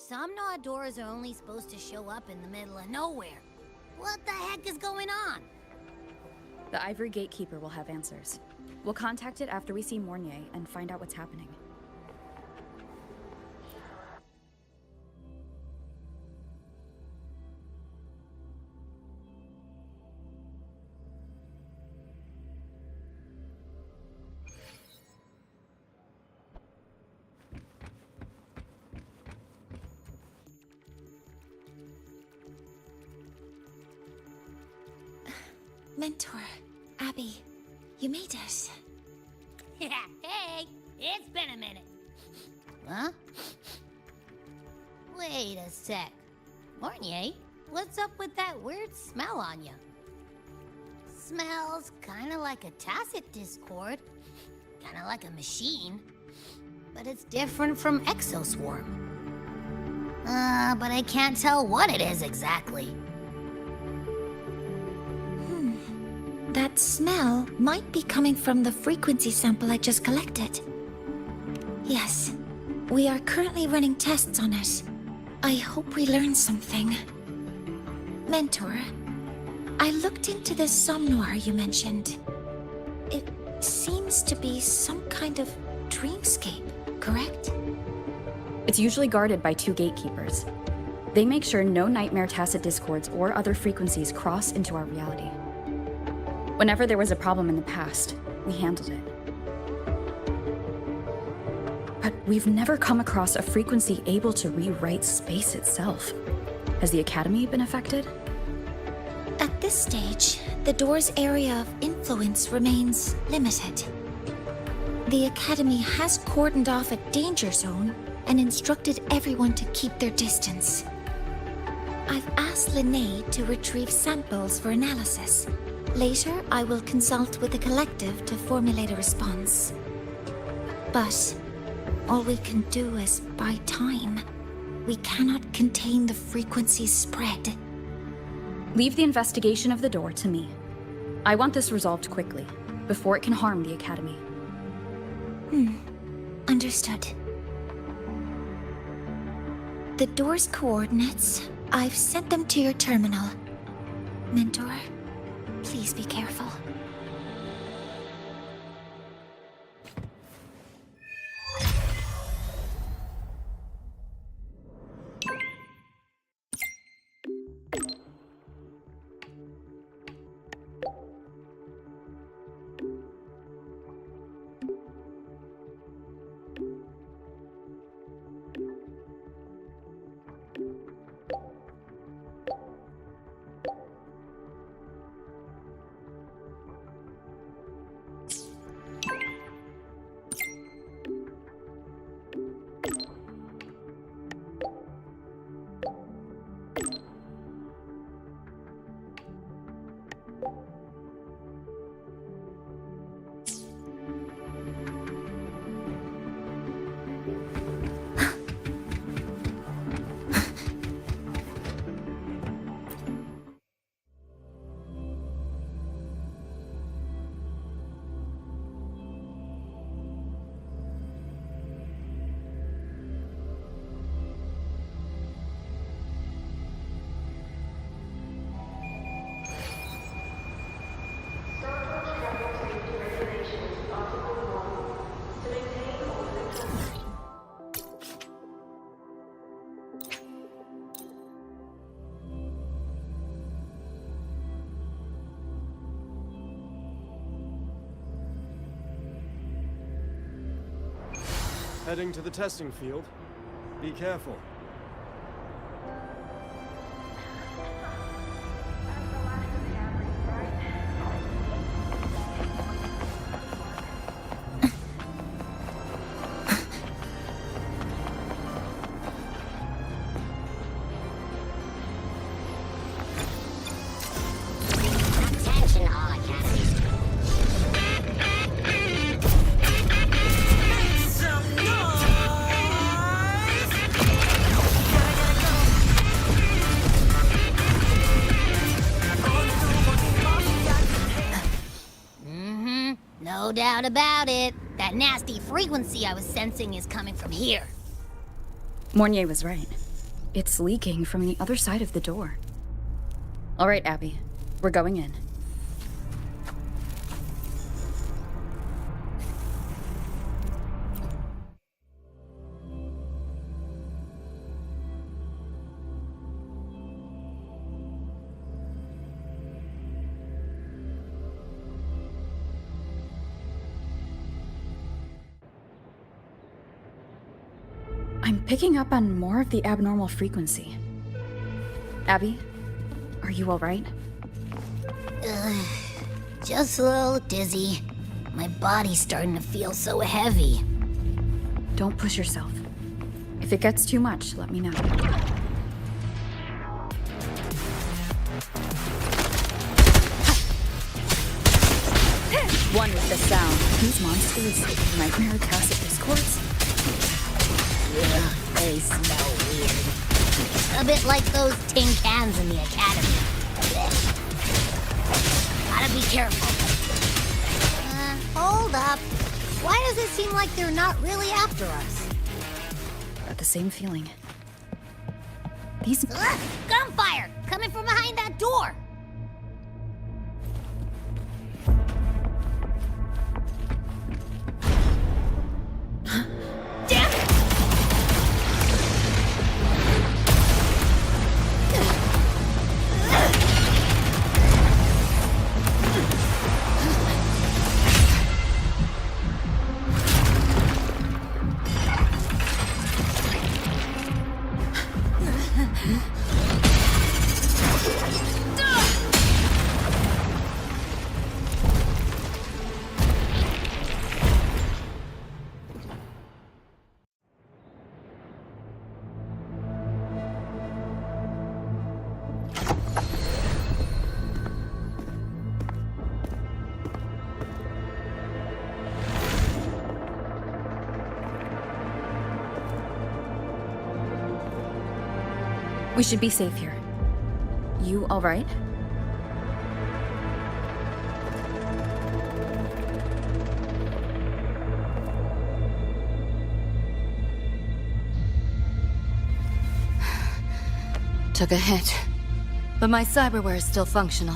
Some Nod doors are only supposed to show up in the middle of nowhere. What the heck is going on? The Ivory Gatekeeper will have answers. We'll contact it after we see Mornier and find out what's happening. Mentor, Abby, you made it. Hey, it's been a minute. Huh? Wait a sec. Mornier, what's up with that weird smell on you? Smells kinda like a tacit discord. Kinda like a machine. But it's different from Exoswarm. But I can't tell what it is exactly. That smell might be coming from the frequency sample I just collected. Yes, we are currently running tests on it. I hope we learn something. Mentor, I looked into this somnoir you mentioned. It seems to be some kind of dreamscape, correct? It's usually guarded by 2 gatekeepers. They make sure no nightmare tacit discords or other frequencies cross into our reality. Whenever there was a problem in the past, we handled it. But we've never come across a frequency able to rewrite space itself. Has the Academy been affected? At this stage, the door's area of influence remains limited. The Academy has cordoned off a danger zone and instructed everyone to keep their distance. I've asked Linnae to retrieve samples for analysis. Later, I will consult with the collective to formulate a response. But all we can do is buy time. We cannot contain the frequency's spread. Leave the investigation of the door to me. I want this resolved quickly, before it can harm the Academy. Understood. The door's coordinates, I've sent them to your terminal. Mentor, please be careful. Heading to the testing field. Be careful. Attention all Academy students. No doubt about it. That nasty frequency I was sensing is coming from here. Mornier was right. It's leaking from the other side of the door. All right, Abby. We're going in. I'm picking up on more of the abnormal frequency. Abby, are you all right? Just a little dizzy. My body's starting to feel so heavy. Don't push yourself. If it gets too much, let me know. One with the sound. These monsters, nightmare tacit discords. Ugh, they smell weird. A bit like those tin cans in the academy. Blech. Gotta be careful. Hold up. Why does it seem like they're not really after us? Got the same feeling. These... Gunfire! Coming from behind that door! Damn it! We should be safe here. You all right? Took a hit, but my cyberware is still functional.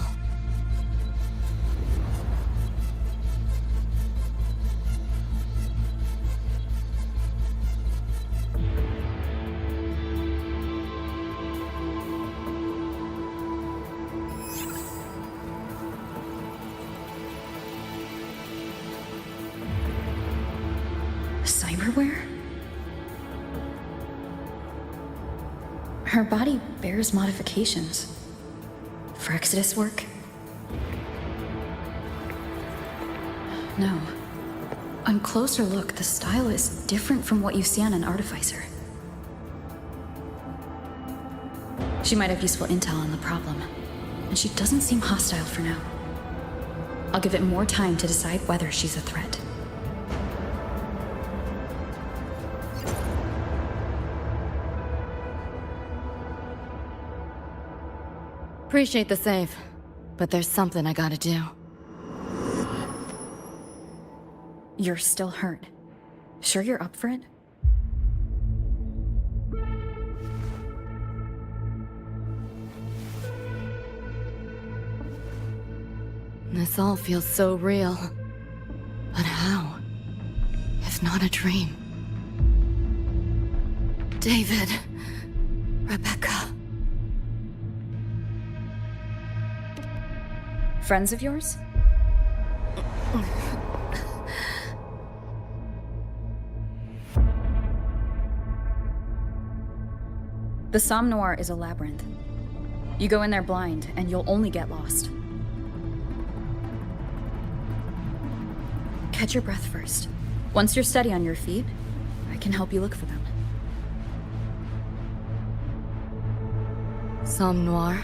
Cyberware? Her body bears modifications. For Exodus work? No. On closer look, the style is different from what you see on an artificer. She might have useful intel on the problem, and she doesn't seem hostile for now. I'll give it more time to decide whether she's a threat. Appreciate the save, but there's something I gotta do. You're still hurt. Sure you're up for it? This all feels so real. But how? If not a dream. David. Rebecca. Friends of yours? The Somme Noir is a labyrinth. You go in there blind, and you'll only get lost. Catch your breath first. Once you're steady on your feet, I can help you look for them. Somme Noir?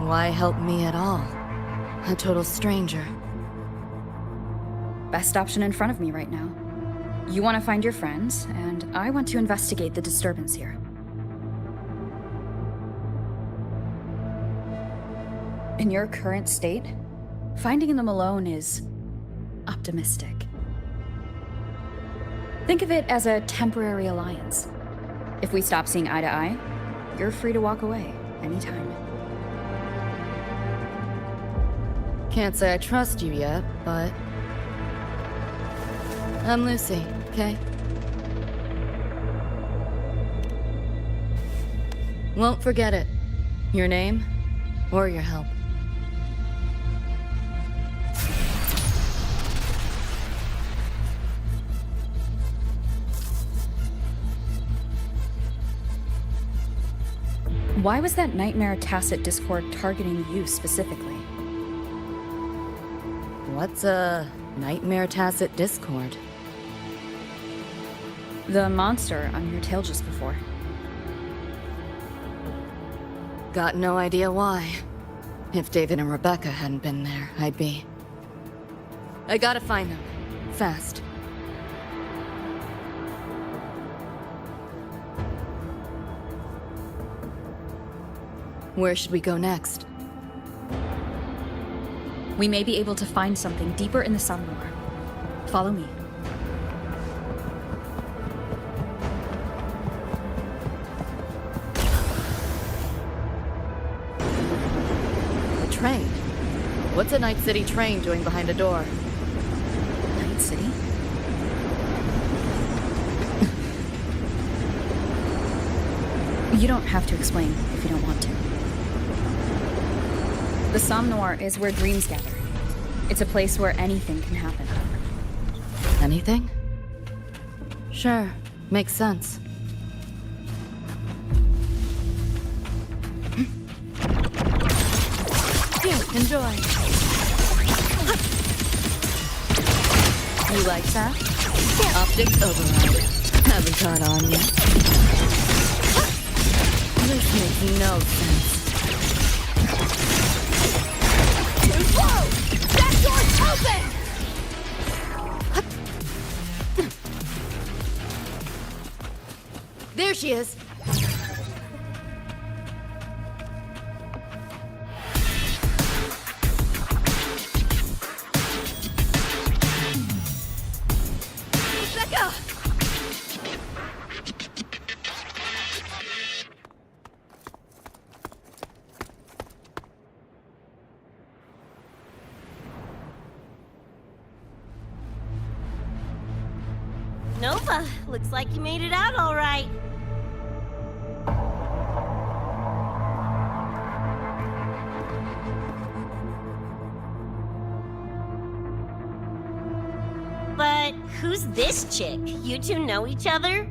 Why help me at all? A total stranger. Best option in front of me right now. You want to find your friends, and I want to investigate the disturbance here. In your current state, finding them alone is optimistic. Think of it as a temporary alliance. If we stop seeing eye to eye, you're free to walk away anytime. Can't say I trust you yet, but... I'm Lucy, okay? Won't forget it. Your name, or your help. Why was that nightmare tacit discord targeting you specifically? What's a nightmare tacit discord? The monster on your tail just before. Got no idea why. If David and Rebecca hadn't been there, I'd be... I gotta find them. Fast. Where should we go next? We may be able to find something deeper in the Somnor. Follow me. A train? What's a Night City train doing behind a door? Night City? You don't have to explain if you don't want to. The Somnor is where dreams gather. It's a place where anything can happen. Anything? Sure, makes sense. Here, enjoy. You like that? Optics override. Haven't caught on yet. This makes no sense. Whoa! That door's open! There she is. Rebecca! Nova, looks like you made it out all right. But who's this chick? You two know each other?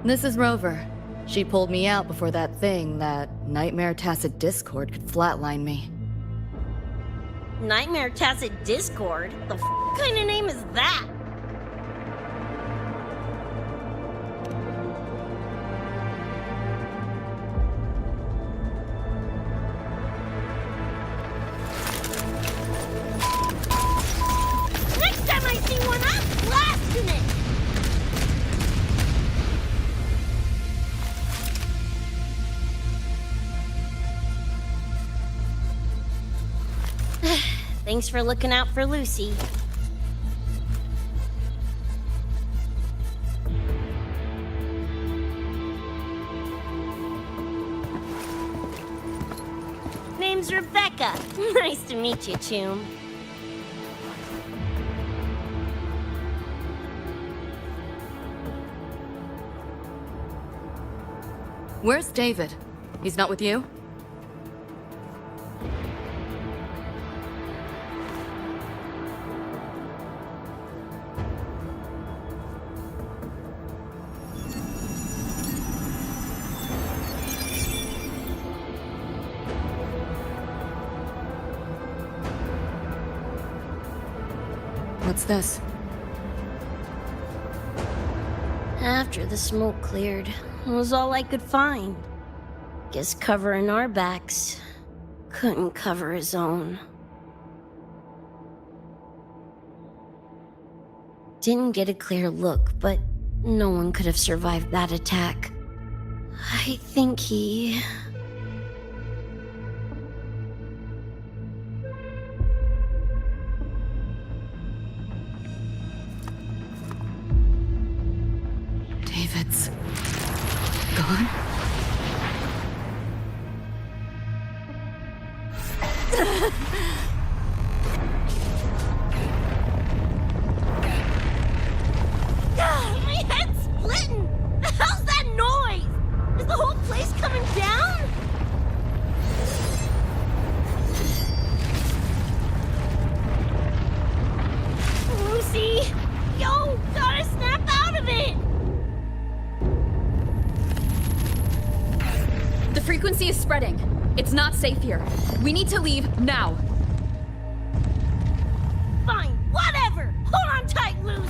This is Rover. She pulled me out before that thing, that nightmare tacit discord, could flatline me. Nightmare Tacit Discord? The kind of name is that? Next time I see one, I'm blasting it! Thanks for looking out for Lucy. Name's Rebecca. Nice to meet you, Choom. Where's David? He's not with you? What's this? After the smoke cleared, it was all I could find. Guess covering our backs couldn't cover his own. Didn't get a clear look, but no one could have survived that attack. I think he... My head's splitting! The hell's that noise? Is the whole place coming down? Lucy! Yo, gotta snap out of it! The frequency is spreading. It's not safe here. We need to leave now. Fine, whatever! Hold on tight, Luce!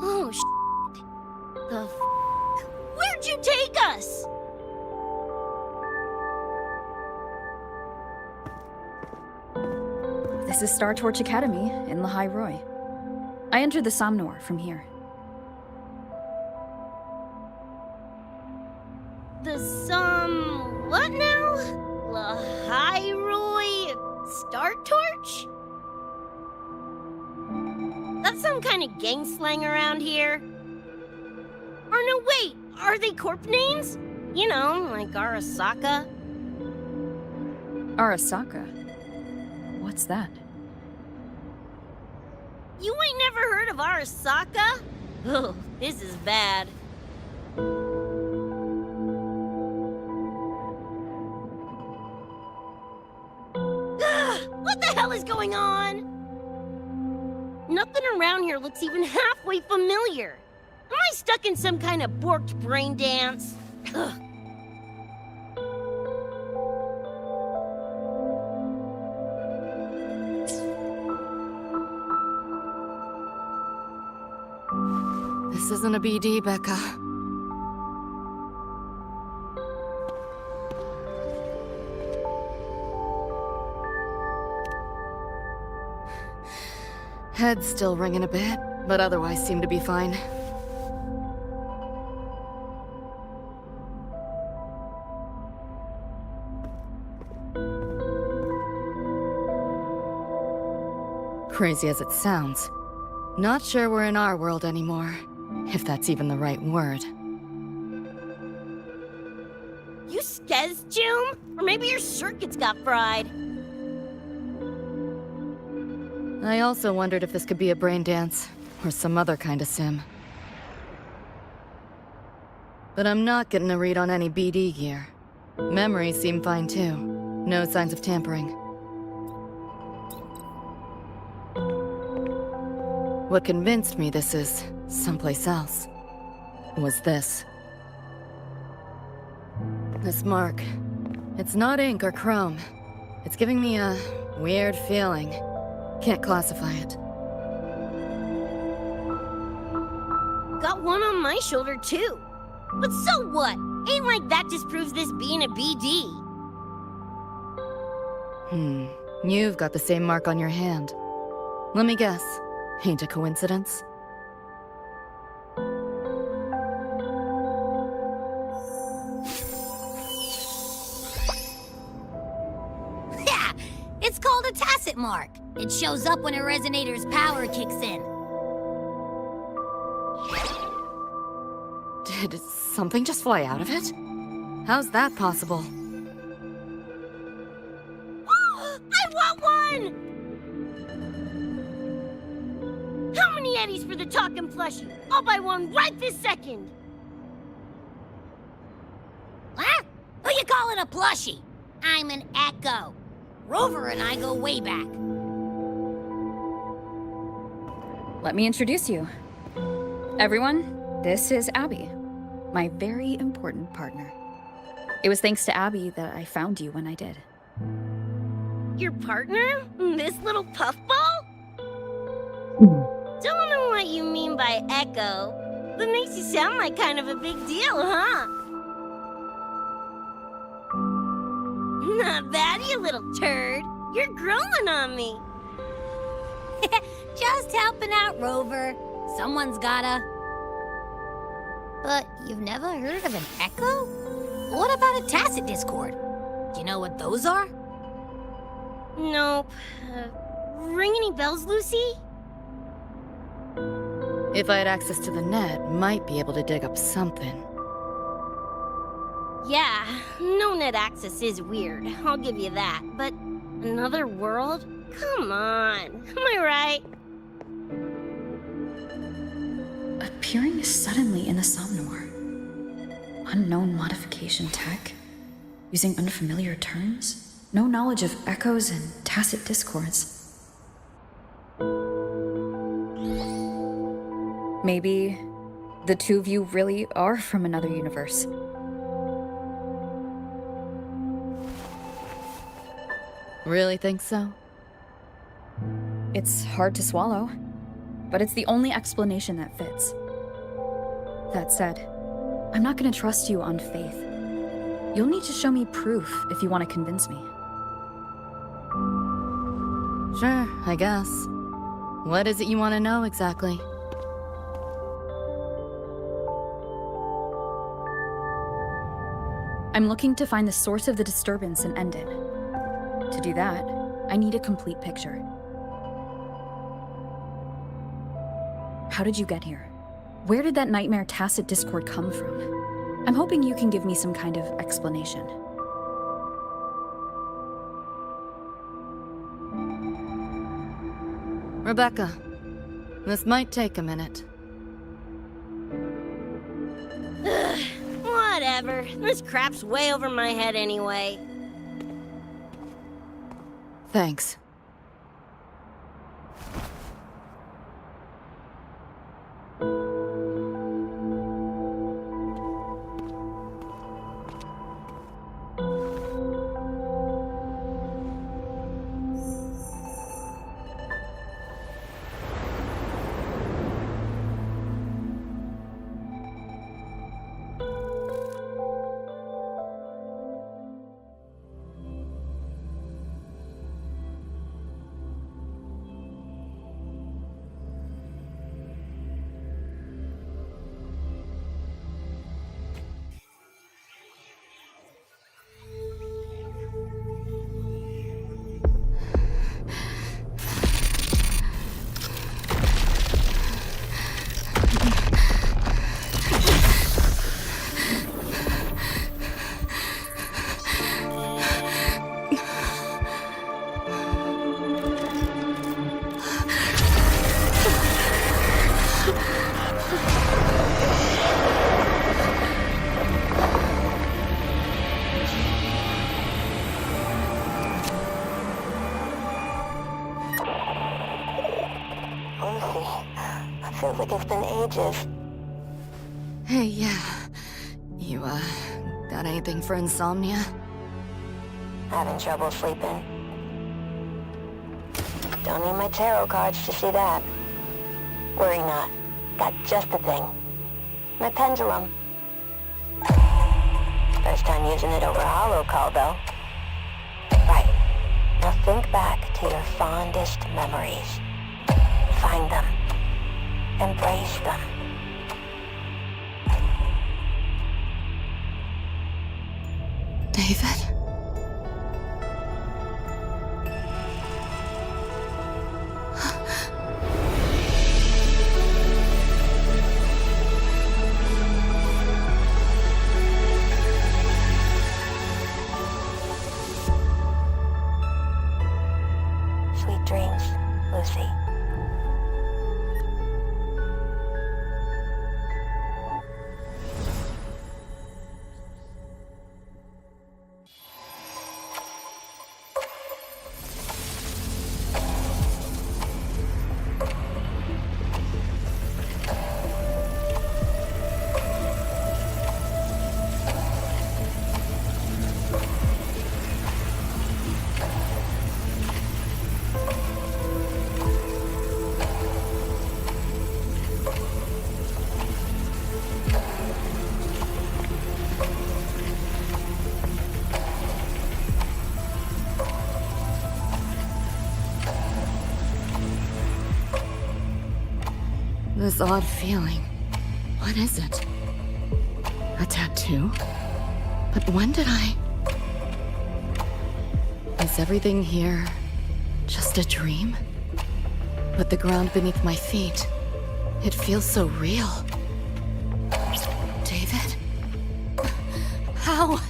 Oh, the f***? Where'd you take us? This is Star Torch Academy in Lahai Roy. I entered the Somnor from here. What now? Lahairoi Star Torch? That's some kind of gang slang around here. Or no, wait, are they corp names? You know, like Arasaka. Arasaka? What's that? You ain't never heard of Arasaka? Oh, this is bad. What the hell is going on? Nothing around here looks even halfway familiar. Am I stuck in some kind of borked brain dance? Ugh. This isn't a BD, Becca. Head's still ringing a bit, but otherwise seem to be fine. Crazy as it sounds, not sure we're in our world anymore, if that's even the right word. You skez, June? Or maybe your circuits got fried. I also wondered if this could be a brain dance, or some other kind of sim. But I'm not getting a read on any BD gear. Memories seem fine too. No signs of tampering. What convinced me this is someplace else was this. This mark. It's not ink or chrome. It's giving me a weird feeling. Can't classify it. Got one on my shoulder, too. But so what? Ain't like that disproves this being a BD. You've got the same mark on your hand. Let me guess. Ain't a coincidence? Yeah, it's called a tacit mark. It shows up when a resonator's power kicks in. Did something just fly out of it? How's that possible? I want one! How many eddies for the talking plushie? I'll buy one right this second. Huh? Who you you call it a plushie? I'm an Echo. Rover and I go way back. Let me introduce you. Everyone, this is Abby, my very important partner. It was thanks to Abby that I found you when I did. Your partner? This little puffball? Don't know what you mean by Echo. That makes you sound like kind of a big deal, huh? Not bad, you little turd. You're growing on me. Just helping out Rover. Someone's gotta. But you've never heard of an Echo? What about a tacit discord? Do you know what those are? Nope. Ring any bells, Lucy? If I had access to the net, might be able to dig up something. Yeah, no net access is weird. I'll give you that. But another world? Come on. Am I right? Appearing suddenly in the Somnor. Unknown modification tech. Using unfamiliar terms. No knowledge of echoes and tacit discords. Maybe the two of you really are from another universe. Really think so? It's hard to swallow, but it's the only explanation that fits. That said, I'm not gonna trust you on faith. You'll need to show me proof if you want to convince me. Sure, I guess. What is it you want to know exactly? I'm looking to find the source of the disturbance and end it. To do that, I need a complete picture. How did you get here? Where did that nightmare tacit discord come from? I'm hoping you can give me some kind of explanation. Rebecca, this might take a minute. Whatever. This crap's way over my head anyway. Thanks. Feels like it's been ages. Hey, yeah. You, got anything for insomnia? Having trouble sleeping. Don't need my tarot cards to see that. Worry not. Got just the thing. My pendulum. First time using it over a holo call, though. Right. Now think back to your fondest memories. Find them. Embrace them. David? Sweet dreams, Lucy. this odd feeling. What is it? A tattoo? But when did I... Is everything here just a dream? But the ground beneath my feet, it feels so real. David? How?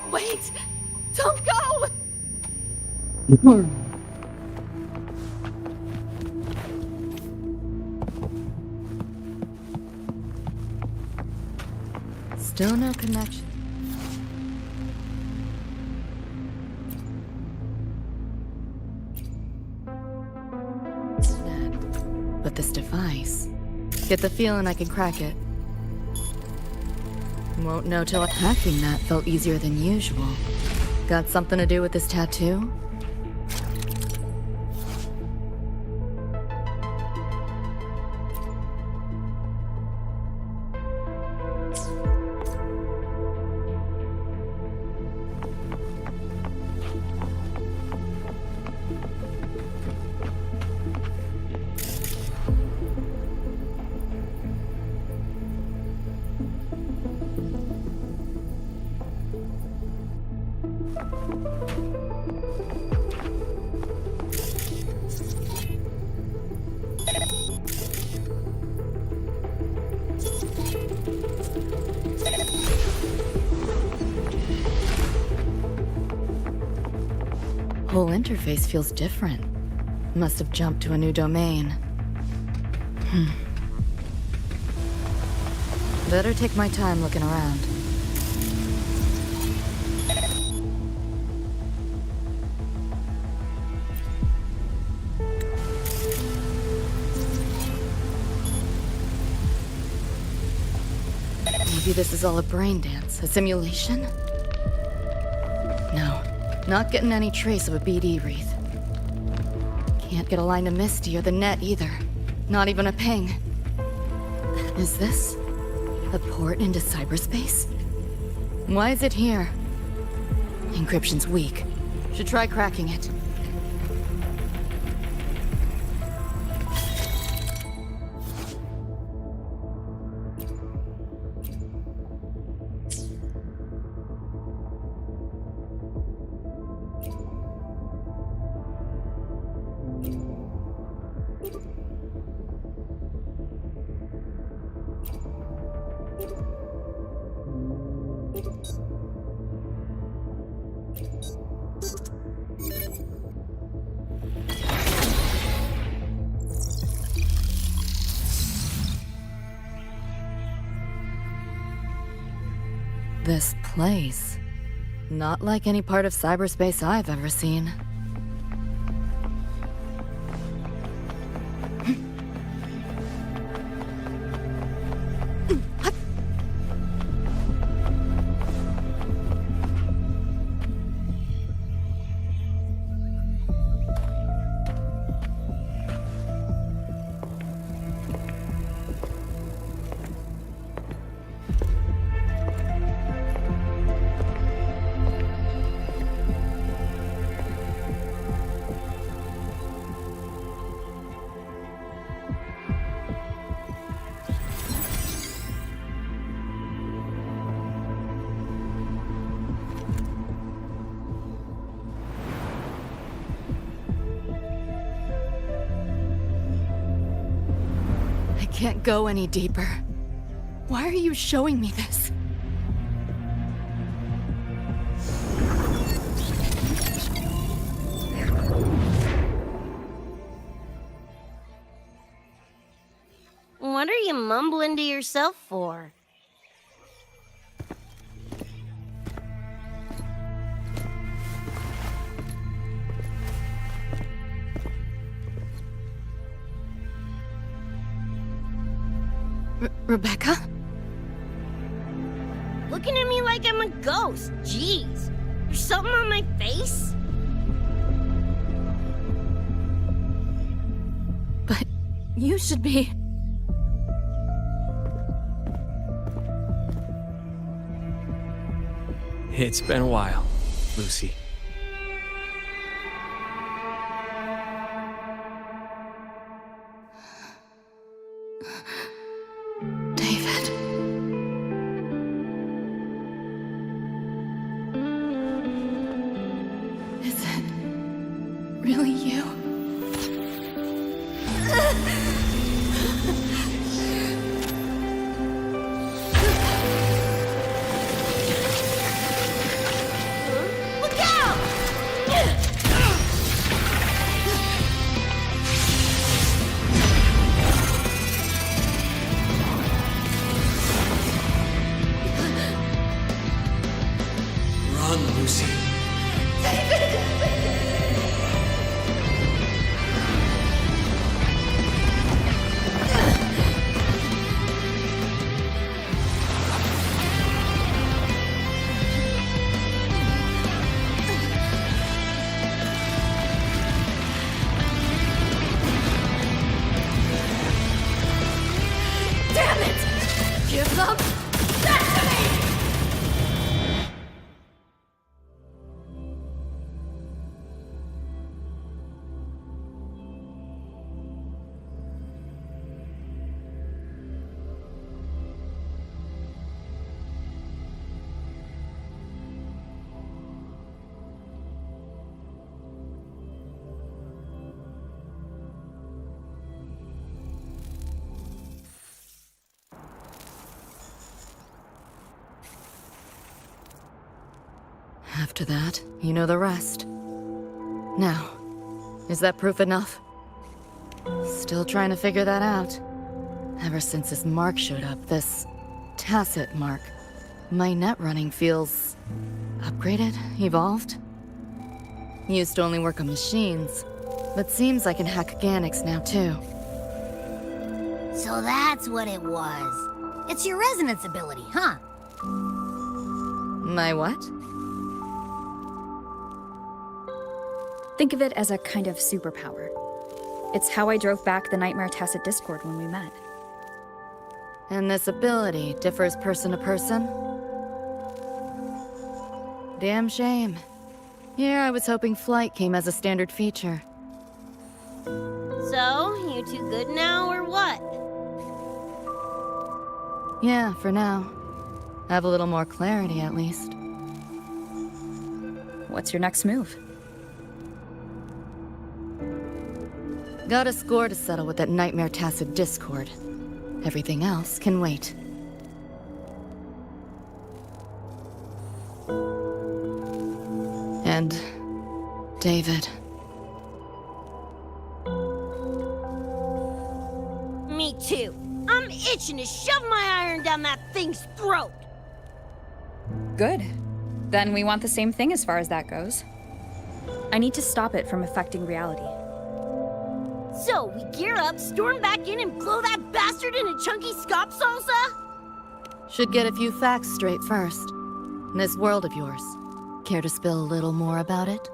Wait! Don't go! Still no connection. But this device... Get the feeling I can crack it. Won't know till hacking that felt easier than usual. Got something to do with this tattoo? Whole interface feels different. Must have jumped to a new domain. Better take my time looking around. Maybe this is all a brain dance, a simulation? No, not getting any trace of a BD wreath. Can't get a line to Misty or the net either. Not even a ping. Is this a port into cyberspace? Why is it here? Encryption's weak. Should try cracking it. This place. Not like any part of cyberspace I've ever seen. Can't go any deeper. Why are you showing me this? What are you mumbling to yourself for? Rebecca? Looking at me like I'm a ghost. Jeez. There's something on my face? But you should be... It's been a while, Lucy. David. Is it really you? Look out! Run, Lucy. Damn it! Give them that to me! After that, you know the rest. Now, is that proof enough? Still trying to figure that out. Ever since this mark showed up, this tacit mark, my net running feels upgraded, evolved. Used to only work on machines, but seems I can hack organics now too. So that's what it was. It's your resonance ability, huh? My what? Think of it as a kind of superpower. It's how I drove back the Nightmare Tacit Discord when we met. And this ability differs person to person? Damn shame. Here I was hoping flight came as a standard feature. So, you two good now, or what? Yeah, for now. Have a little more clarity at least. What's your next move? Got a score to settle with that Nightmare Tacit Discord. Everything else can wait. And David. Me too. I'm itching to shove my iron down that thing's throat. Good. Then we want the same thing as far as that goes. I need to stop it from affecting reality. So, we gear up, storm back in, and blow that bastard into chunky scop salsa? Should get a few facts straight first. This world of yours. Care to spill a little more about it?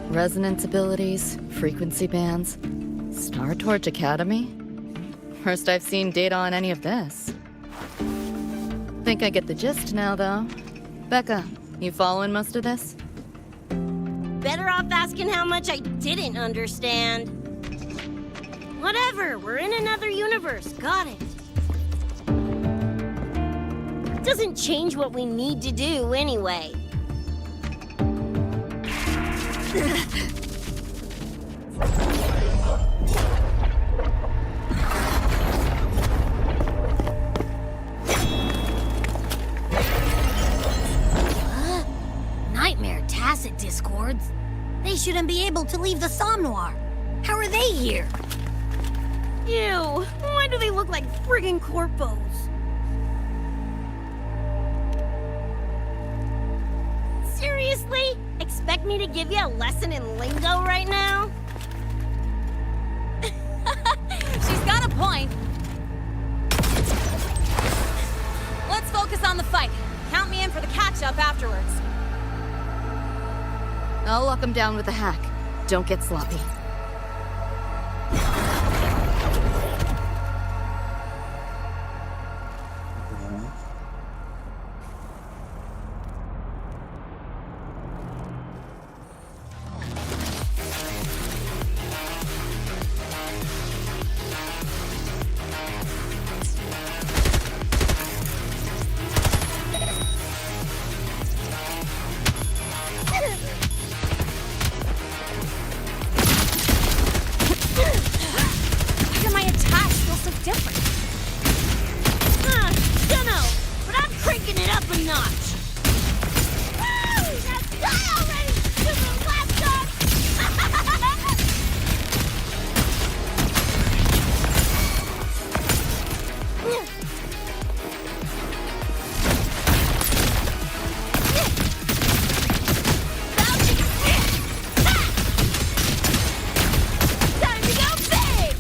Resonance abilities, frequency bands, Star Torch Academy? First I've seen data on any of this. Think I get the gist now, though. Becca, you following most of this? Better off asking how much I didn't understand. Whatever, we're in another universe, got it. Doesn't change what we need to do anyway. Nightmare Tacit Discords? They shouldn't be able to leave the Somnoir. How are they here? Ew, why do they look like friggin' corpos? Seriously? expect me to give you a lesson in lingo right now? She's got a point. Let's focus on the fight. Count me in for the catch-up afterwards. I'll lock him down with a hack. Don't get sloppy. Why do my attacks feel so different? Dunno, but I'm cranking it up a notch. Woo! Now die already, stupid laptop! Time to go big!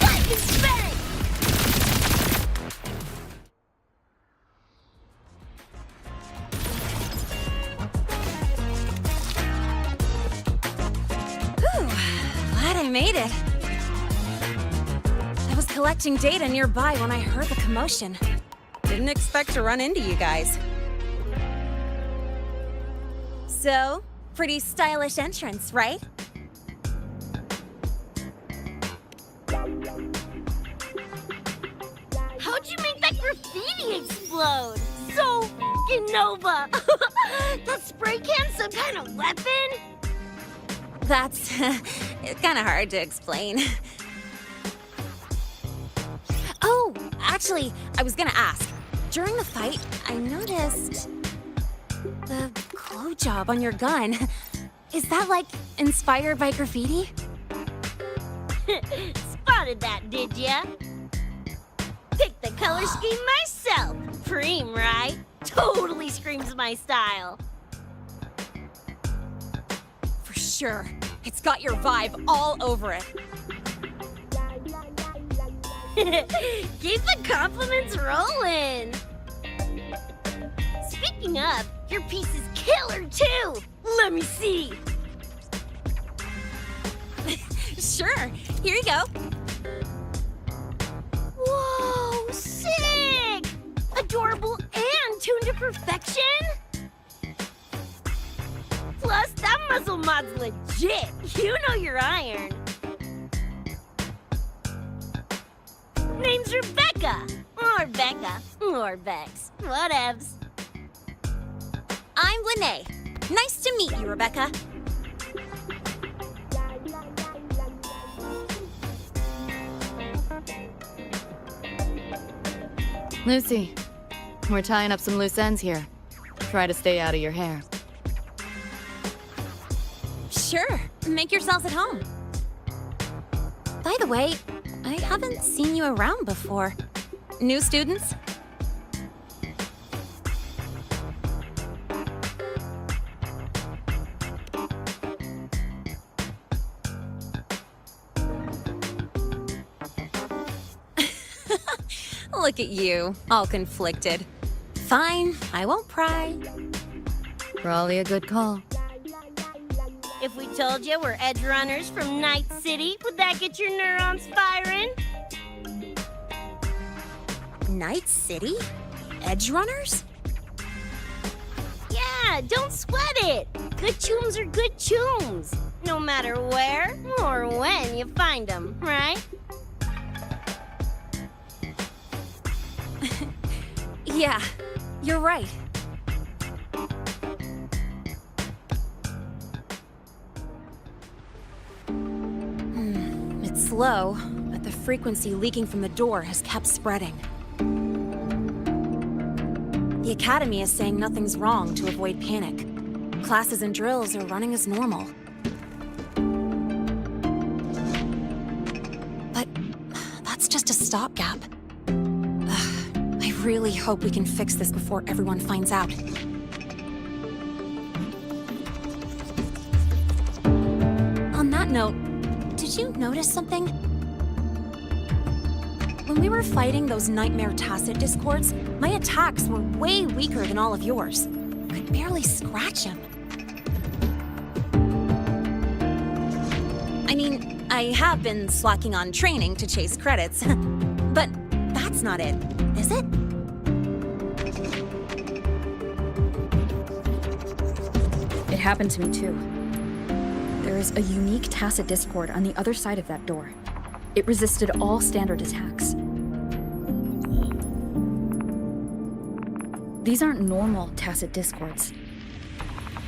Life is spinning! Whew, glad I made it. I was collecting data nearby when I heard the commotion. Didn't expect to run into you guys. So, pretty stylish entrance, right? How'd you make that graffiti explode? So fucking Nova! That spray can some kind of weapon? That's kind of hard to explain. Oh, actually, I was gonna ask. During the fight, I noticed the glow job on your gun. Is that, like, inspired by graffiti? Spotted that, did ya? Picked the color scheme myself. Preem, right? Totally screams my style. For sure. It's got your vibe all over it. Keep the compliments rolling. Speaking of, your piece is killer too. Let me see. Sure. Here you go. Whoa, sick! Adorable and tuned to perfection? Plus, that muzzle mod's legit. You know your iron. Name's Rebecca. Or Becca. Or Bex. Whatevs. I'm Lene. Nice to meet you, Rebecca. Lucy, we're tying up some loose ends here. Try to stay out of your hair. Sure. Make yourselves at home. By the way, I haven't seen you around before. New students? Look at you, all conflicted. Fine, I won't pry. Probably a good call. If we told you we're Edgerunners from Night City, would that get your neurons firing? Night City? Edgerunners? Yeah, don't sweat it. Good tunes are good tunes. No matter where or when you find them, right? Yeah, you're right. It's slow, but the frequency leaking from the door has kept spreading. The Academy is saying nothing's wrong to avoid panic. Classes and drills are running as normal. But that's just a stopgap. really hope we can fix this before everyone finds out. On that note, did you notice something? When we were fighting those nightmare tacit discords, my attacks were way weaker than all of yours. Could barely scratch him. I mean, I have been slacking on training to chase credits, but that's not it, is it? It happened to me too. There is a unique tacit discord on the other side of that door. It resisted all standard attacks. These aren't normal tacit discords.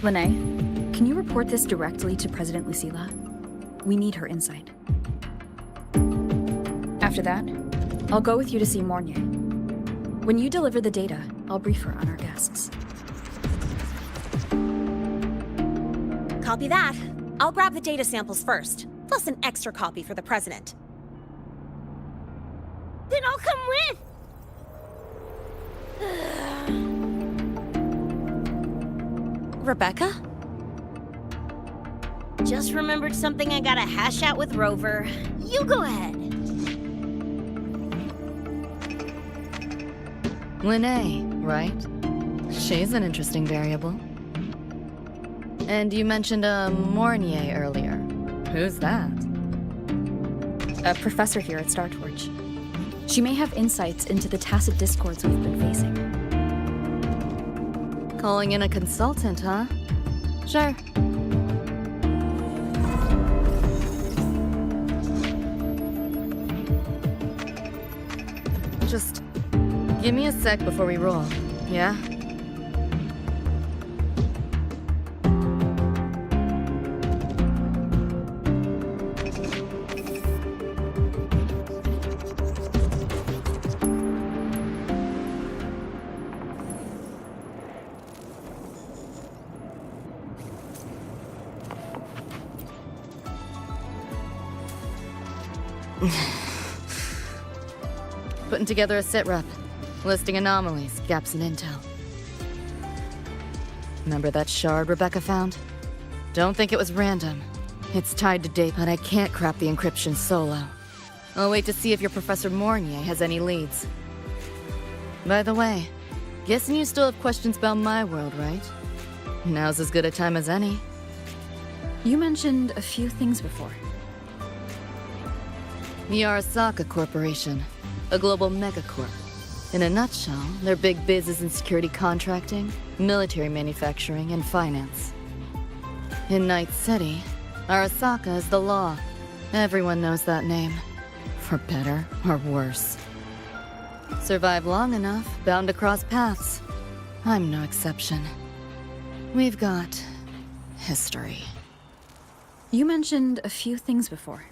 Lene, can you report this directly to President Lucilla? We need her insight. After that, I'll go with you to see Mornier. When you deliver the data, I'll brief her on our guests. Copy that. I'll grab the data samples first, plus an extra copy for the president. Then I'll come with! Rebecca? Just remembered something I gotta hash out with Rover. You go ahead. Lene, right? She's an interesting variable. And you mentioned a Mornier earlier. Who's that? A professor here at StarTorch. She may have insights into the tacit discords we've been facing. Calling in a consultant, huh? Sure. Just give me a sec before we roll, yeah? Putting together a sitrep, listing anomalies, gaps in intel. Remember that shard Rebecca found? Don't think it was random. It's tied to date, but I can't crack the encryption solo. I'll wait to see if your Professor Mornier has any leads. By the way, guessing you still have questions about my world, right? Now's as good a time as any. You mentioned a few things before. The Arasaka Corporation, a global megacorp. In a nutshell, their big biz is in security contracting, military manufacturing, and finance. In Night City, Arasaka is the law. Everyone knows that name. For better or worse. Survive long enough, bound to cross paths. I'm no exception. We've got history. You mentioned a few things before.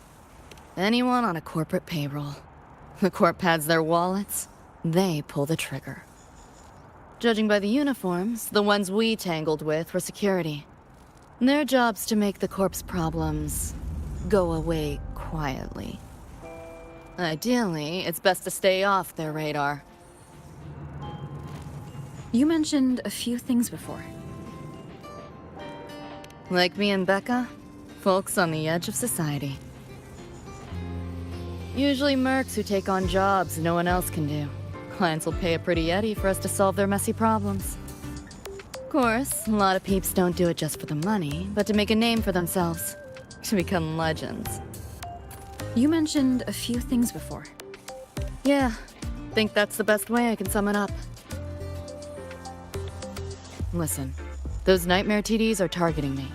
Anyone on a corporate payroll. The corp pads their wallets, they pull the trigger. Judging by the uniforms, the ones we tangled with were security. Their job's to make the corp's problems go away quietly. Ideally, it's best to stay off their radar. You mentioned a few things before. Like me and Becca, folks on the edge of society. Usually mercs who take on jobs no one else can do. Clients will pay a pretty eddy for us to solve their messy problems. Of course, a lot of peeps don't do it just for the money, but to make a name for themselves. To become legends. You mentioned a few things before. Yeah, think that's the best way I can sum it up. Listen, those nightmare TDs are targeting me.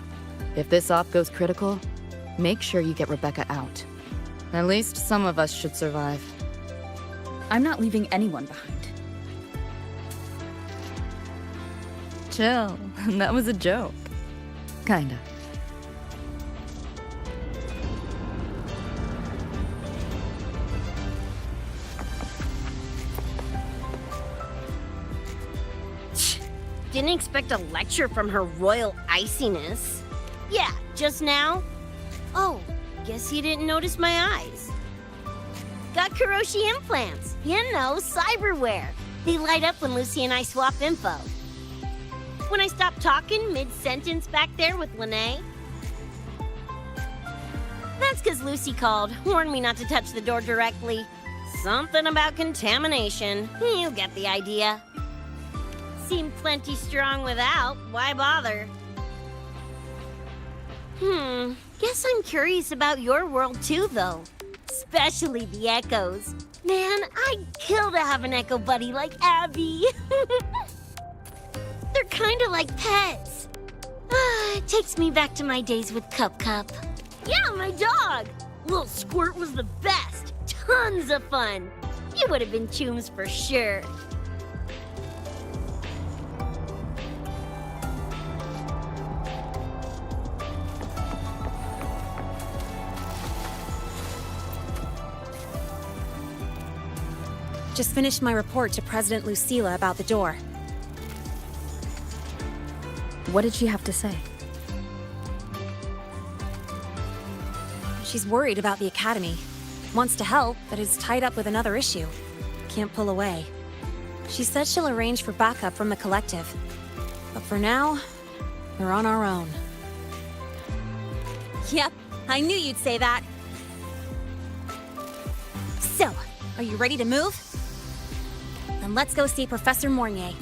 If this op goes critical, make sure you get Rebecca out. At least some of us should survive. I'm not leaving anyone behind. Chill, that was a joke. Kinda. Didn't expect a lecture from her royal iciness. Yeah, just now? Oh, guess you didn't notice my eyes. Got Kuroshi implants. You know, cyberware. They light up when Lucy and I swap info. When I stop talking mid-sentence back there with Lene. That's because Lucy called, warned me not to touch the door directly. Something about contamination. You get the idea. Seemed plenty strong without. Why bother? Guess I'm curious about your world too, though. Especially the echoes. Man, I'd kill to have an echo buddy like Abby. They're kinda like pets. It takes me back to my days with Cup Cup. Yeah, my dog! Little Squirt was the best. Tons of fun. You would have been chooms for sure. Just finished my report to President Lucilla about the door. What did she have to say? She's worried about the Academy. Wants to help, but is tied up with another issue. Can't pull away. She said she'll arrange for backup from the collective. But for now, we're on our own. Yep, I knew you'd say that. So, are you ready to move? Then let's go see Professor Mornier.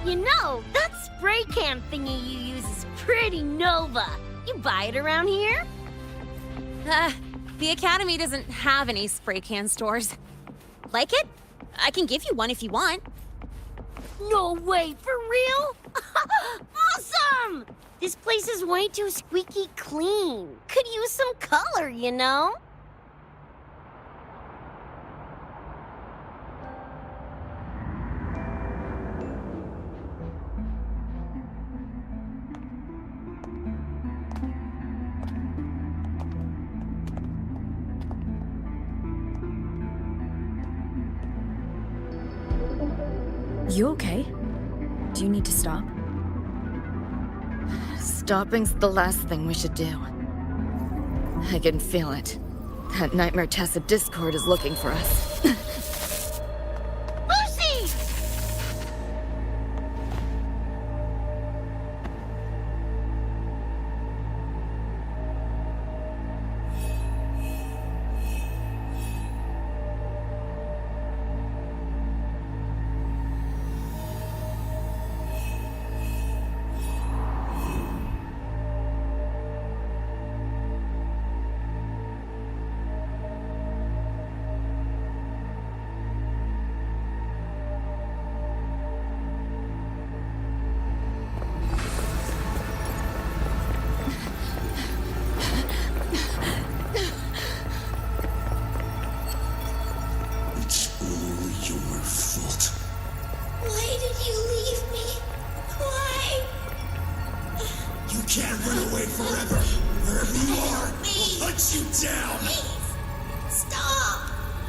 You know, that spray can thingy you use is pretty Nova. You buy it around here? The Academy doesn't have any spray can stores. Like it? I can give you one if you want. No way, for real? Awesome! This place is way too squeaky clean. Could use some color, you know? You okay? Do you need to stop? Stopping's the last thing we should do. I can feel it. That Nightmare Tacit Discord is looking for us. Lucy!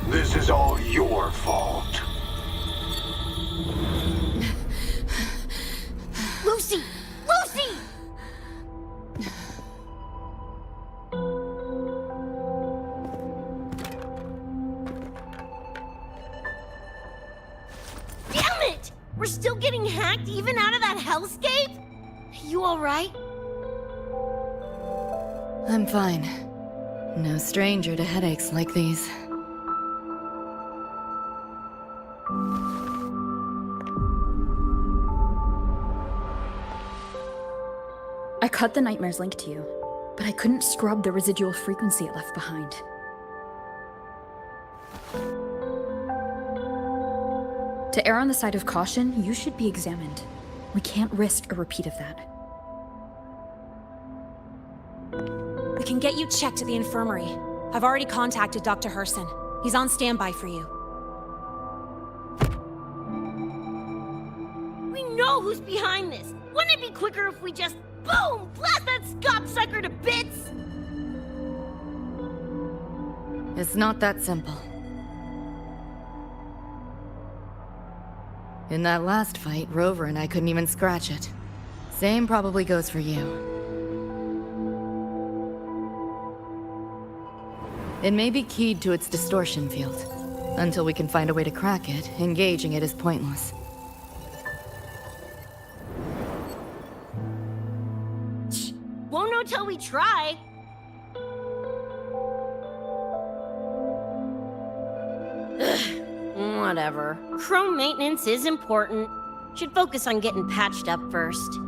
This is all your fault. Lucy! Lucy! Damn it! We're still getting hacked even out of that hellscape? You alright? I'm fine. No stranger to headaches like these. I cut the Nightmare's link to you, but I couldn't scrub the residual frequency it left behind. To err on the side of caution, you should be examined. We can't risk a repeat of that. We can get you checked at the infirmary. I've already contacted Dr. Herson. He's on standby for you. We know who's behind this. Wouldn't it be quicker if we just, boom, blast that scop sucker to bits? It's not that simple. In that last fight, Rover and I couldn't even scratch it. Same probably goes for you. It may be keyed to its distortion field. Until we can find a way to crack it, engaging it is pointless. Won't know till we try. Ugh, whatever. Chrome maintenance is important. Should focus on getting patched up first.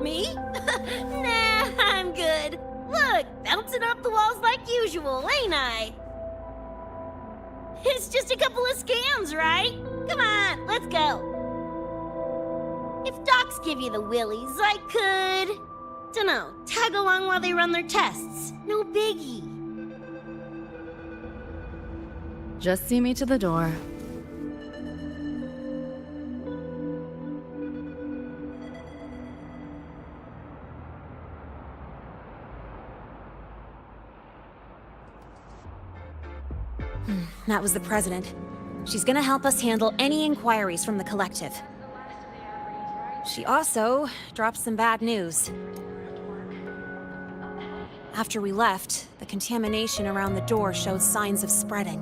Me? Nah, I'm good. Look, bouncing off the walls like usual, ain't I? It's just a couple of scams, right? Come on, let's go. If docs give you the willies, I could... dunno, tag along while they run their tests. No biggie. Just see me to the door. That was the president. She's gonna help us handle any inquiries from the collective. She also dropped some bad news. After we left, the contamination around the door showed signs of spreading.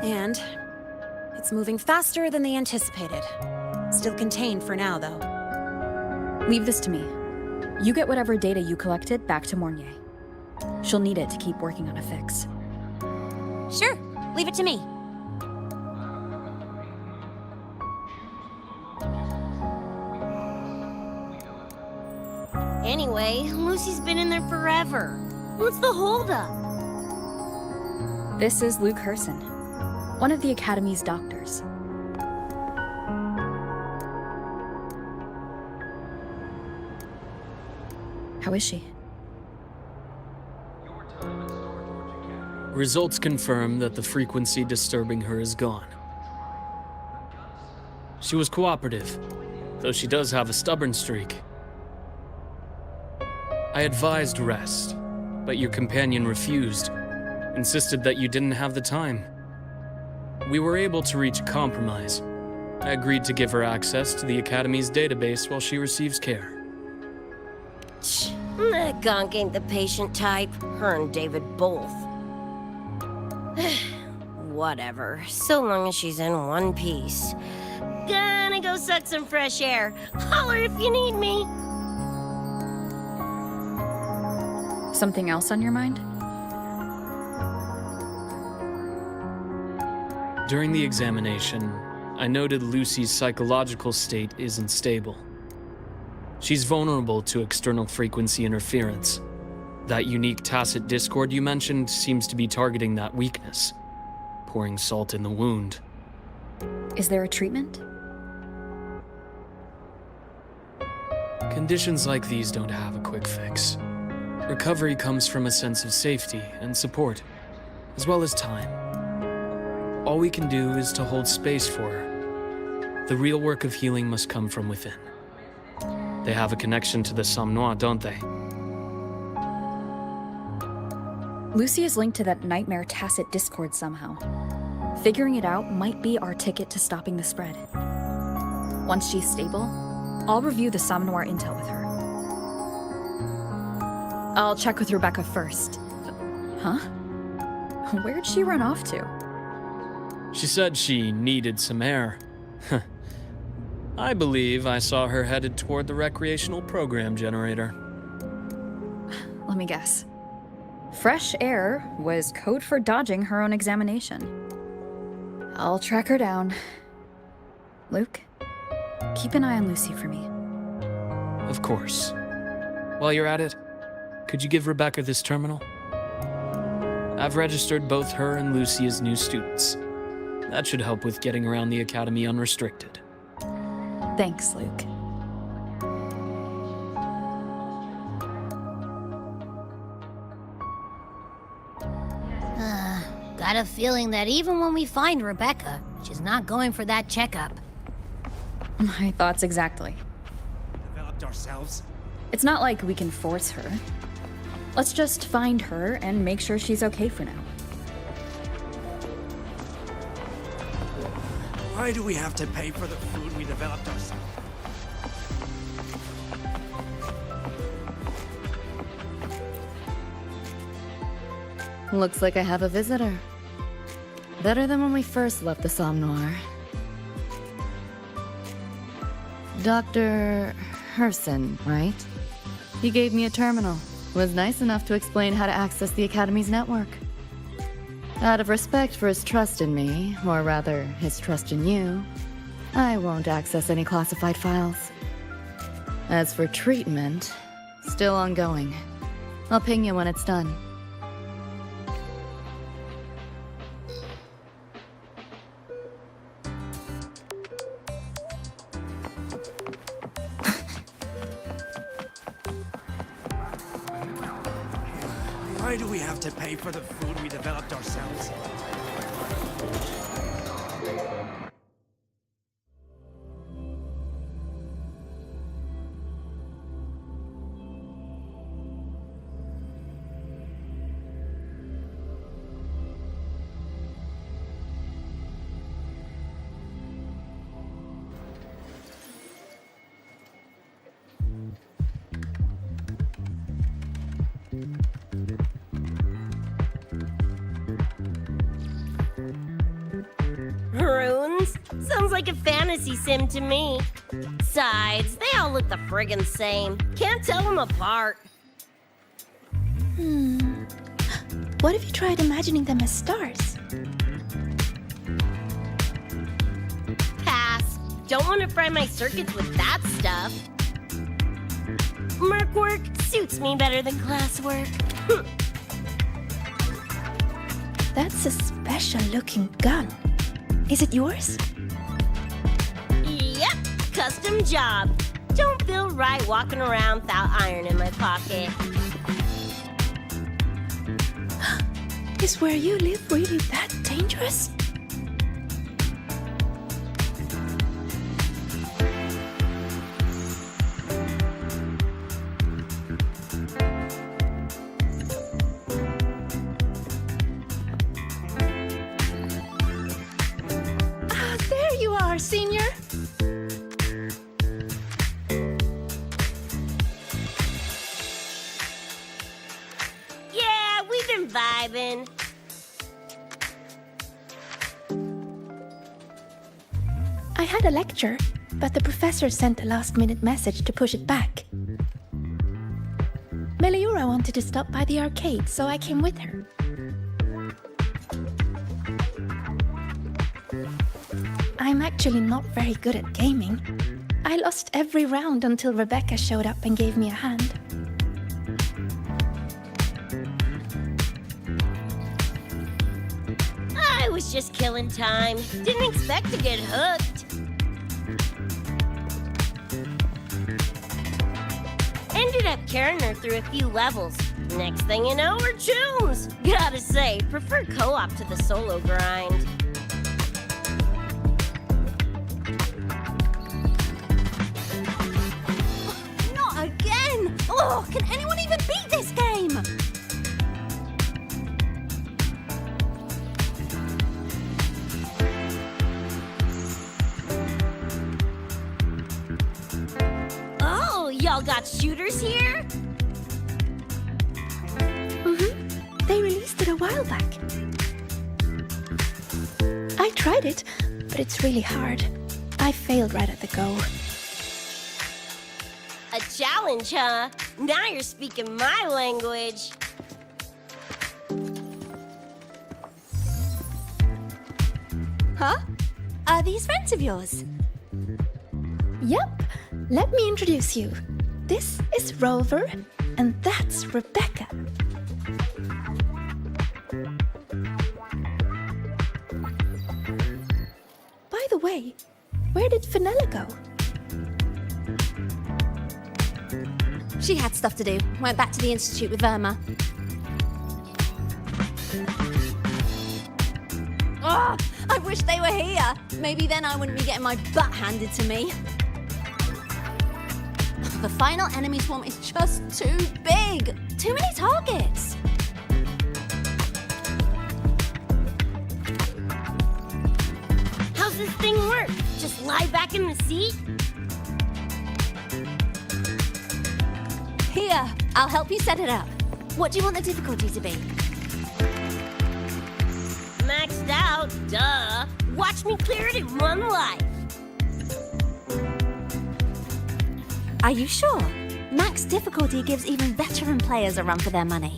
And it's moving faster than they anticipated. Still contained for now, though. Leave this to me. You get whatever data you collected back to Mornier. She'll need it to keep working on a fix. Sure, leave it to me. Anyway, Lucy's been in there forever. What's the holdup? This is Luke Herson, one of the Academy's doctors. How is she? Results confirm that the frequency disturbing her is gone. She was cooperative, though she does have a stubborn streak. I advised rest, but your companion refused, insisted that you didn't have the time. We were able to reach a compromise. I agreed to give her access to the Academy's database while she receives care. That gonk ain't the patient type. Her and David both. Whatever, so long as she's in one piece. Gonna go suck some fresh air. Holler if you need me. Something else on your mind? During the examination, I noted Lucy's psychological state isn't stable. She's vulnerable to external frequency interference. That unique tacit discord you mentioned seems to be targeting that weakness, pouring salt in the wound. Is there a treatment? Conditions like these don't have a quick fix. Recovery comes from a sense of safety and support, as well as time. All we can do is to hold space for her. The real work of healing must come from within. They have a connection to the Somme Noire, don't they? Lucy is linked to that nightmare tacit discord somehow. Figuring it out might be our ticket to stopping the spread. Once she's stable, I'll review the Somme Noire intel with her. I'll check with Rebecca first. Huh? Where'd she run off to? She said she needed some air. I believe I saw her headed toward the recreational program generator. Let me guess. Fresh air was code for dodging her own examination. I'll track her down. Luke, keep an eye on Lucy for me. Of course. While you're at it, could you give Rebecca this terminal? I've registered both her and Lucy as new students. That should help with getting around the Academy unrestricted. Thanks, Luke. Got a feeling that even when we find Rebecca, she's not going for that checkup. My thoughts exactly. Developed ourselves? It's not like we can force her. Let's just find her and make sure she's okay for now. Why do we have to pay for the food we developed ourselves? Looks like I have a visitor. Better than when we first left the Somme Noir. Dr. Herson, right? He gave me a terminal. Was nice enough to explain how to access the Academy's network. Out of respect for his trust in me, or rather, his trust in you, I won't access any classified files. As for treatment, still ongoing. I'll ping you when it's done. Why do we have to pay for the food we developed ourselves? Runes? Sounds like a fantasy sim to me. Besides, they all look the friggin' same. Can't tell them apart. What if you tried imagining them as stars? Pass. Don't want to fry my circuits with that stuff. Merc work suits me better than classwork. That's a special looking gun. Is it yours? Yep, custom job. Don't feel right walking around without iron in my pocket. Is where you live really that dangerous? Ah, there you are, Senior. Yeah, we've been vibing. I had a lecture, but the professor sent a last-minute message to push it back. Meliora wanted to stop by the arcade, so I came with her. I'm actually not very good at gaming. I lost every round until Rebecca showed up and gave me a hand. I was just killing time. Didn't expect to get hooked. Ended up carrying her through a few levels. Next thing you know, we're chums. Gotta say, prefer co-op to the solo grind. Not again! Oh, can anyone even beat this game? Oh, y'all got shooters here? They released it a while back. I tried it, but it's really hard. I failed right at the go. A challenge, huh? Now you're speaking my language. Huh? Are these friends of yours? Yep, let me introduce you. This is Rover, and that's Rebecca. By the way, where did Fenella go? She had stuff to do. Went back to the Institute with Verma. Oh, I wish they were here. Maybe then I wouldn't be getting my butt handed to me. The final enemy swarm is just too big. Too many targets. How's does this thing work? Just lie back in the seat? Here, I'll help you set it up. What do you want the difficulty to be? Maxed out, duh. Watch me clear it in one life. Are you sure? Max difficulty gives even veteran players a run for their money.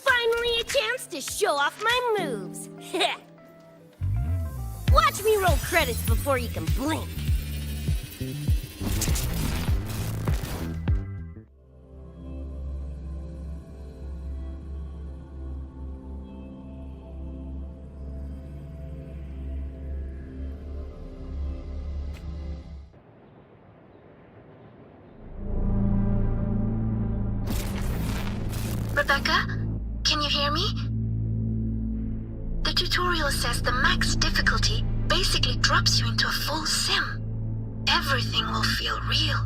Finally a chance to show off my moves. Watch me roll credits before you can blink. Rebecca, can you hear me? The tutorial says the max difficulty basically drops you into a full sim. Everything will feel real.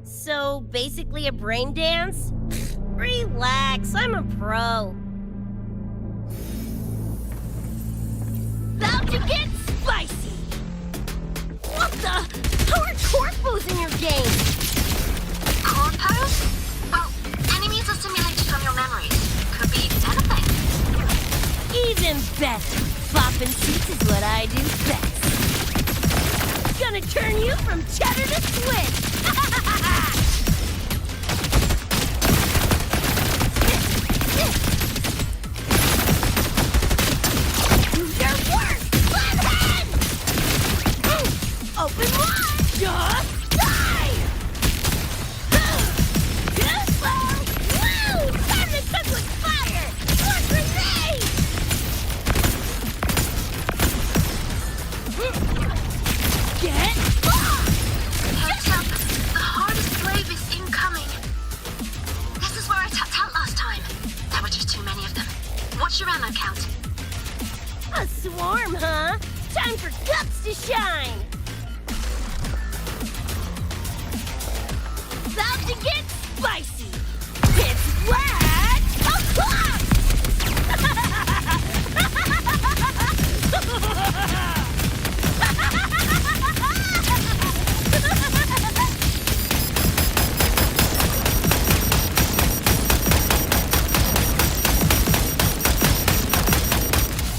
So, basically a brain dance? Relax, I'm a pro. About to get spicy! What the? How are corpos in your game? Corpos? Well, enemies are simulated from your memories. Could be anything. Even better. Bopping seats is what I do best. Gonna turn you from cheddar to Swiss. Do your work, flathead! Open wide! Just die! Too slow! Woo! Time to cook with fire! More grenades! Get fucked! Heads up, the hardest wave is incoming. This is where I tapped out last time. There were just too many of them. What's your ammo count? A swarm, huh? Time for guts to shine! About to get spicy! It's wet o'clock!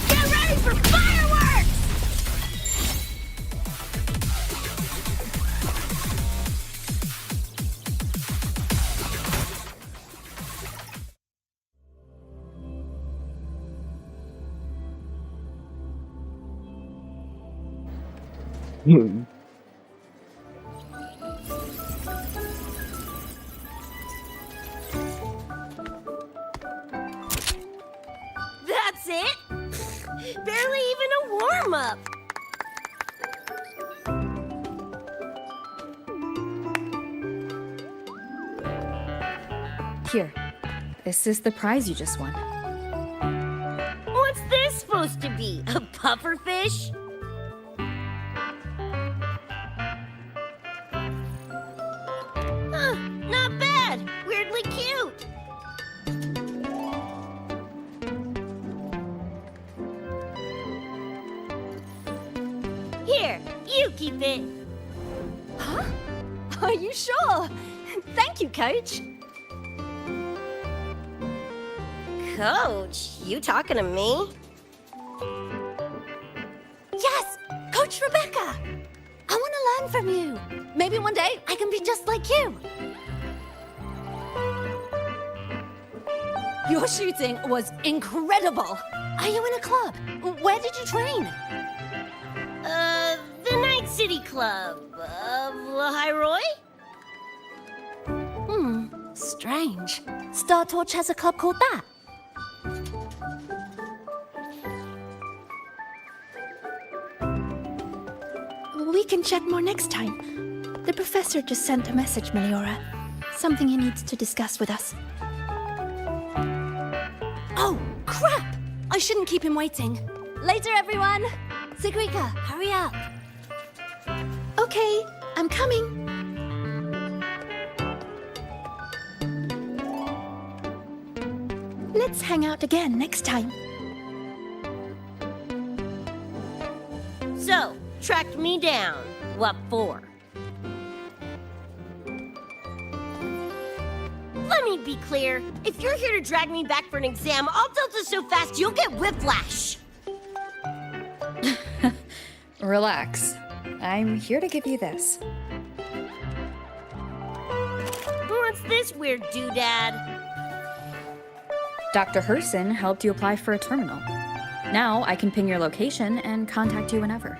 Get ready for fireworks! That's it? Barely even a warm-up. Here, this is the prize you just won. What's this supposed to be? A pufferfish? Huh, not bad. Weirdly cute. Here, you keep it. Huh? Are you sure? Thank you, Coach. Coach, you talking to me? Yes, Coach Rebecca. I want to learn from you. Maybe one day I can be just like you. Your shooting was incredible. Are you in a club? Where did you train? The Night City Club of Lahiroy? Strange. Star Torch has a club called that. We can chat more next time. The professor just sent a message, Meliora. Something he needs to discuss with us. Oh, crap! I shouldn't keep him waiting. Later, everyone. Sigrika, hurry up. Okay, I'm coming. Let's hang out again next time. So, tracked me down. What for? Let me be clear. If you're here to drag me back for an exam, I'll delta so fast you'll get whiplash. Relax. I'm here to give you this. What's this weird doodad? Dr. Herson helped you apply for a terminal. Now I can ping your location and contact you whenever.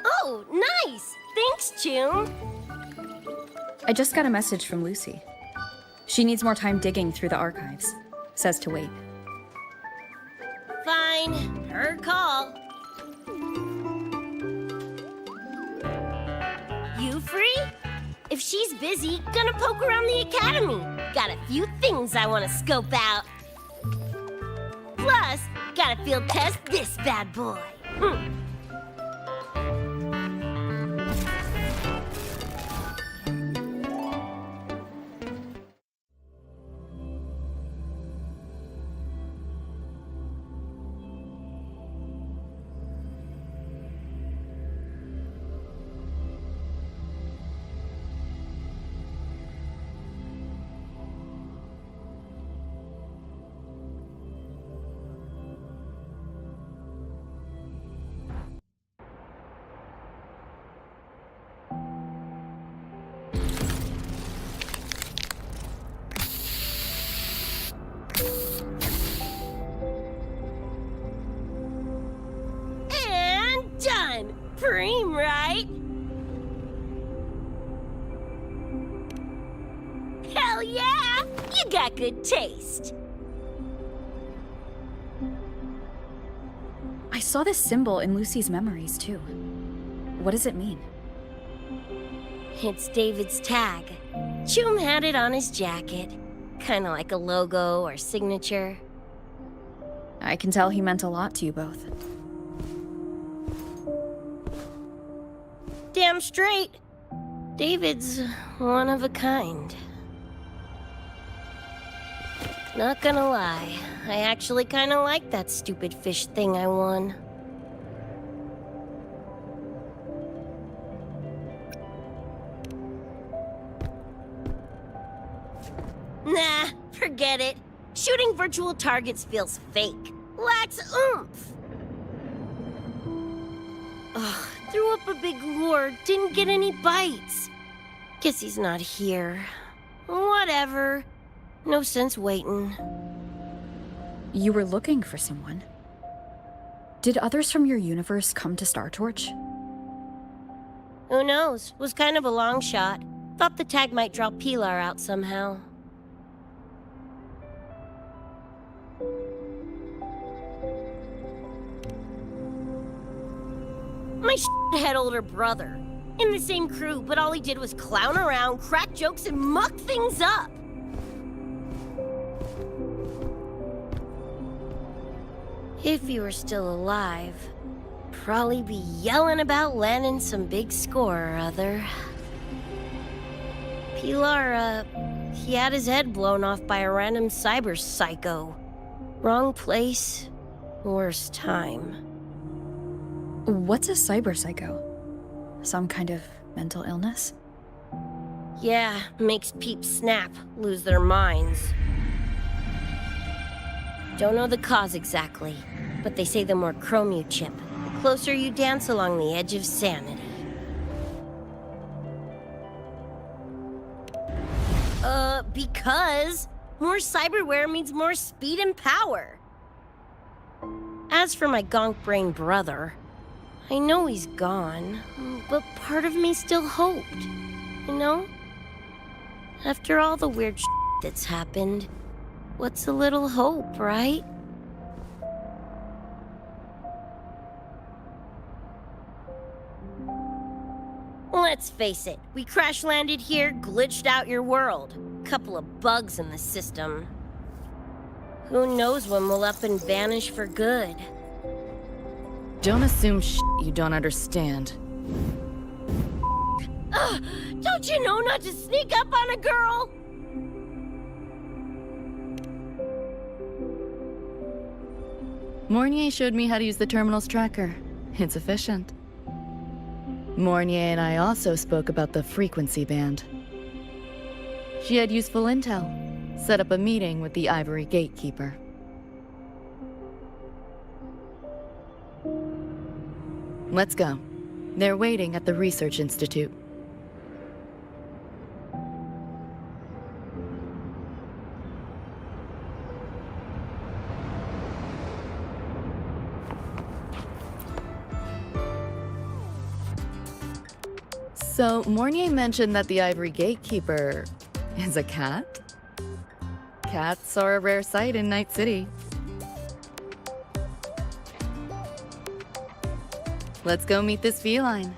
Oh, nice! Thanks, Chum. I just got a message from Lucy. She needs more time digging through the archives. Says to wait. Fine. Her call. You free? If she's busy, gonna poke around the academy. Got a few things I want to scope out. Plus, gotta field test this bad boy. And done! Preem, right? Hell yeah! You got good taste. I saw this symbol in Lucy's memories, too. What does it mean? It's David's tag. Chum had it on his jacket. Kinda like a logo or signature. I can tell he meant a lot to you both. Damn straight. David's one of a kind. Not gonna lie, I actually kinda like that stupid fish thing I won. Nah, forget it. Shooting virtual targets feels fake. Lacks oomph. Ugh, threw up a big lure, didn't get any bites. Guess he's not here. Whatever. No sense waiting. You were looking for someone. Did others from your universe come to Star Torch? Who knows? Was kind of a long shot. Thought the tag might draw Pilar out somehow. My shithead older brother. In the same crew, but all he did was clown around, crack jokes, and muck things up. If he were still alive, probably be yelling about landing some big score or other. Pilar, he had his head blown off by a random cyber psycho. Wrong place, worst time. What's a cyber psycho? Some kind of mental illness? Yeah, makes peeps snap, lose their minds. Don't know the cause exactly, but they say the more chrome you chip, the closer you dance along the edge of sanity. Because more cyberware means more speed and power. As for my gonk-brain brother, I know he's gone, but part of me still hoped, you know? After all the weird shit that's happened, what's a little hope, right? Let's face it, we crash-landed here, glitched out your world. Couple of bugs in the system. Who knows when we'll up and vanish for good? Don't assume you don't understand. Don't you know not to sneak up on a girl? Mornier showed me how to use the terminal's tracker. It's efficient. Mornier and I also spoke about the frequency band. She had useful intel. Set up a meeting with the Ivory Gatekeeper. Let's go. They're waiting at the Research Institute. So, Mornier mentioned that the Ivory Gatekeeper is a cat? Cats are a rare sight in Night City. Let's go meet this feline.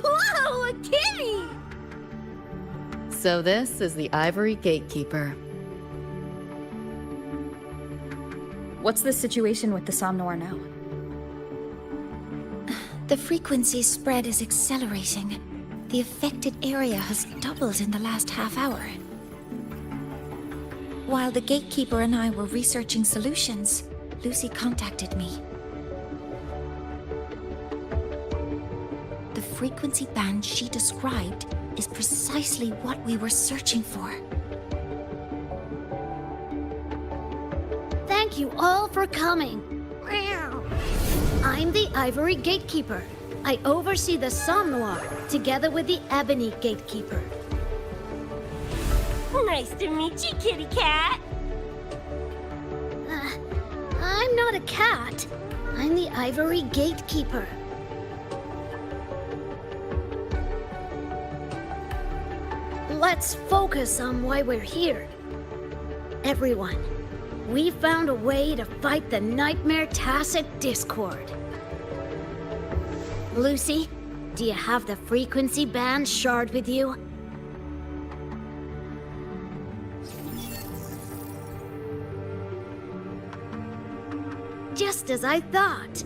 Whoa, a kitty! So this is the Ivory Gatekeeper. What's the situation with the Somnoir now? The frequency spread is accelerating. The affected area has doubled in the last half hour. While the Gatekeeper and I were researching solutions, Lucy contacted me. The frequency band she described is precisely what we were searching for. Thank you all for coming. I'm the Ivory Gatekeeper. I oversee the Somnoir, together with the Ebony Gatekeeper. Nice to meet you, kitty cat. I'm not a cat. I'm the Ivory Gatekeeper. Let's focus on why we're here. Everyone, we found a way to fight the Nightmare Tacit Discord. Lucy, do you have the frequency band shard with you? Just as I thought.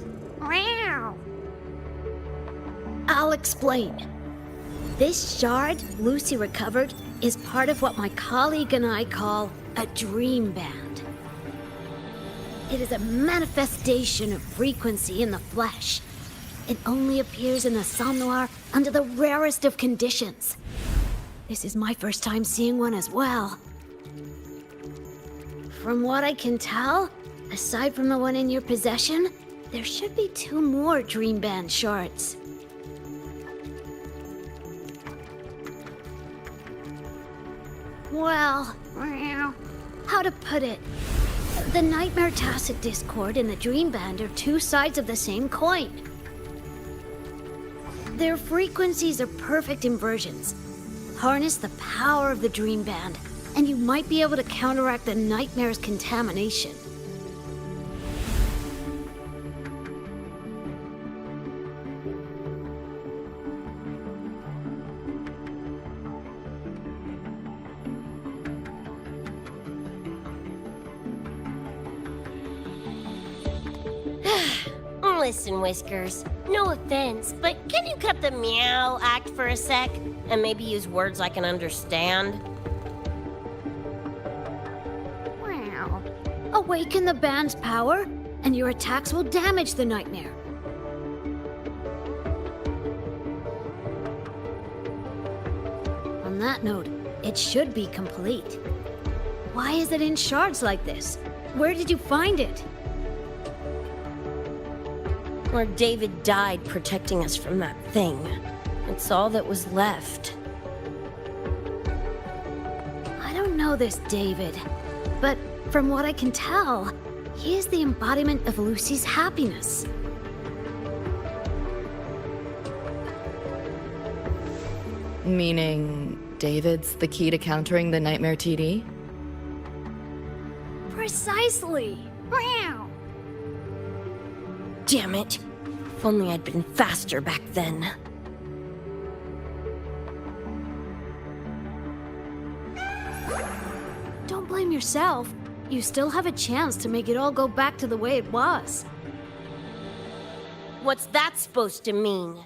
I'll explain. This shard Lucy recovered is part of what my colleague and I call a dream band. It is a manifestation of frequency in the flesh. It only appears in the Somnoir under the rarest of conditions. This is my first time seeing one as well. From what I can tell, aside from the one in your possession, there should be 2 more dream band shards. Well, how to put it? The Nightmare Tacit Discord and the Dream Band are 2 sides of the same coin. Their frequencies are perfect inversions. Harness the power of the Dream Band, and you might be able to counteract the Nightmare's contamination. Listen, Whiskers, no offense, but can you cut the meow act for a sec? And maybe use words I can understand? Wow. Awaken the band's power, and your attacks will damage the Nightmare. On that note, it should be complete. Why is it in shards like this? Where did you find it? Where David died protecting us from that thing. It's all that was left. I don't know this David, but from what I can tell, he is the embodiment of Lucy's happiness. Meaning, David's the key to countering the Nightmare TD? Precisely! Meow. Damn it. If only I'd been faster back then. Don't blame yourself. You still have a chance to make it all go back to the way it was. What's that supposed to mean?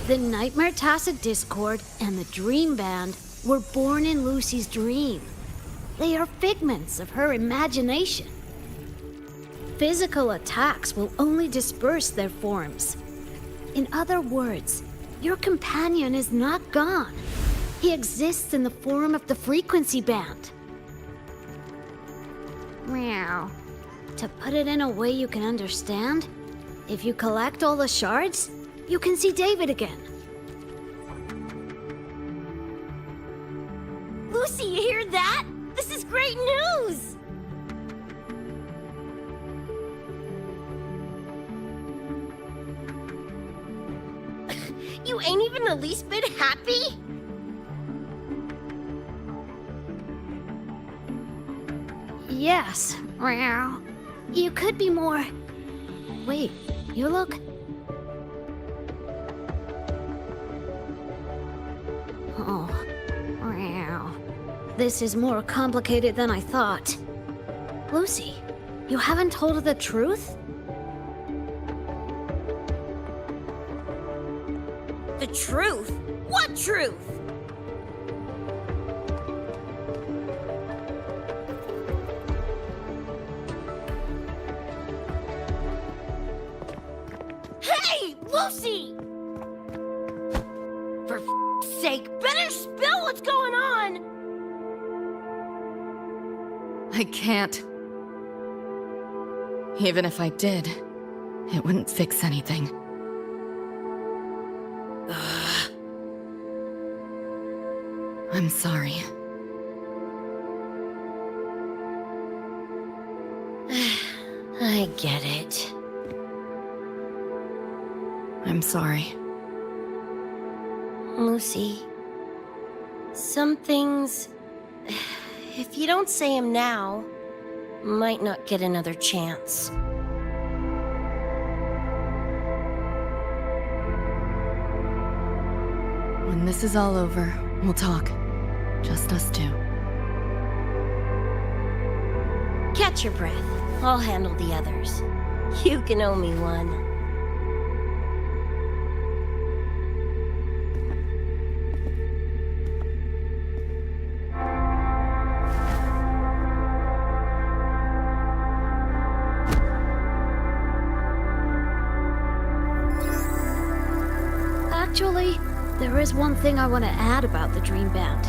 The Nightmare Tacit Discord and the Dream Band were born in Lucy's dream. They are figments of her imagination. Physical attacks will only disperse their forms. In other words, your companion is not gone. He exists in the form of the frequency band. Meow. To put it in a way you can understand, if you collect all the shards, you can see David again. Lucy, you hear that? This is great news! You ain't even the least bit happy? Yes. Meow. You could be more... Wait, you look... Oh. Meow. This is more complicated than I thought. Lucy, you haven't told her the truth? The truth? What truth? Hey, Lucy! For f***'s sake, better spill what's going on! I can't. Even if I did, it wouldn't fix anything. I'm sorry. I get it. I'm sorry. Lucy, some things, if you don't say them now, might not get another chance. When this is all over, we'll talk. Just us two. Catch your breath. I'll handle the others. You can owe me one. Actually, there is one thing I want to add about the Dream Band.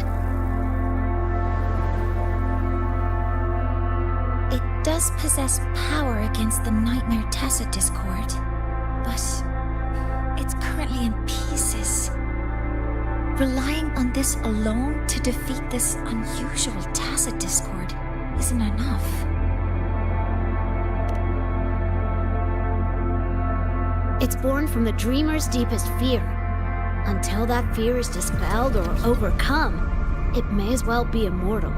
It does possess power against the Nightmare Tacit Discord, but it's currently in pieces. Relying on this alone to defeat this unusual Tacit Discord isn't enough. It's born from the dreamer's deepest fear. Until that fear is dispelled or overcome, it may as well be immortal.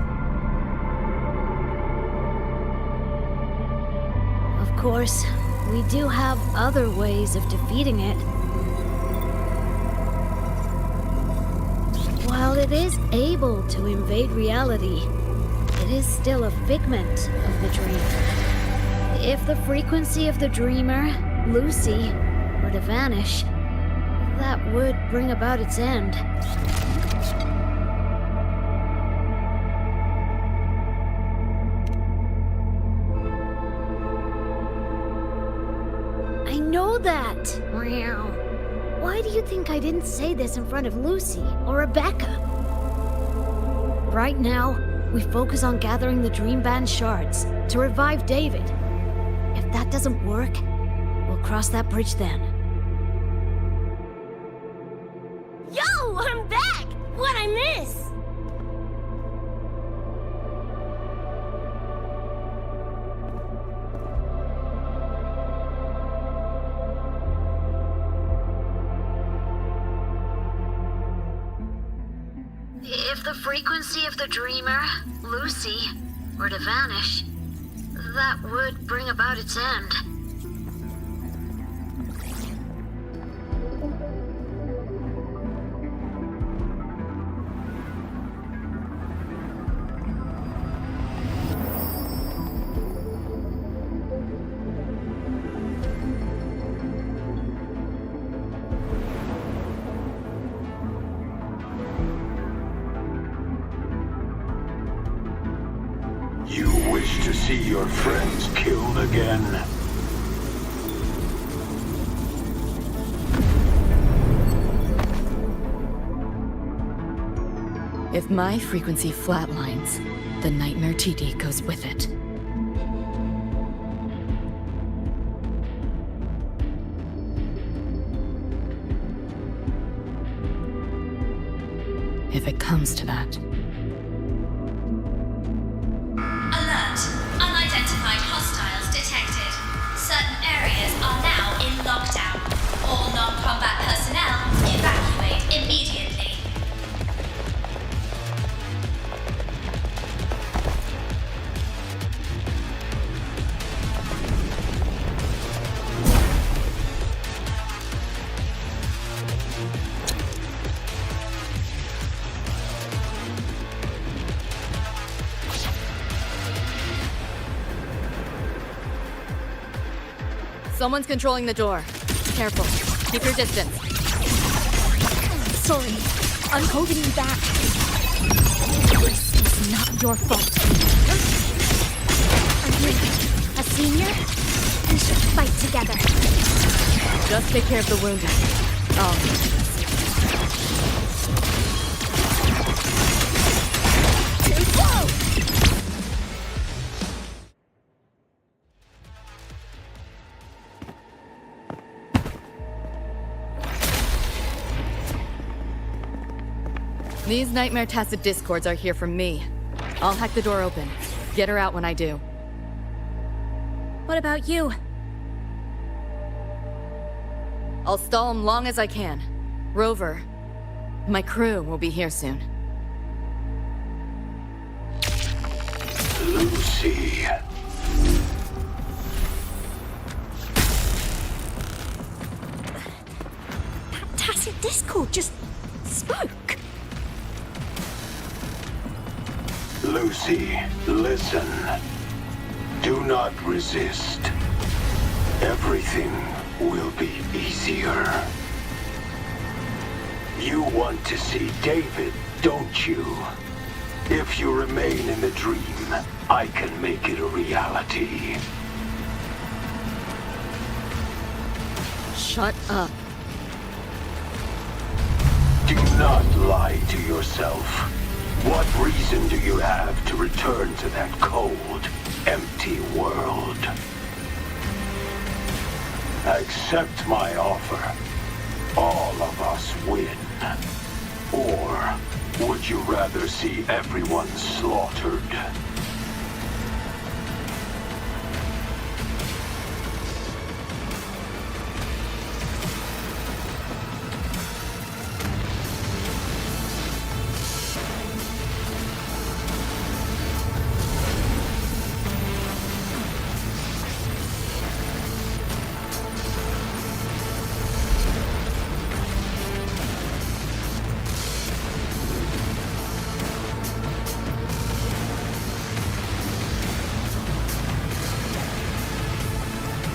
Of course, we do have other ways of defeating it. While it is able to invade reality, it is still a figment of the dream. If the frequency of the dreamer, Lucy, were to vanish, that would bring about its end. I know that! Meow. Why do you think I didn't say this in front of Lucy or Rebecca? Right now, we focus on gathering the Dream Band shards to revive David. If that doesn't work, we'll cross that bridge then. Yo, I'm back! What'd I miss? If the frequency of the dreamer, Lucy, were to vanish, that would bring about its end. You wish to see your friends killed again? If my frequency flatlines, the Nightmare TD goes with it. If it comes to that. Alert! Unidentified hostiles detected. Certain areas are now in lockdown. All non-combat personnel evacuate immediately. Someone's controlling the door. Careful. Keep your distance. Sorry, I'm holding you back. This is not your fault. Are you a senior? We should fight together. Just take care of the wounded. Oh. These Nightmare Tacit Discords are here for me. I'll hack the door open. Get her out when I do. What about you? I'll stall them long as I can. Rover, my crew will be here soon. Lucy. That Tacit Discord just spoke. Lucy, listen. Do not resist. Everything will be easier. You want to see David, don't you? If you remain in the dream, I can make it a reality. Shut up. Do not lie to yourself. What reason do you have to return to that cold, empty world? Accept my offer. All of us win. Or would you rather see everyone slaughtered?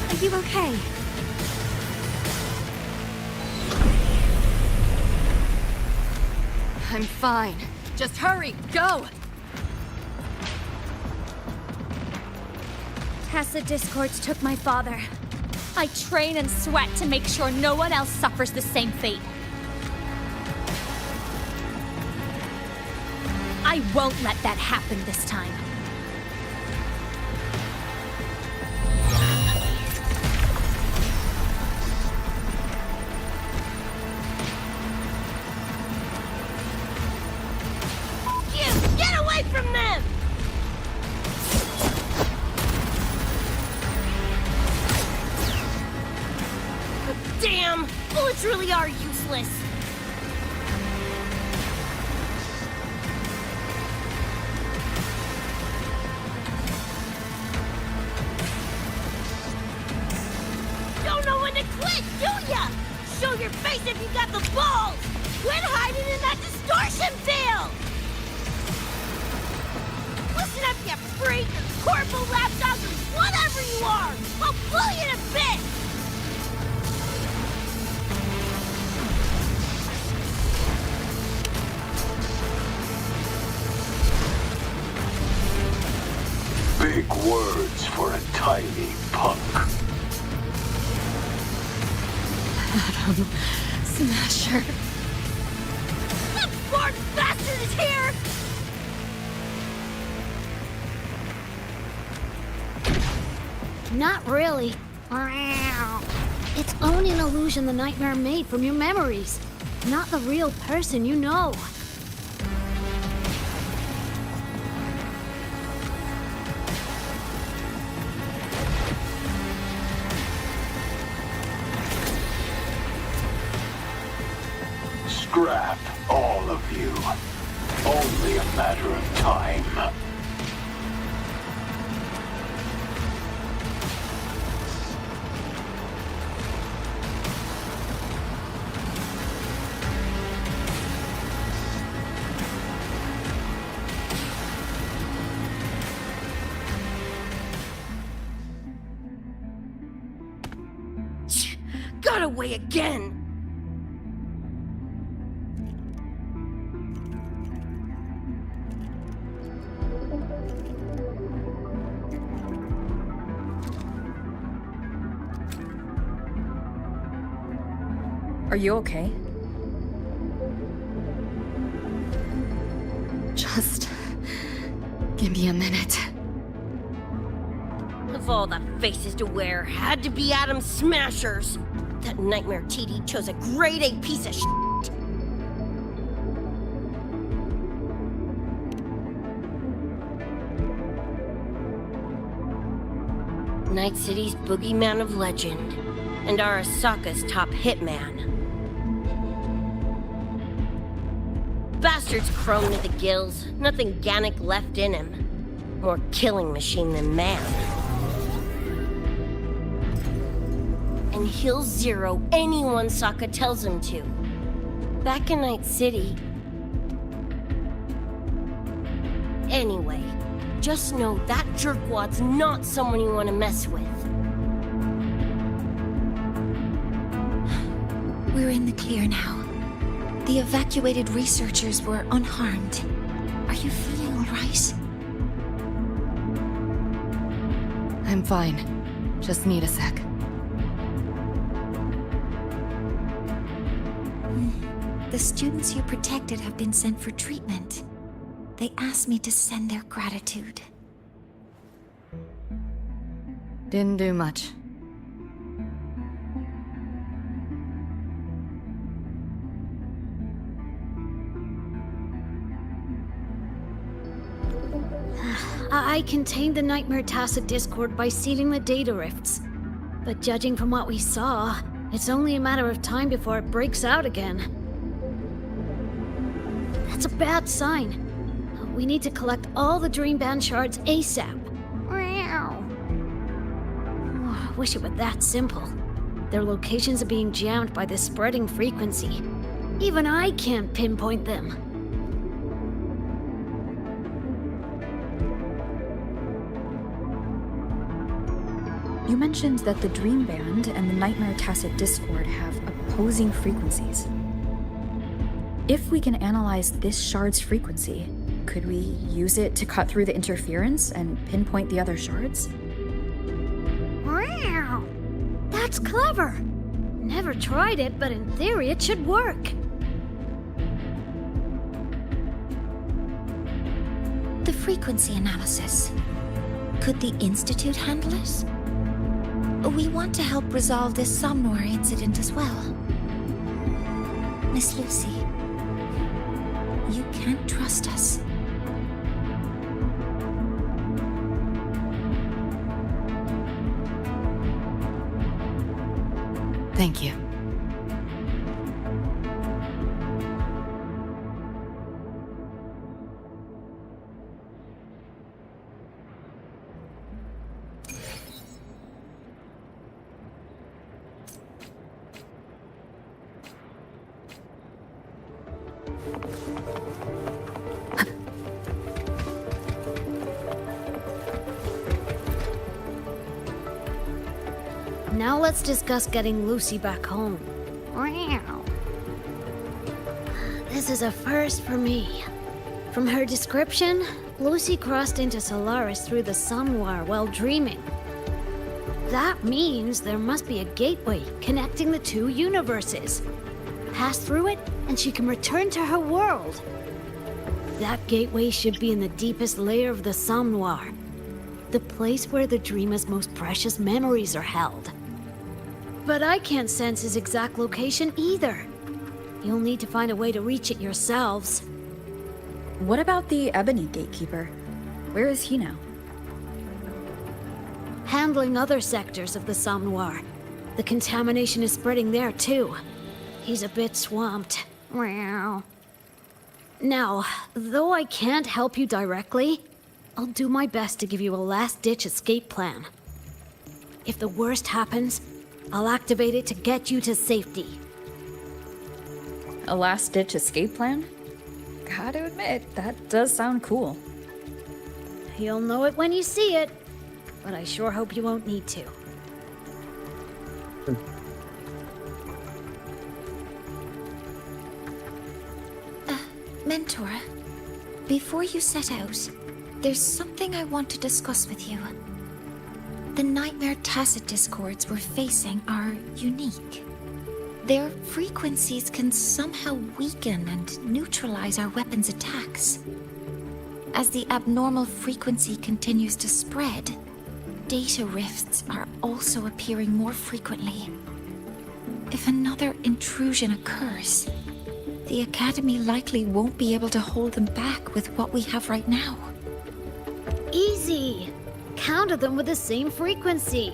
Are you okay? I'm fine. Just hurry, go! Tacit Discords took my father. I train and sweat to make sure no one else suffers the same fate. I won't let that happen this time. Get away from them! Damn! Bullets really are useless. face if you got the balls! Quit hiding in that distortion field! Listen up, you freak, or corporal lapdog, or whatever you are! I'll blow you to bits! Big words for a tiny punk. Adam Smasher. That smart bastard is here! Not really. It's only an illusion the nightmare made from your memories, not the real person you know. Scrap, all of you. Only a matter of time. Got away again! Are you okay? Just give me a minute. Of all the faces to wear, had to be Adam Smashers. That nightmare TD chose a grade A piece of shit. Night City's boogeyman of legend, and Arasaka's top hitman. Bastard's chrome to the gills, nothing Gannic left in him. More killing machine than man. And he'll zero anyone Sokka tells him to. Back in Night City. Anyway, just know that jerkwad's not someone you want to mess with. We're in the clear now. The evacuated researchers were unharmed. Are you feeling all right? I'm fine. Just need a sec. The students you protected have been sent for treatment. They asked me to send their gratitude. Didn't do much. I contained the Nightmare Tacit Discord by sealing the data rifts. But judging from what we saw, it's only a matter of time before it breaks out again. That's a bad sign. We need to collect all the Dream Band shards ASAP. Oh, I wish it were that simple. Their locations are being jammed by this spreading frequency. Even I can't pinpoint them. You mentioned that the Dream Band and the Nightmare Tacit Discord have opposing frequencies. If we can analyze this shard's frequency, could we use it to cut through the interference and pinpoint the other shards? Wow! That's clever! Never tried it, but in theory it should work. The frequency analysis. Could the Institute handle it? We want to help resolve this Somnor incident as well. Miss Lucy, you can't trust us. Thank you. Now let's discuss getting Lucy back home. This is a first for me. From her description, Lucy crossed into Solaris through the Somnoir while dreaming. That means there must be a gateway connecting the two universes. Pass through it, and she can return to her world. That gateway should be in the deepest layer of the Somnoir, the place where the dreamer's most precious memories are held. But I can't sense his exact location either. You'll need to find a way to reach it yourselves. What about the Ebony Gatekeeper? Where is he now? Handling other sectors of the Somnoir. The contamination is spreading there too. He's a bit swamped. Now, though I can't help you directly, I'll do my best to give you a last-ditch escape plan. If the worst happens, I'll activate it to get you to safety. A last-ditch escape plan? Gotta admit, that does sound cool. You'll know it when you see it, but I sure hope you won't need to. Mentor, before you set out, there's something I want to discuss with you. The Nightmare Tacet discords we're facing are unique. Their frequencies can somehow weaken and neutralize our weapons' attacks. As the abnormal frequency continues to spread, data rifts are also appearing more frequently. If another intrusion occurs, the Academy likely won't be able to hold them back with what we have right now. Easy! Counter them with the same frequency.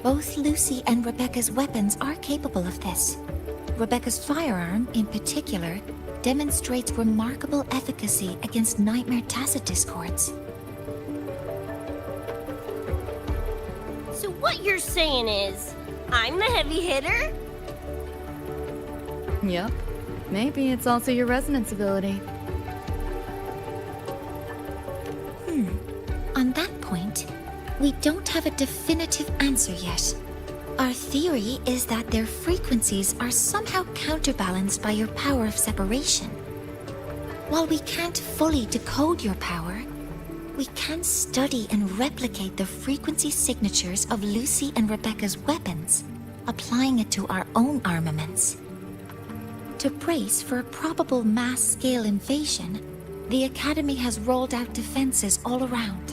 Both Lucy and Rebecca's weapons are capable of this. Rebecca's firearm, in particular, demonstrates remarkable efficacy against Nightmare Tacet discords. So what you're saying is, I'm the heavy hitter? Yep. Maybe it's also your resonance ability. On that point, we don't have a definitive answer yet. Our theory is that their frequencies are somehow counterbalanced by your power of separation. While we can't fully decode your power, we can study and replicate the frequency signatures of Lucy and Rebecca's weapons, applying it to our own armaments. To brace for a probable mass-scale invasion, the Academy has rolled out defenses all around.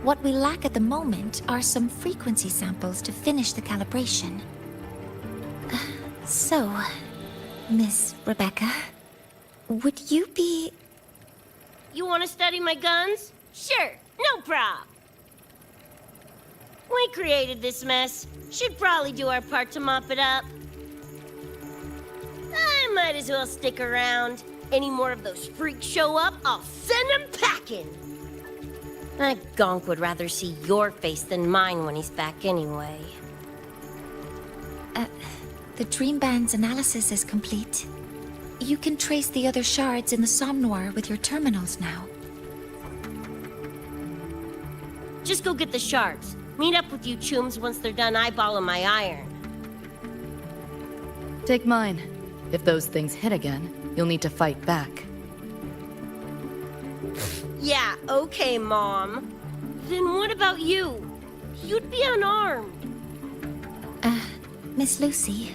What we lack at the moment are some frequency samples to finish the calibration. So, Miss Rebecca, would you be... You want to study my guns? Sure, no prob. We created this mess. Should probably do our part to mop it up. I might as well stick around. Any more of those freaks show up, I'll send them packing. That gonk would rather see your face than mine when he's back anyway. The Dream Band's analysis is complete. You can trace the other shards in the Somnoir with your terminals now. Just go get the shards. Meet up with you chooms once they're done eyeballing my iron. Take mine. If those things hit again, you'll need to fight back. Yeah, okay, Mom. Then what about you? You'd be unarmed. Miss Lucy,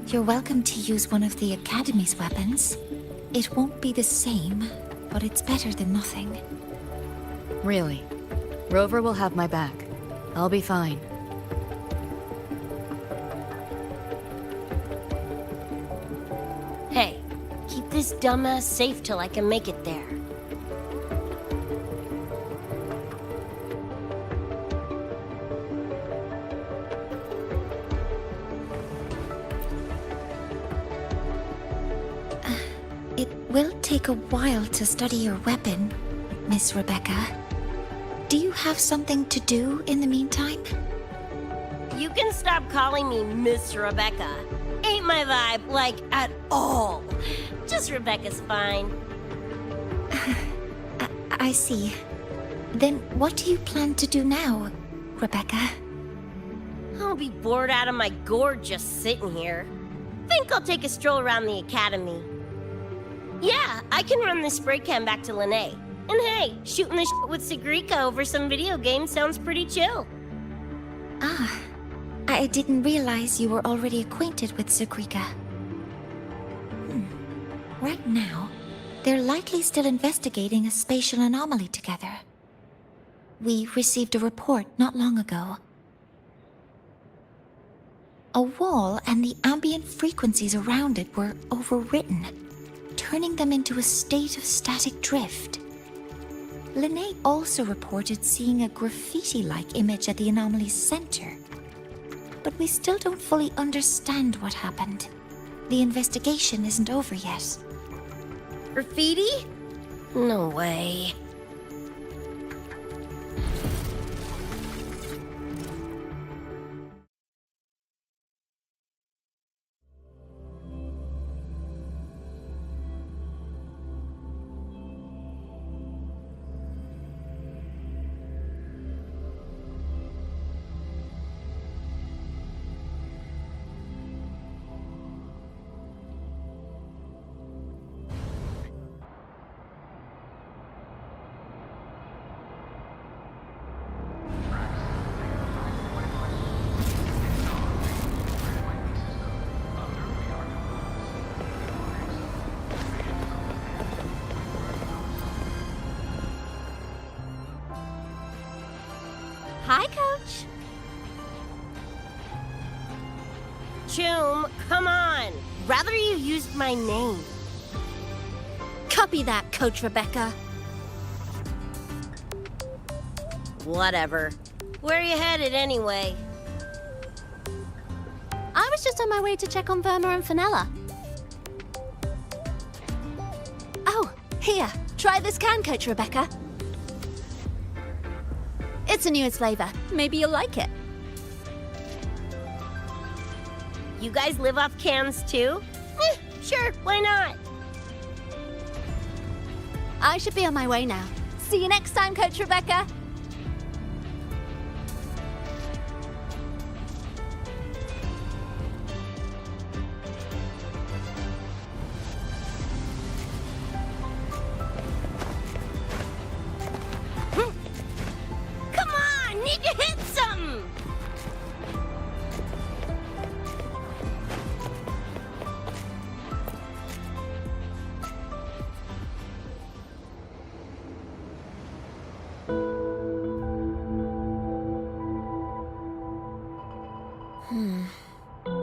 you're welcome to use one of the Academy's weapons. It won't be the same, but it's better than nothing. Really? Rover will have my back. I'll be fine. Hey, keep this dumbass safe till I can make it there. It will take a while to study your weapon, Miss Rebecca. Do you have something to do in the meantime? You can stop calling me Miss Rebecca. Ain't my vibe, like, at all. Just Rebecca's fine. I see. Then what do you plan to do now, Rebecca? I'll be bored out of my gourd just sitting here. Think I'll take a stroll around the academy. Yeah, I can run the spray can back to Lene. And hey, shooting the shit with Sigrika over some video games sounds pretty chill. Ah, I didn't realize you were already acquainted with Sigrika. Right now, they're likely still investigating a spatial anomaly together. We received a report not long ago. A wall and the ambient frequencies around it were overwritten, turning them into a state of static drift. Lene also reported seeing a graffiti-like image at the anomaly's center. But we still don't fully understand what happened. The investigation isn't over yet. Graffiti? No way. Hi, Coach. Choom, come on. Rather you used my name. Copy that, Coach Rebecca. Whatever. Where are you headed anyway? I was just on my way to check on Verma and Fenella. Oh, here. Try this can, Coach Rebecca. It's a newest flavor. Maybe you'll like it. You guys live off cans too? Sure, why not? I should be on my way now. See you next time, Coach Rebecca. Come on, need to hit something!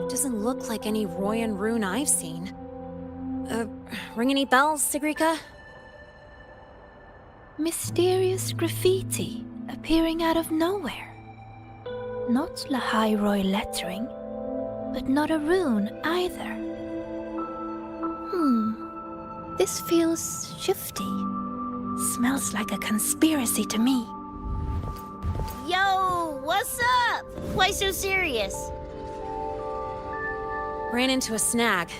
Doesn't look like any Royan rune I've seen. Ring any bells, Sigrika? Mysterious graffiti appearing out of nowhere. Not Lahai Roy lettering, but not a rune either. This feels shifty. Smells like a conspiracy to me. Yo, what's up? Why so serious? Ran into a snag.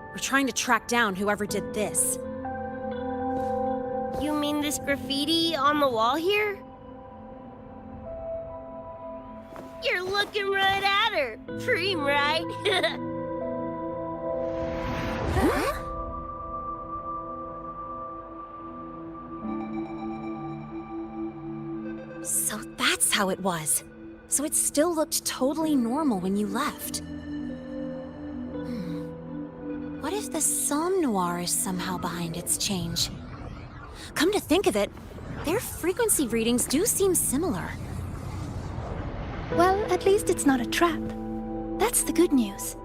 We're trying to track down whoever did this. You mean this graffiti on the wall here? You're looking right at her. Dream, right? So that's how it was. So it still looked totally normal when you left. What if the Somme Noir is somehow behind its change? Come to think of it, their frequency readings do seem similar. Well, at least it's not a trap. That's the good news.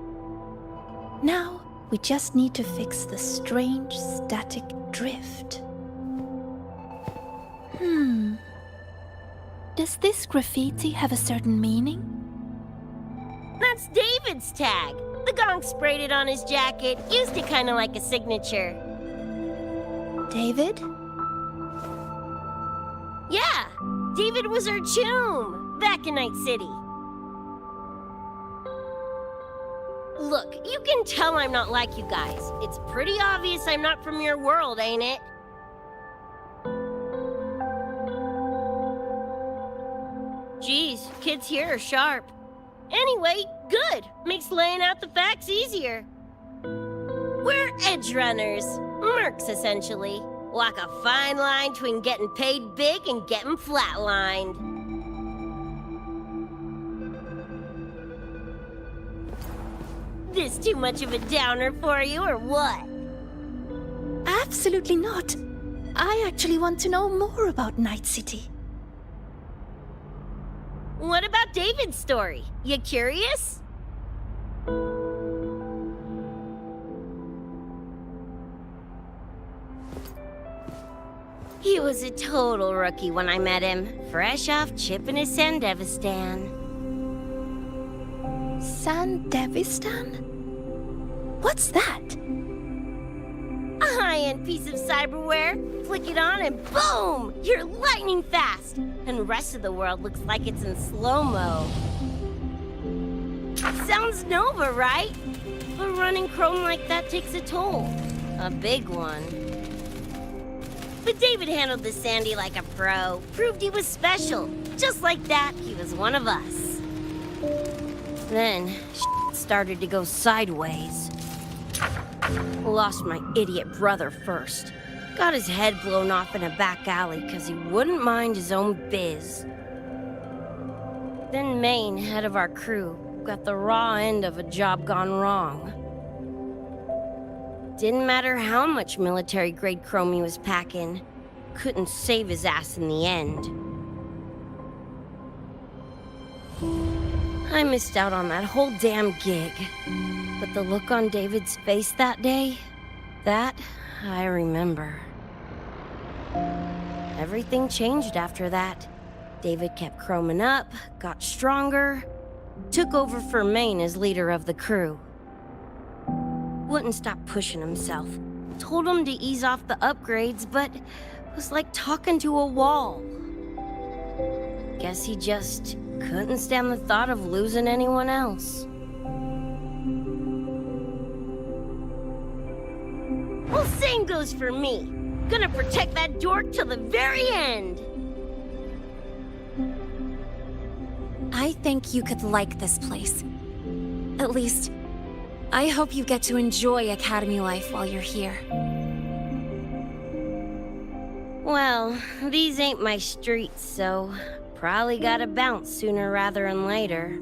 Now, we just need to fix the strange static drift. Does this graffiti have a certain meaning? That's David's tag. The gonk sprayed it on his jacket, used it kind of like a signature. David? Yeah, David was our choom back in Night City. Look, you can tell I'm not like you guys. It's pretty obvious I'm not from your world, ain't it? Geez, kids here are sharp. Anyway, good. Makes laying out the facts easier. We're Edgerunners. Mercs, essentially. Walk a fine line between getting paid big and getting flatlined. This too much of a downer for you, or what? Absolutely not. I actually want to know more about Night City. What about David's story? You curious? He was a total rookie when I met him, fresh off chipping his Sandevistan. Sandevistan? What's that? A high-end piece of cyberware. Flick it on and boom! You're lightning fast! And the rest of the world looks like it's in slow-mo. Sounds Nova, right? But running chrome like that takes a toll. A big one. But David handled the Sandy like a pro. Proved he was special. Just like that, he was one of us. Then, started to go sideways. Lost my idiot brother first. Got his head blown off in a back alley because he wouldn't mind his own biz. Then Maine, head of our crew, got the raw end of a job gone wrong. Didn't matter how much military-grade chrome he was packing. Couldn't save his ass in the end. I missed out on that whole damn gig. But the look on David's face that day, that I remember. Everything changed after that. David kept chroming up, got stronger, took over for Maine as leader of the crew. Wouldn't stop pushing himself. Told him to ease off the upgrades, but was like talking to a wall. Guess he just couldn't stand the thought of losing anyone else. Well, same goes for me. Gonna protect that dork till the very end. I think you could like this place. At least, I hope you get to enjoy Academy life while you're here. Well, these ain't my streets, so probably gotta bounce sooner rather than later.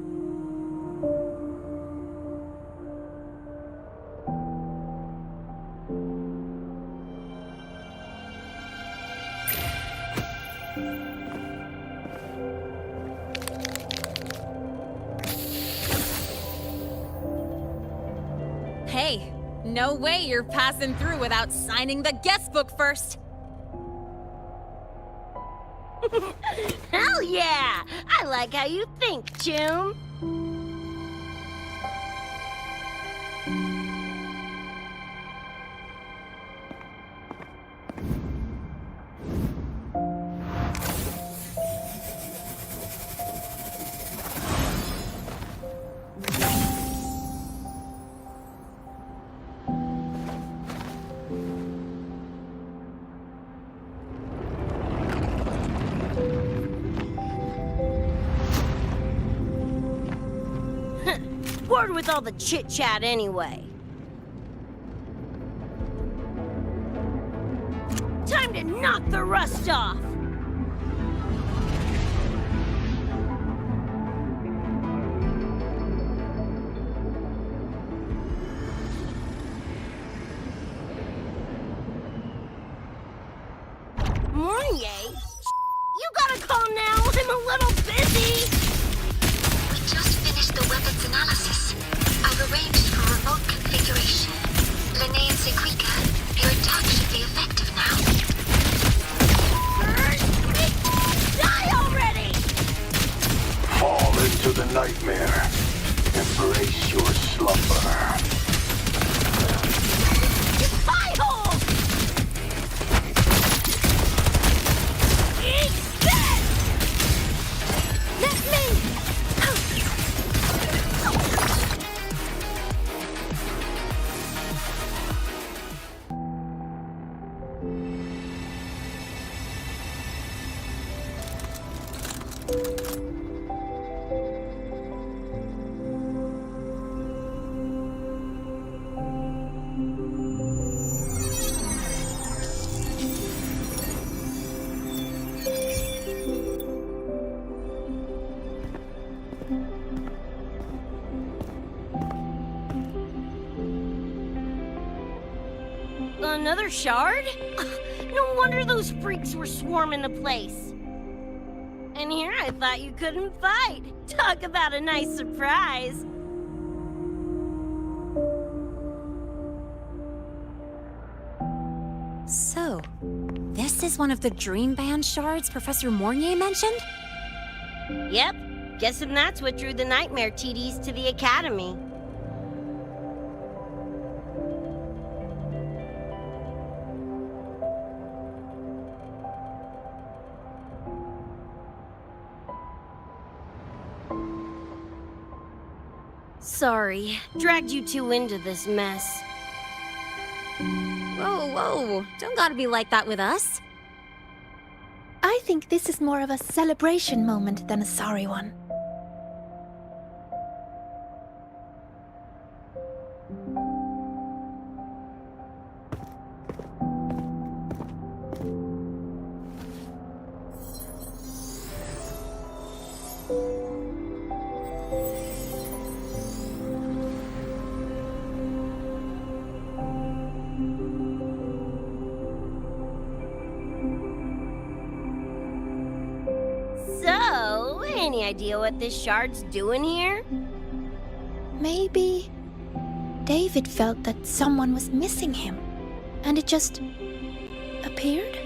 Hey, no way you're passing through without signing the guest book first. Hell yeah! I like how you think, Choom. Bored with all the chit-chat anyway. Time to knock the rust off! Mornier? You gotta call now, I'm a little busy! We just finished the weapons analysis. I've arranged for remote configuration. Lene and Sequika, your attack should be effective now. Die already! Fall into the nightmare. Embrace your slumber. Spy hole! Eat this! Let me! another shard? No wonder those freaks were swarming the place. And here I thought you couldn't fight. Talk about a nice surprise. So, this is one of the Dream Band shards Professor Mornier mentioned? Yep. Guessing that's what drew the Nightmare TDs to the Academy. Sorry, dragged you two into this mess. Whoa, whoa, don't gotta be like that with us. I think this is more of a celebration moment than a sorry one. So, any idea what this shard's doing here? Maybe David felt that someone was missing him, and it just appeared?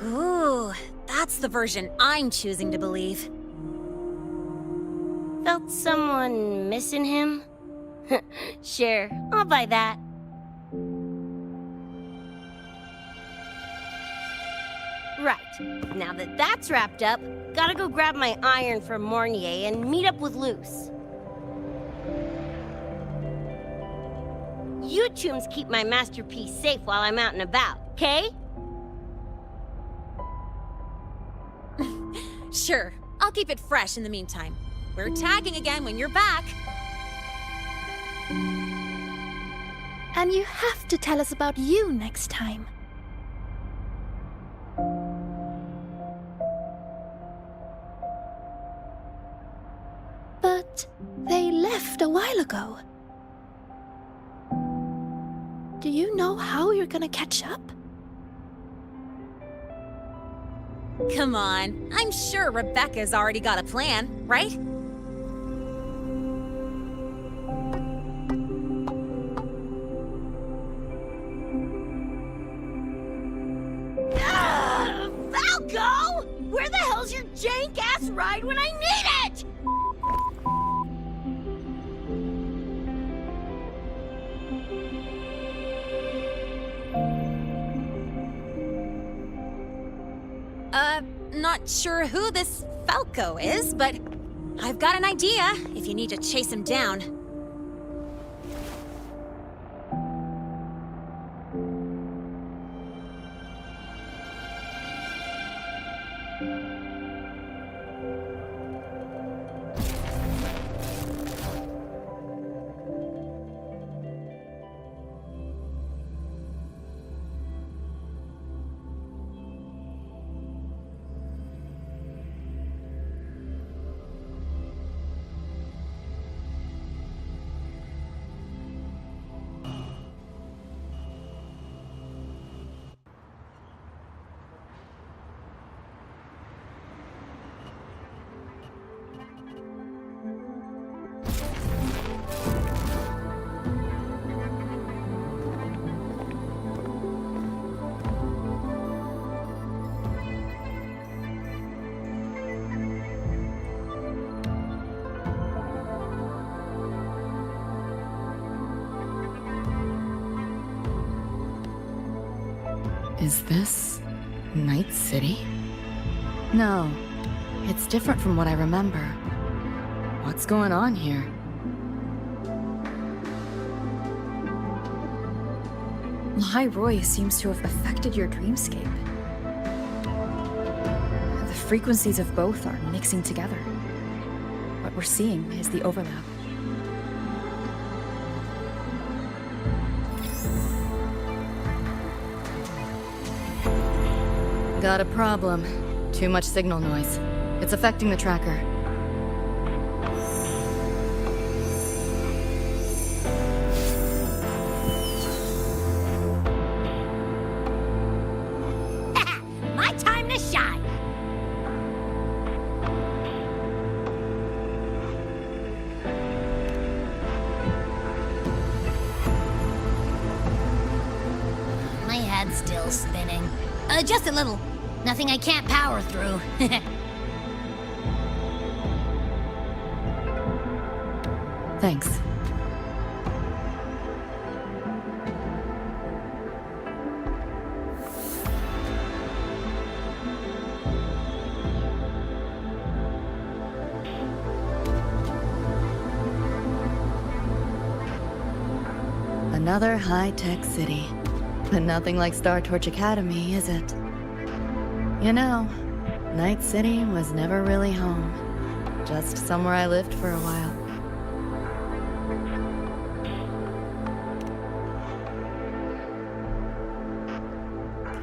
Ooh, that's the version I'm choosing to believe. Felt someone missing him? Sure, I'll buy that. Right, now that that's wrapped up, gotta go grab my iron from Mornier and meet up with Luce. You chums keep my masterpiece safe while I'm out and about, okay? Sure, I'll keep it fresh in the meantime. We're tagging again when you're back. And you have to tell us about you next time. But they left a while ago. Do you know how you're gonna catch up? Come on, I'm sure Rebecca's already got a plan, right? Falco! Where the hell's your jank-ass ride when I need it? Not sure who this Falco is, but I've got an idea if you need to chase him down. Is this Night City? No, it's different from what I remember. What's going on here? Lahai Roy seems to have affected your dreamscape. The frequencies of both are mixing together. What we're seeing is the overlap. Got a problem. Too much signal noise. It's affecting the tracker. pad's still spinning. Just a little. Nothing I can't power through. Thanks. Another high-tech city. But nothing like Star Torch Academy, is it? You know, Night City was never really home. Just somewhere I lived for a while.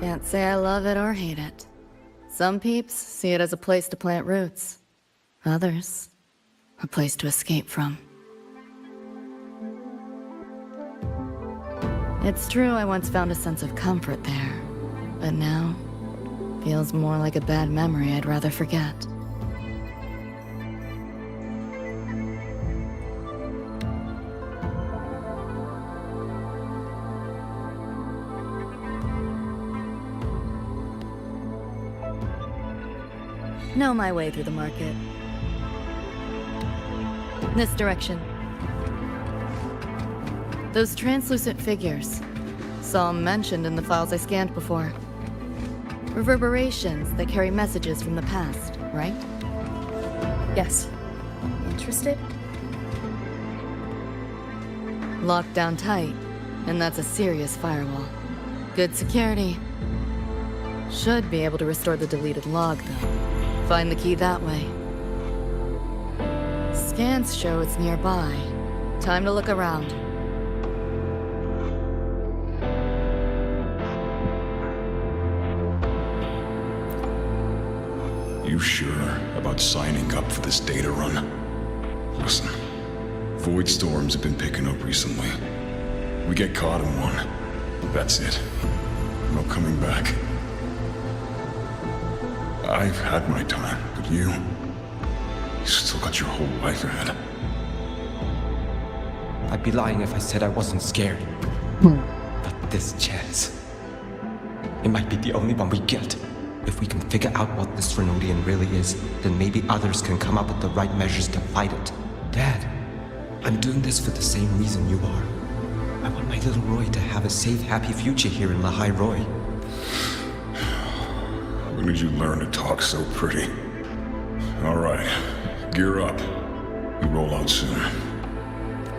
Can't say I love it or hate it. Some peeps see it as a place to plant roots. Others, a place to escape from. It's true I once found a sense of comfort there, but now feels more like a bad memory I'd rather forget. Know my way through the market. This direction. Those translucent figures. Saw them mentioned in the files I scanned before. Reverberations that carry messages from the past, right? Yes. Interested? Locked down tight, and that's a serious firewall. Good security. Should be able to restore the deleted log, though. Find the key that way. Scans show it's nearby. Time to look around. You sure about signing up for this data run? Listen, void storms have been picking up recently. We get caught in one. That's it. No coming back. I've had my time, but you still got your whole life ahead. I'd be lying if I said I wasn't scared. But this chance, it might be the only one we get. If we can figure out what this Renodian really is, then maybe others can come up with the right measures to fight it. Dad, I'm doing this for the same reason you are. I want my little Roy to have a safe, happy future here in Lahai Roy. When did you learn to talk so pretty? All right, gear up. We roll out soon.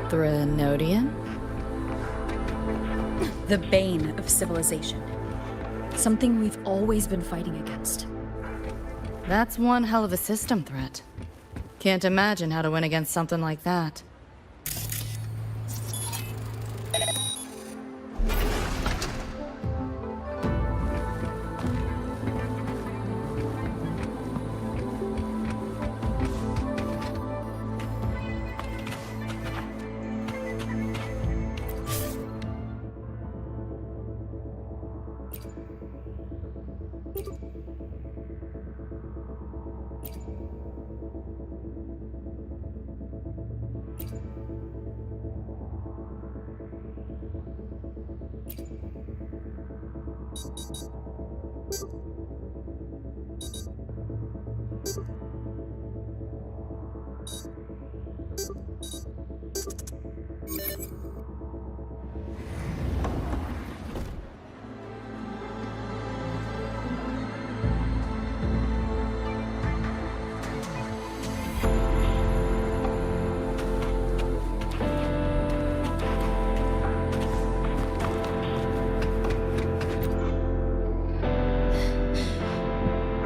Renodian? The bane of civilization. Something we've always been fighting against. That's one hell of a system threat. Can't imagine how to win against something like that.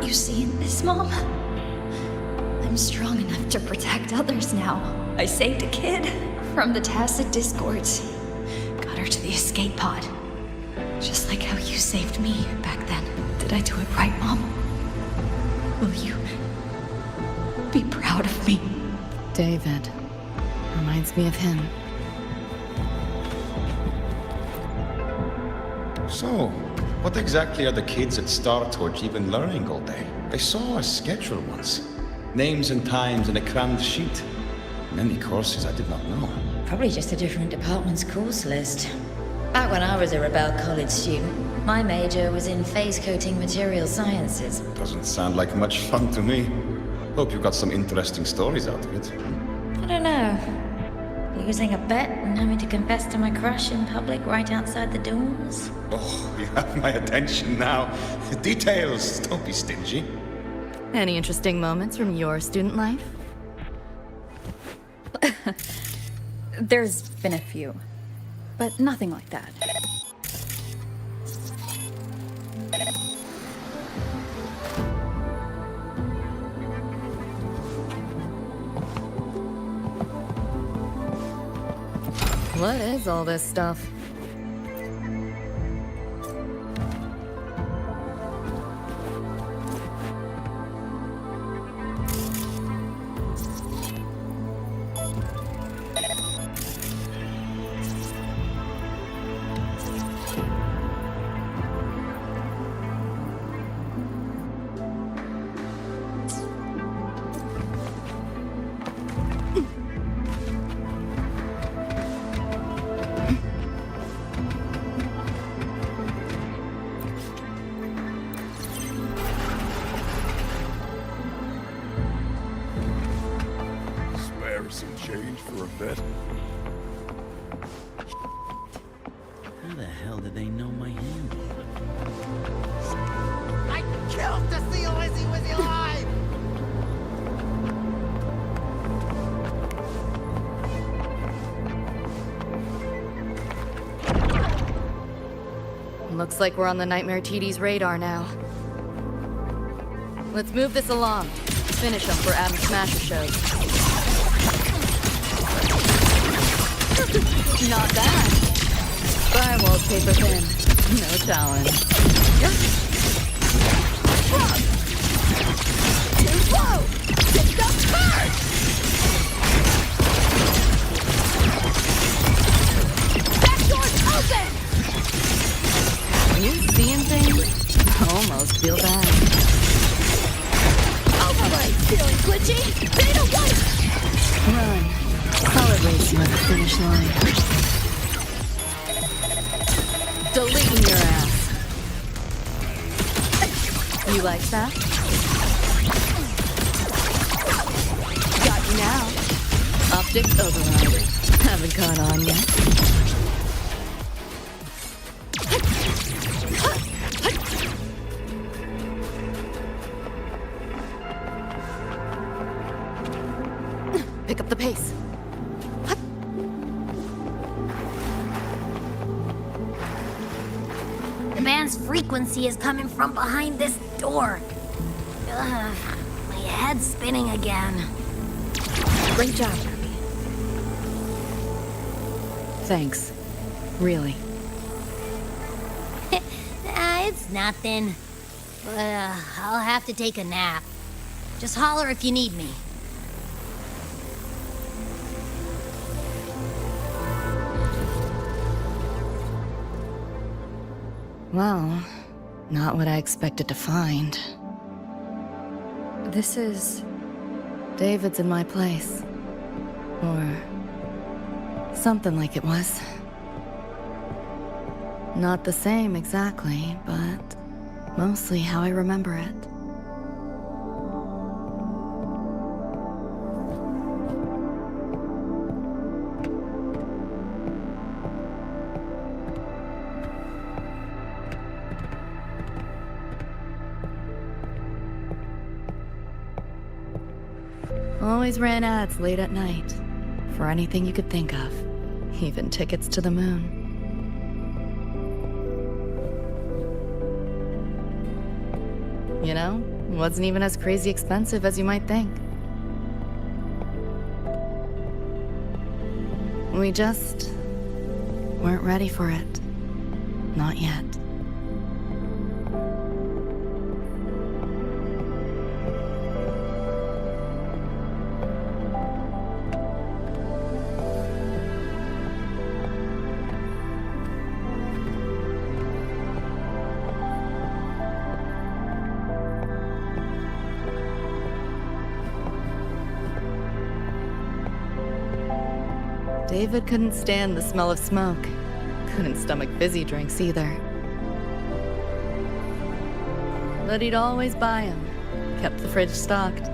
You seen this, Mom? I'm strong enough to protect others now. I saved a kid from the Tacit Discords. Got her to the escape pod. Just like how you saved me back then. Did I do it right, Mom? Will you be proud of me? David. Reminds me of him. So, what exactly are the kids at Star Torch even learning all day? I saw a schedule once. Names and times in a crammed sheet. Many courses I did not know. Probably just a different department's course list. Back when I was a Rebel college student, My major was in phase coating material sciences. Doesn't sound like much fun to me. Hope you got some interesting stories out of it. I don't know. Losing a bet and having to confess to my crush in public right outside the dorms. Oh, you have my attention now. Details, don't be stingy. Any interesting moments from your student life? There's been a few, but nothing like that. What is all this stuff? Some change for a bet? How the hell did they know my handle? I killed the seal as he was alive! Looks like we're on the Nightmare TD's radar now. Let's move this along. Finish them for Adam Smasher shows. Not bad. Firewall's paper thin. No challenge. Too slow! It's up first! Back door's open! You seeing things? Almost feel bad. Overlay! Feeling glitchy? Beta white! Run. Solid race you at the finish line. Deleting your ass. You like that? Got you now. Optics override. Haven't caught on yet. Pick up the pace. The band's frequency is coming from behind this door. Ugh, my head's spinning again. Great job, Ruby. Thanks. Really. It's nothing. But I'll have to take a nap. Just holler if you need me. Well, not what I expected to find. This is... David's in my place. Or... something like it was. Not the same exactly, but mostly how I remember it. Always ran ads late at night. For anything you could think of. Even tickets to the moon. You know, it wasn't even as crazy expensive as you might think. We just weren't ready for it. Not yet. David couldn't stand the smell of smoke. Couldn't stomach fizzy drinks either. but he'd always buy 'em. Kept the fridge stocked.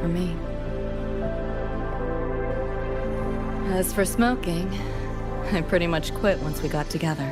For me. As for smoking, I pretty much quit once we got together.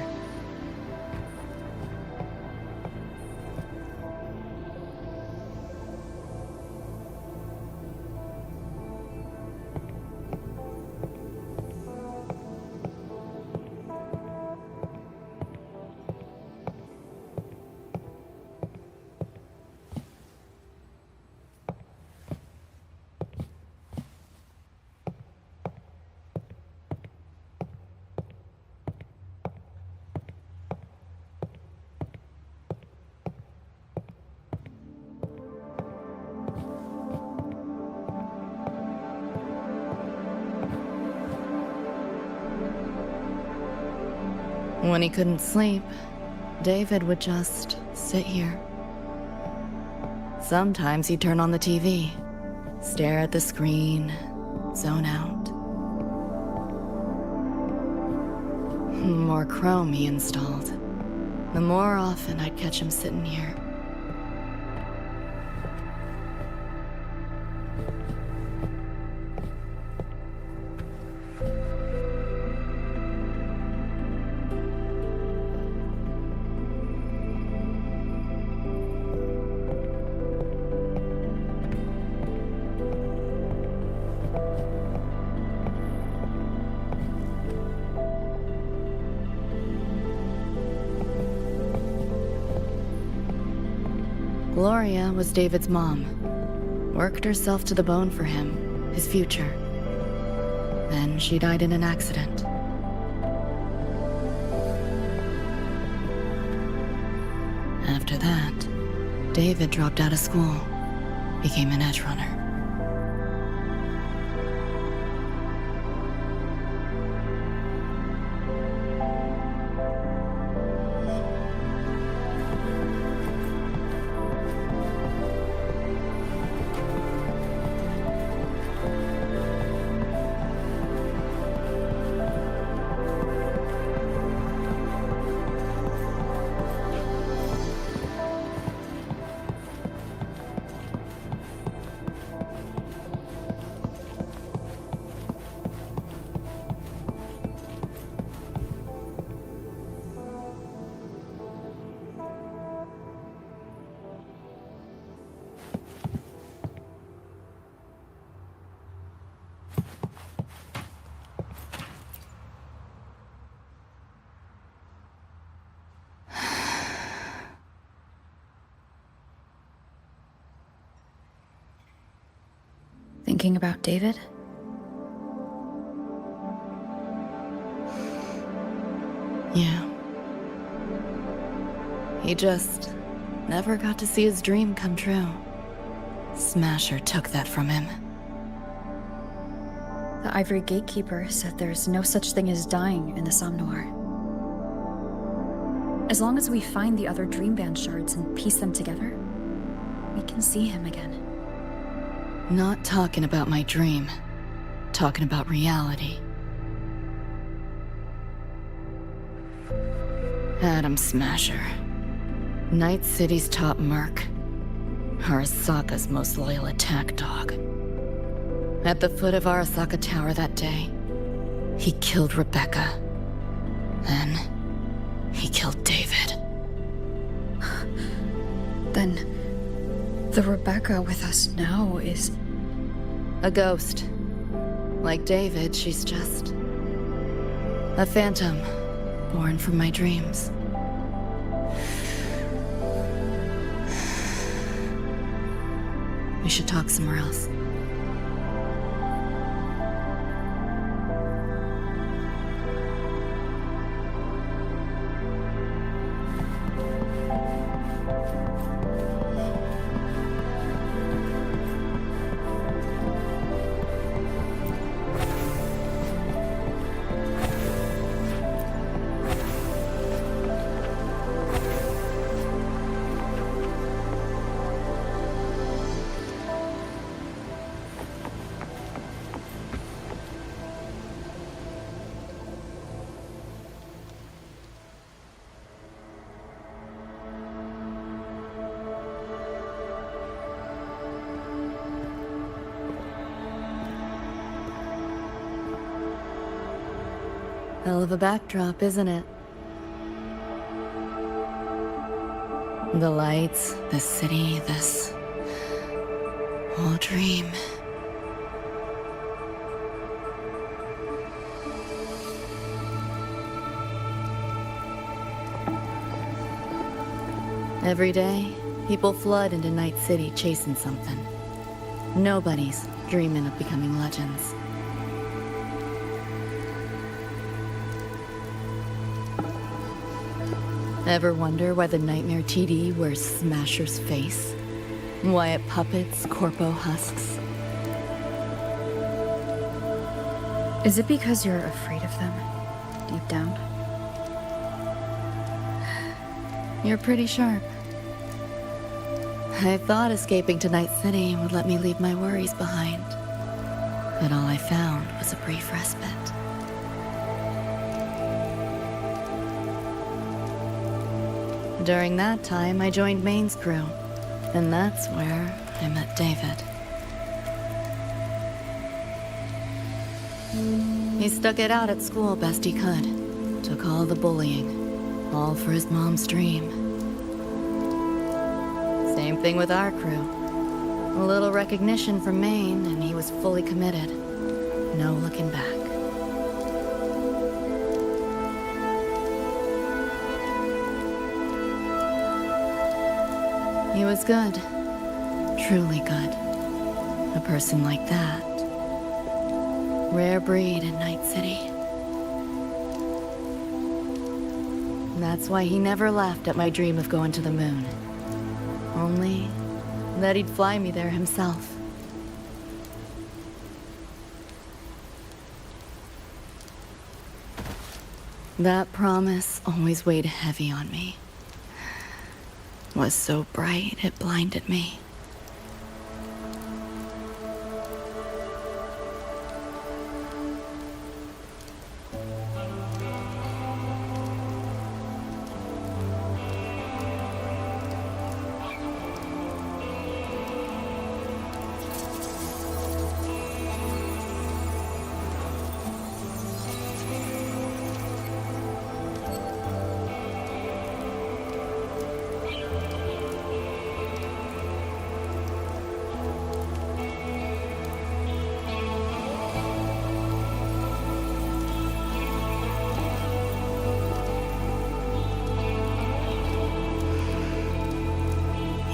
When he couldn't sleep, David would just sit here. Sometimes he'd turn on the TV, stare at the screen, zone out. The more Chrome he installed, the more often I'd catch him sitting here. Gloria was David's mom. Worked herself to the bone for him, his future. Then she died in an accident. After that, David dropped out of school, became an Edgerunner. Thinking about David? Yeah. He just never got to see his dream come true. Smasher took that from him. The Ivory Gatekeeper said there's no such thing as dying in the Somme Noir. As long as we find the other Dreamband shards and piece them together, we can see him again. Not talking about my dream. Talking about reality. Adam Smasher. Night City's top merc. Arasaka's most loyal attack dog. At the foot of Arasaka Tower that day, he killed Rebecca. Then, he killed David. Then, the Rebecca with us now is... a ghost. Like David, she's just... a phantom, born from my dreams. We should talk somewhere else. Hell of a backdrop, isn't it? The lights, the city, this whole dream. Every day, people flood into Night City chasing something. Nobody's dreaming of becoming legends. Ever wonder why the Nightmare TD wears Smasher's face? Why it puppets Corpo husks? Is it because you're afraid of them, deep down? You're pretty sharp. I thought escaping to Night City would let me leave my worries behind. But all I found was a brief respite. During that time, I joined Maine's crew. And that's where I met David. He stuck it out at school best he could. Took all the bullying. All for his mom's dream. Same thing with our crew. A little recognition from Maine, and he was fully committed. No looking back. He was good. Truly good. A person like that. Rare breed in Night City. That's why he never laughed at my dream of going to the moon. Only that he'd fly me there himself. That promise always weighed heavy on me. Was so bright it blinded me.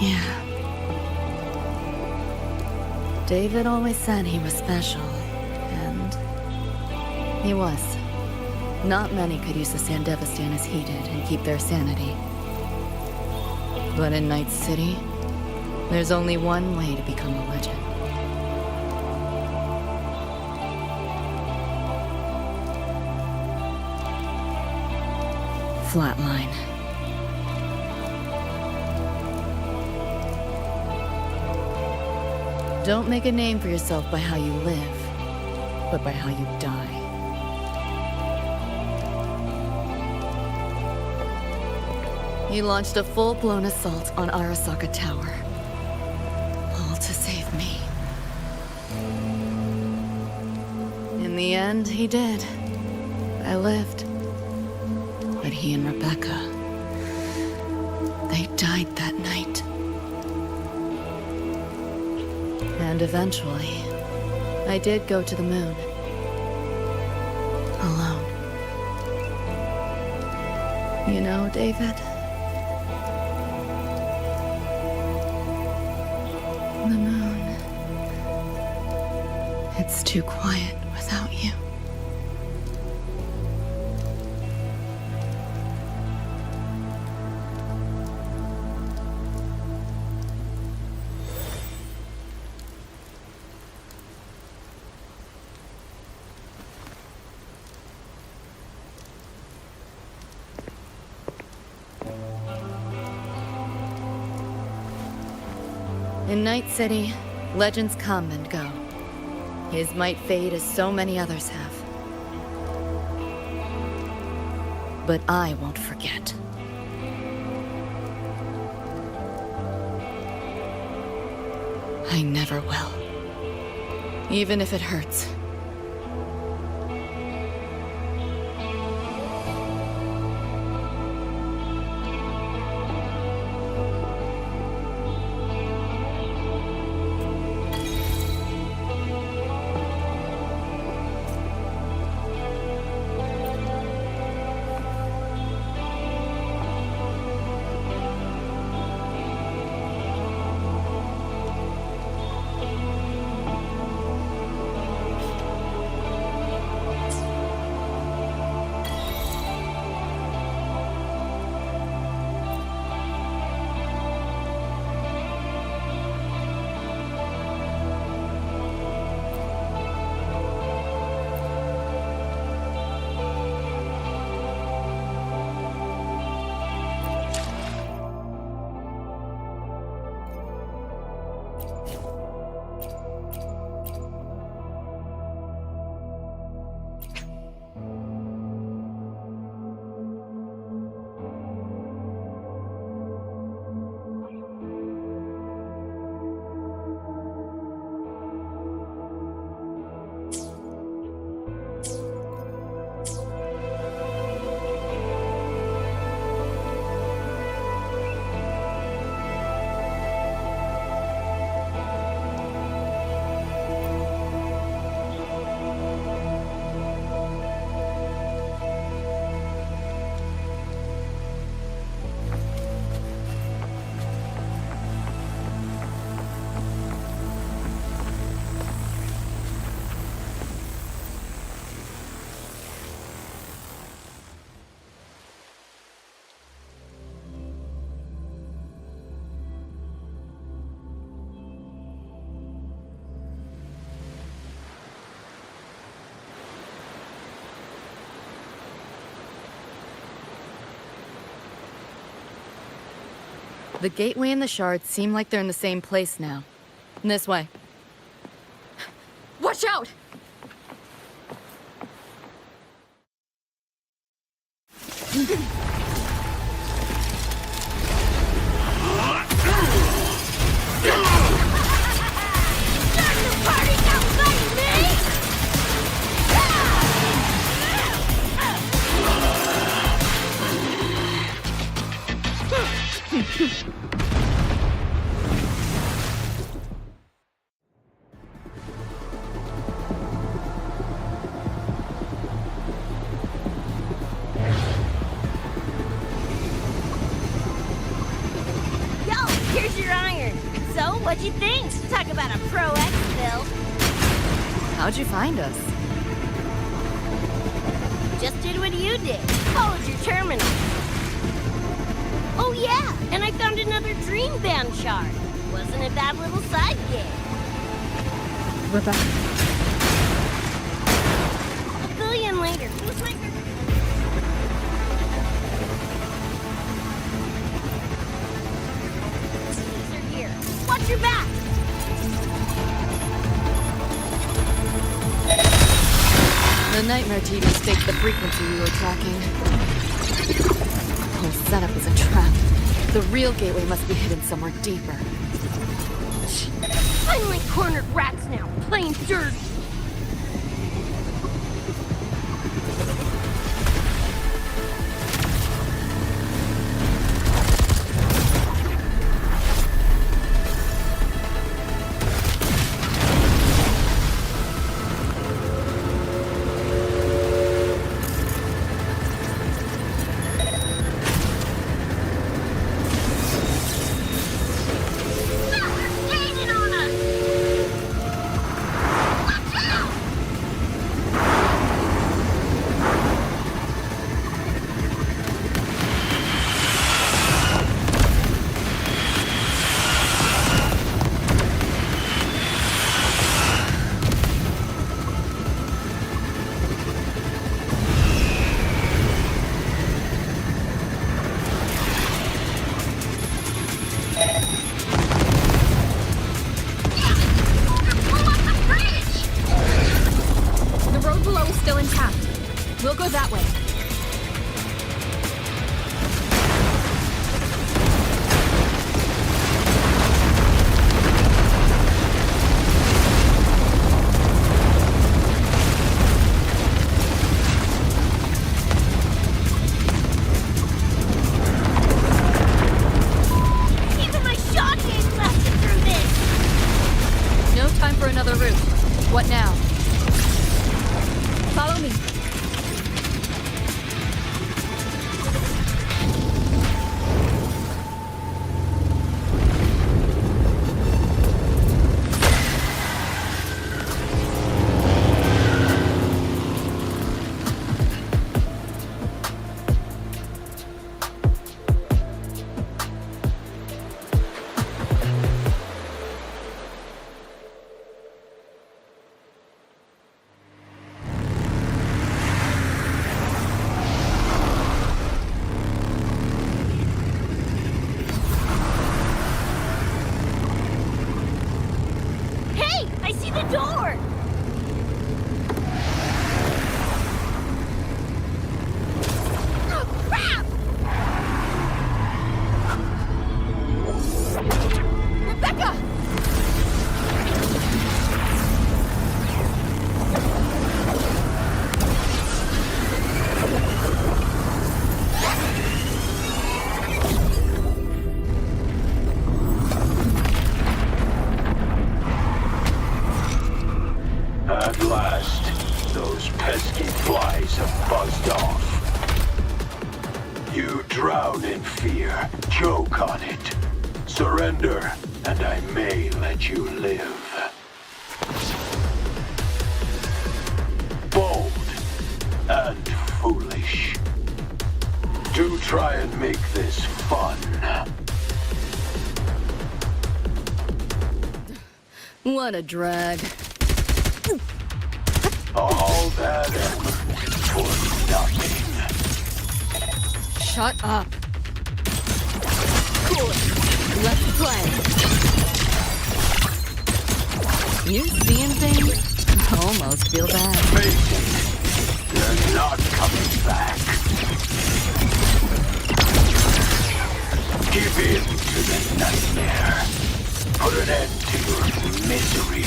Yeah. David always said he was special, and he was. Not many could use the Sandevistan as he did and keep their sanity. But in Night City, there's only one way to become a legend. Flatline. Don't make a name for yourself by how you live, but by how you die. He launched a full-blown assault on Arasaka Tower. All to save me. In the end, he did. I lived. But he and Rebecca, they died that night. And eventually, I did go to the moon. Alone. You know, David? The moon. It's too quiet without you. In Night City, legends come and go. His might fade as so many others have. But I won't forget. I never will. Even if it hurts. The gateway and the shards seem like they're in the same place now. This way. Watch out! Here's your iron. So, what'd you think? Talk about a pro exfil. How'd you find us? Just did what you did. Followed your terminal. Oh yeah, and I found another dream band shard. Wasn't a bad little side gig. Rebecca. I'll fill you in later. Who's my... Watch your back! The nightmare TV faked the frequency we were tracking. The whole setup is a trap. The real gateway must be hidden somewhere deeper. I'm like cornered rats now, playing dirt. We'll go that way. Even my shotgun blasted through this! No time for another route. What now? Follow me. Door! Oh, crap! Rebecca! At last, those pesky flies have buzzed off. You drown in fear, choke on it. Surrender, and I may let you live. Bold and foolish. Do try and make this fun. What a drag. All that effort for nothing. Shut up. Cool. Let's play. You seeing things? I almost feel bad. Face it, you're not coming back. Give in to the nightmare. Put an end to your misery.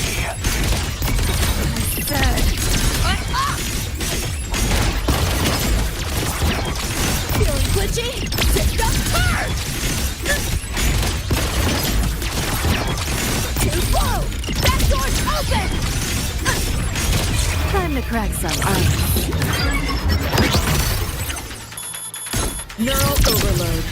Feeling glitchy? Picked up hard! Too slow! Back door's open! Time to crack some ice. Neural overload.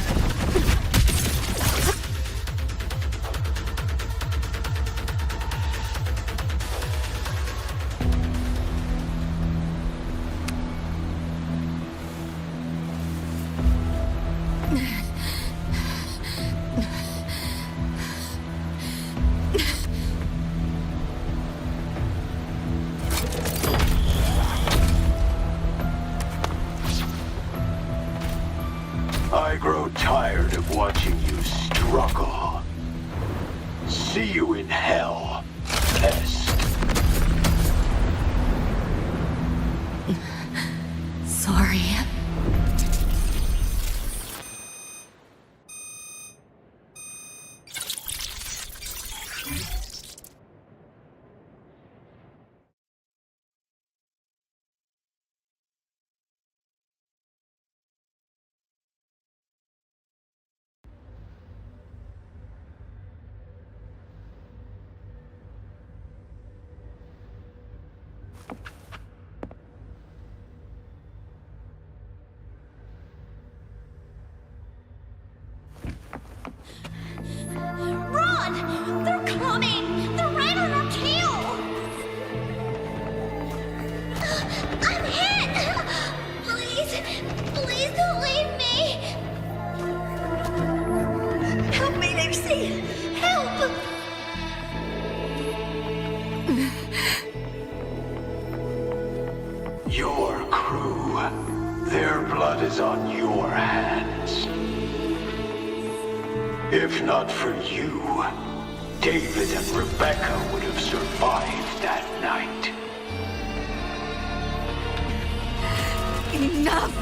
I grow tired of watching you struggle. See you in hell, pest. Sorry. Run! They're coming! They're right on our tail! I'm hit! Please, please don't leave me! Help me, Lucy! Help! Your crew, their blood is on your hands. If not for you, David and Rebecca would have survived that night. Enough!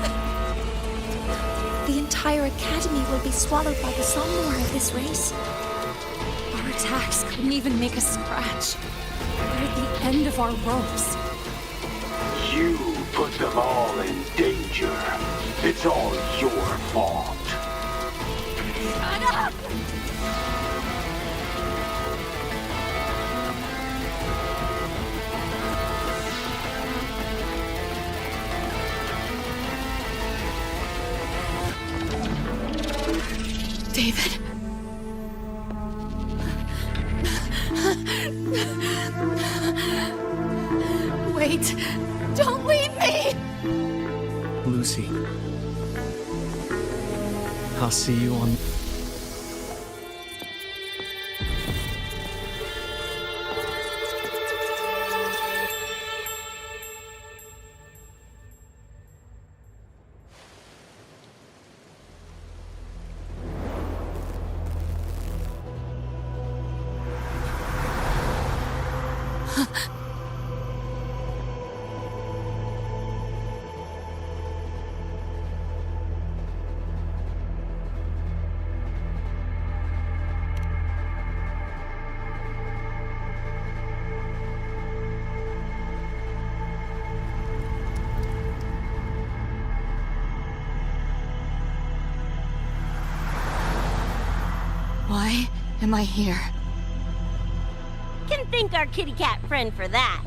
The entire academy will be swallowed by the Somnor of this race. Our attacks couldn't even make a scratch. We're at the end of our ropes. You put them all in danger. It's all your fault. Shut up! David. Wait. Don't leave me! Lucy. I'll see you on... Why am I here? Can thank our kitty cat friend for that.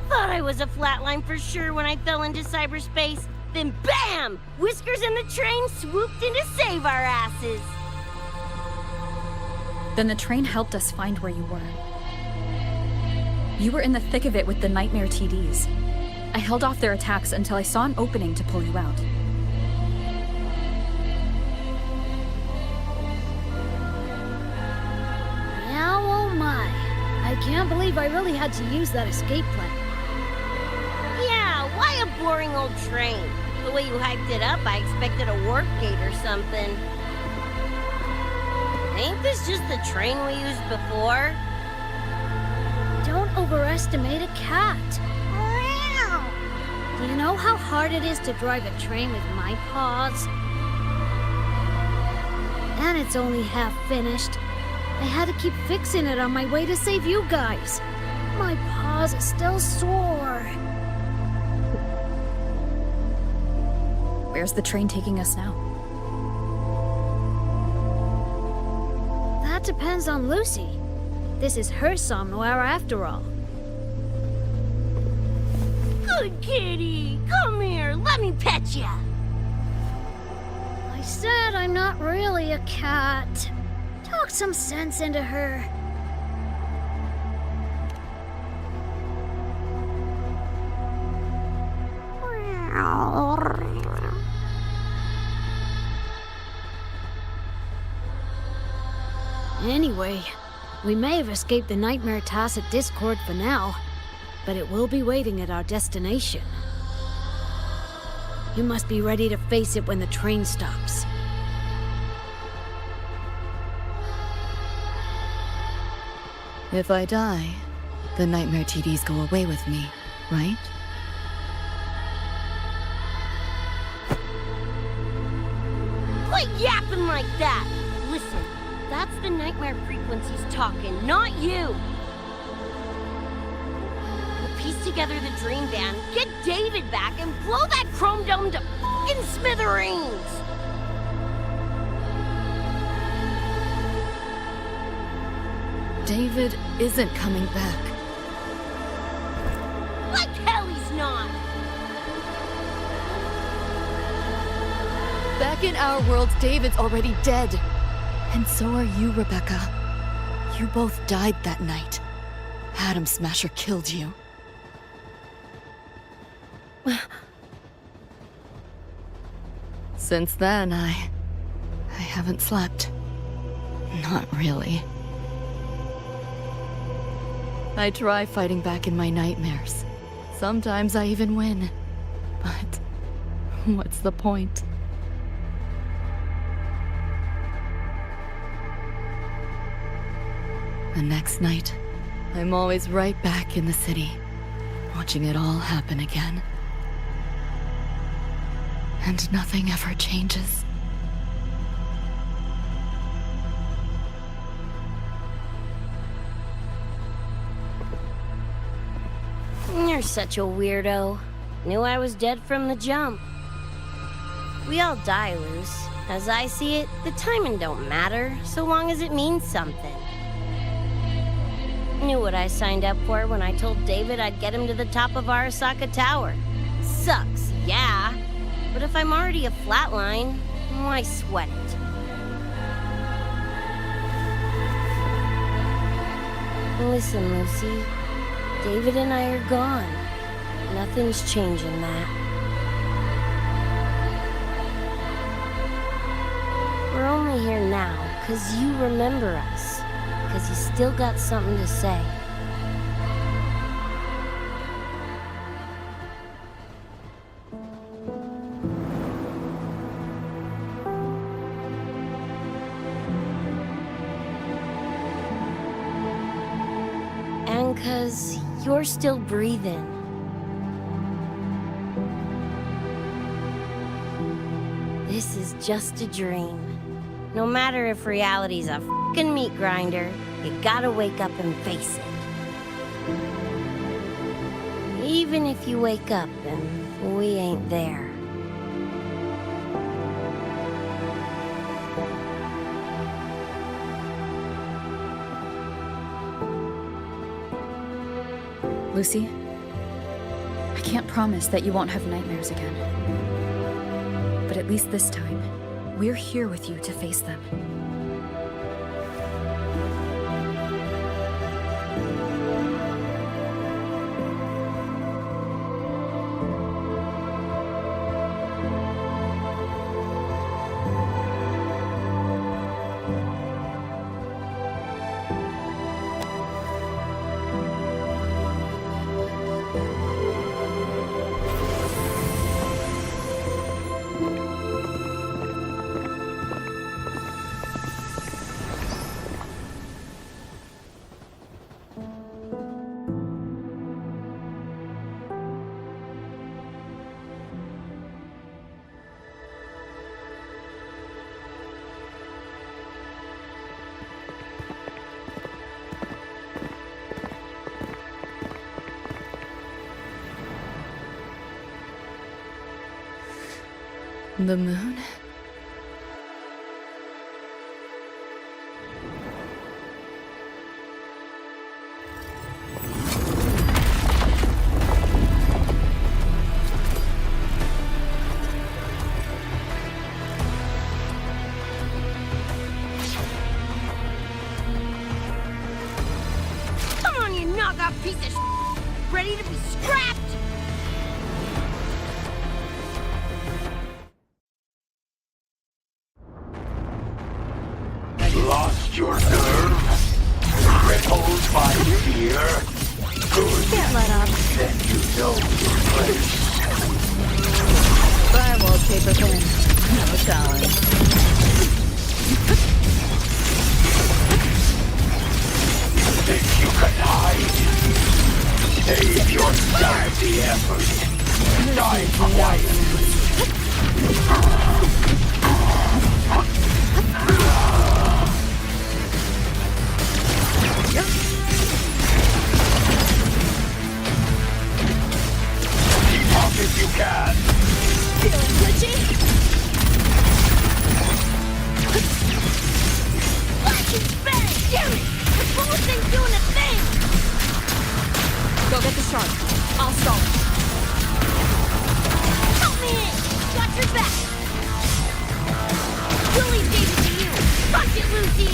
Thought I was a flatline for sure when I fell into cyberspace. Then BAM! Whiskers and the train swooped in to save our asses. Then the train helped us find where you were. You were in the thick of it with the Nightmare TDs. I held off their attacks until I saw an opening to pull you out. Now, oh my. I can't believe I really had to use that escape plan. Yeah, why a boring old train? The way you hyped it up, I expected a warp gate or something. Ain't this just the train we used before? Don't overestimate a cat. Do you know how hard it is to drive a train with my paws? And it's only half finished. I had to keep fixing it on my way to save you guys. My paws are still sore. Where's the train taking us now? That depends on Lucy. This is her somewhere after all. Good kitty! Come here, let me pet ya! I said I'm not really a cat. Talk some sense into her. Anyway, we may have escaped the Nightmare Tacit Discord for now, but it will be waiting at our destination. You must be ready to face it when the train stops. If I die, the Nightmare TDs go away with me, right? Quit yapping like that! Listen, that's the nightmare frequencies talking, not you! We'll piece together the dream band, get David back, and blow that chrome dome to f***ing smithereens! David isn't coming back. Like hell he's not! Back in our world, David's already dead. And so are you, Rebecca. You both died that night. Atom Smasher killed you. Since then, I haven't slept. Not really. I try fighting back in my nightmares. Sometimes I even win. But what's the point? The next night, I'm always right back in the city, watching it all happen again. And nothing ever changes. You're such a weirdo. Knew I was dead from the jump. We all die, Luce. As I see it, the timing don't matter, so long as it means something. Knew what I signed up for when I told David I'd get him to the top of Arasaka Tower. Sucks, yeah. But if I'm already a flatline, why sweat it? Listen, Lucy. David and I are gone. Nothing's changing that. We're only here now because you remember us. Because you still got something to say. And because you're still breathing. This is just a dream. No matter if reality's a f***ing meat grinder, you gotta wake up and face it. Even if you wake up and we ain't there. Lucy, I can't promise that you won't have nightmares again. But at least this time, we're here with you to face them. The moon? Come on, you knockoff piece of ready to be scrapped! Lost your nerve? Crippled by fear? Good. Can't let up. Then you know your place. Firewall paper thin. No challenge. Think you can hide? Save yourself the effort. Die quietly. Keep up if you can. Feeling glitchy? Watch it bang! Damn it! The bullet thing's doing a thing! Go get the shark. I'll stall. Help me in! Watch your back! We'll leave David to you! Punch it, Lucy!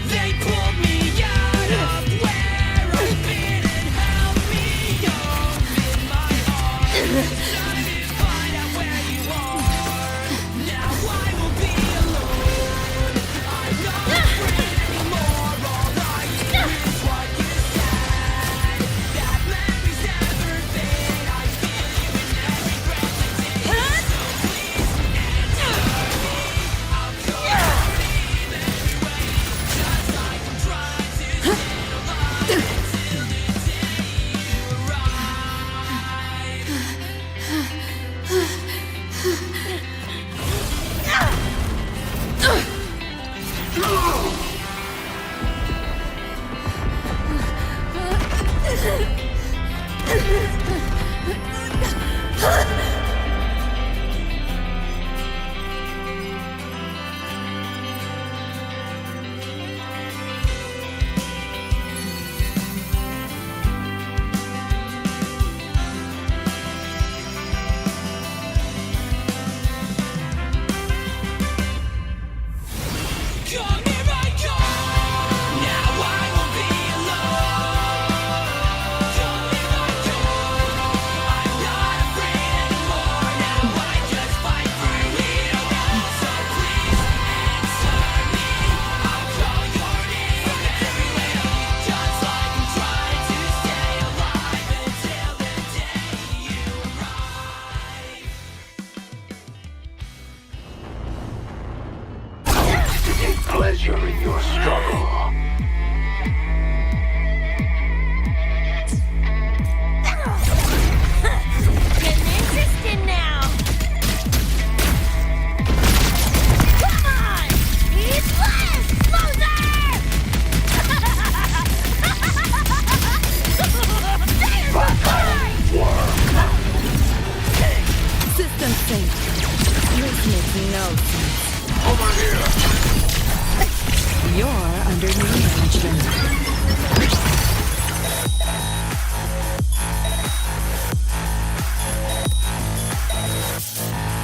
They pulled me out of where I've been and held me up in my arms. Trying to find out where you are. Now I will be alone. I'm not afraid anymore. All I hear is what you said. That memories never fade. I feel you in every breath I take. So please answer me. I'll go leave every way. Just like I'm trying to stay alive until the day you Come here I come. Now I will be alone. Come here I come. I'm not afraid anymore. Now I just fight through it all. So please answer me. I'll call your name everywhere. Just like I'm trying to stay alive until the day you arrive. To take pleasure in your struggle. Getting interested now! Come on! He's less! Loser! System sync. This makes no sense. Over here. You're under new management.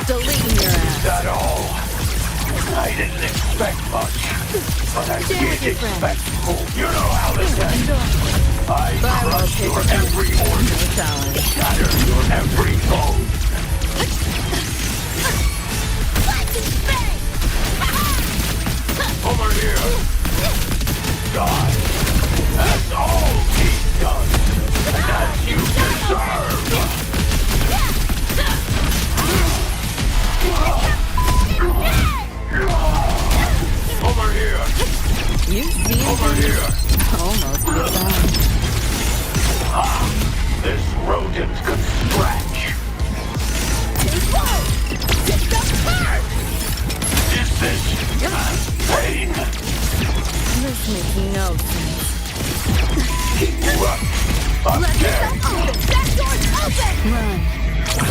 Deleting your ass. That all? I didn't expect much, but I did expect more. You know how this ends. I crush your every organ, shatter your every bone. Over here. God, that's all he's done. That you deserve. Over here. You see Over here. almost this pain. This makes no sense. Keep you up. Again. That door's open! Run.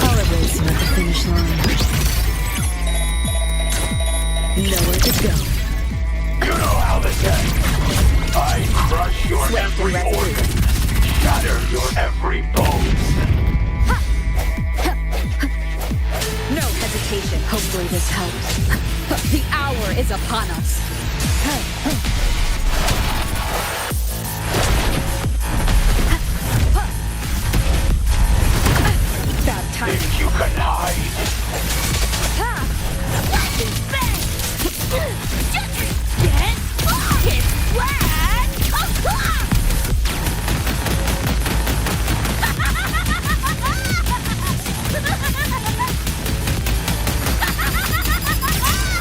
I'll erase you at the finish line. Nowhere to go. You know how this ends. I crush your every organ, shatter your every bone. No hesitation. Hopefully this helps. The hour is upon us. Bad timing. Think you can hide?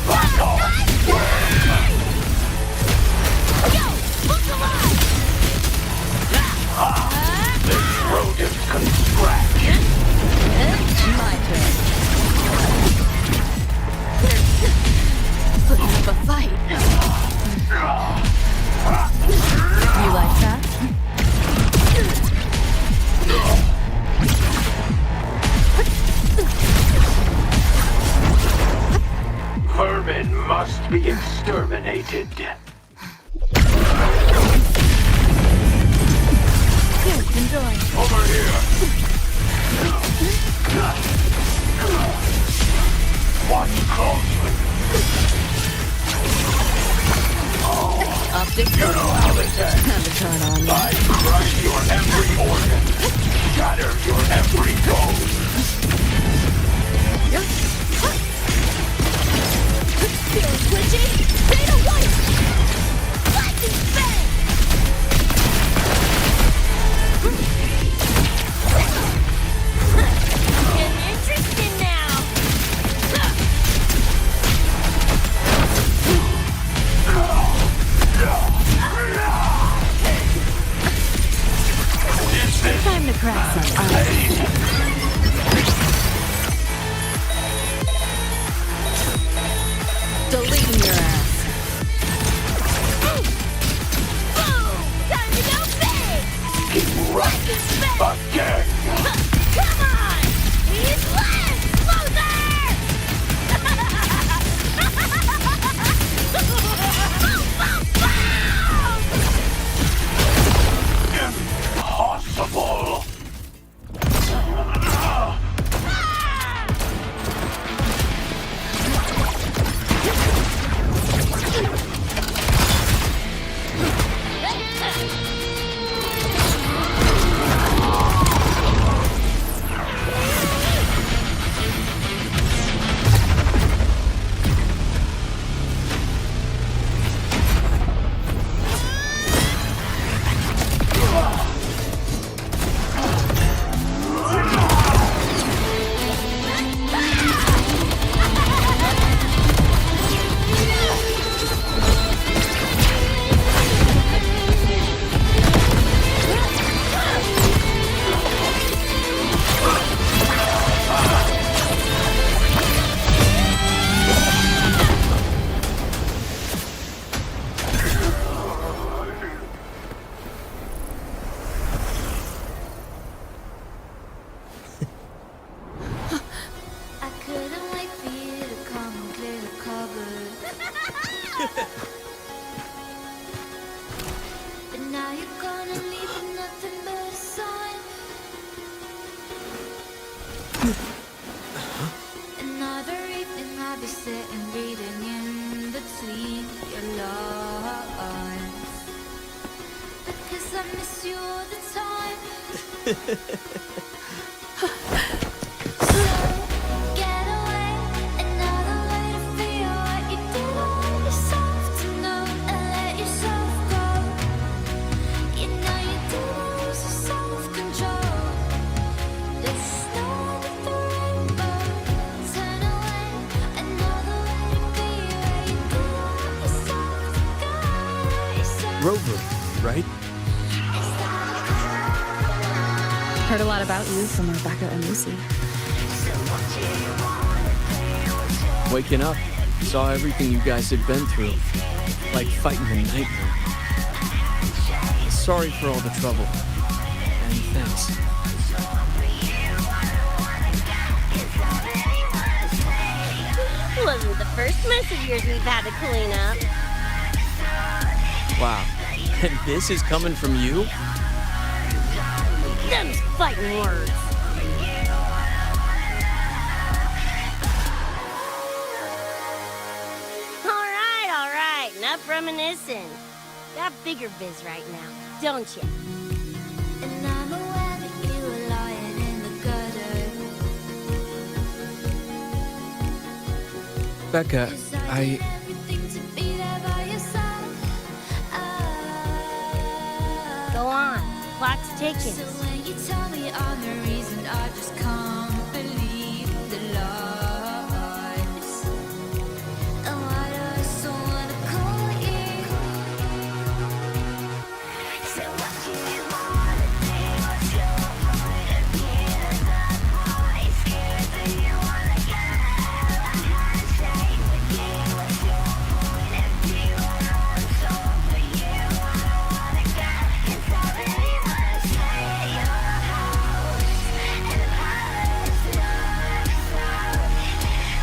Back off! This rodent can scratch. My turn. Putting up a fight. You like that? Vermin must be exterminated. Here, enjoy. Over here. Watch closely. Optic. You know how this ends. Have a turn on you. I crush your every organ, shatter your every bone. Feeling twitchy? Data white! Lightning bang! Getting interesting now. Time to crack some ice. Deleting your ass. Boom! Time to go big! Keep right again. Come on! He's less! Loser! Impossible. I couldn't wait for you to come and clear the cupboard. But now you're gonna leave with nothing but a sign. Another evening I'll be sitting reading in between your lines. Because I miss you all the time. Get away, another way to feel what you did on yourself to know and let yourself go. You know you didn't lose your self-control. There's snow with the rainbow. Turn away, another way to be where you did on yourself to go. Yourself. Rover, right? Heard a lot about you from Rebecca and Lucy. Waking up, Saw everything you guys had been through. Like fighting a nightmare. Sorry for all the trouble. And thanks. Wasn't the first mess of yours we've had to clean up. Wow. And this is coming from you? Them's fighting words. All right. Enough reminiscing. Got bigger biz right now, don't you? And I'm aware that you were lying in the gutter. Becca, Everything to be there by your side. Go on. Clock's ticking. So when you tell me I'm the reason, I just can't believe the lies. And why do I so wanna call you? So what do you wanna do? What's your point of view? That boy scared. Do you wanna get out? I wanna stay with you. What's your point of view? I want soul for you. I don't wanna get inside the demons. Stay at your house in the palace, north, south.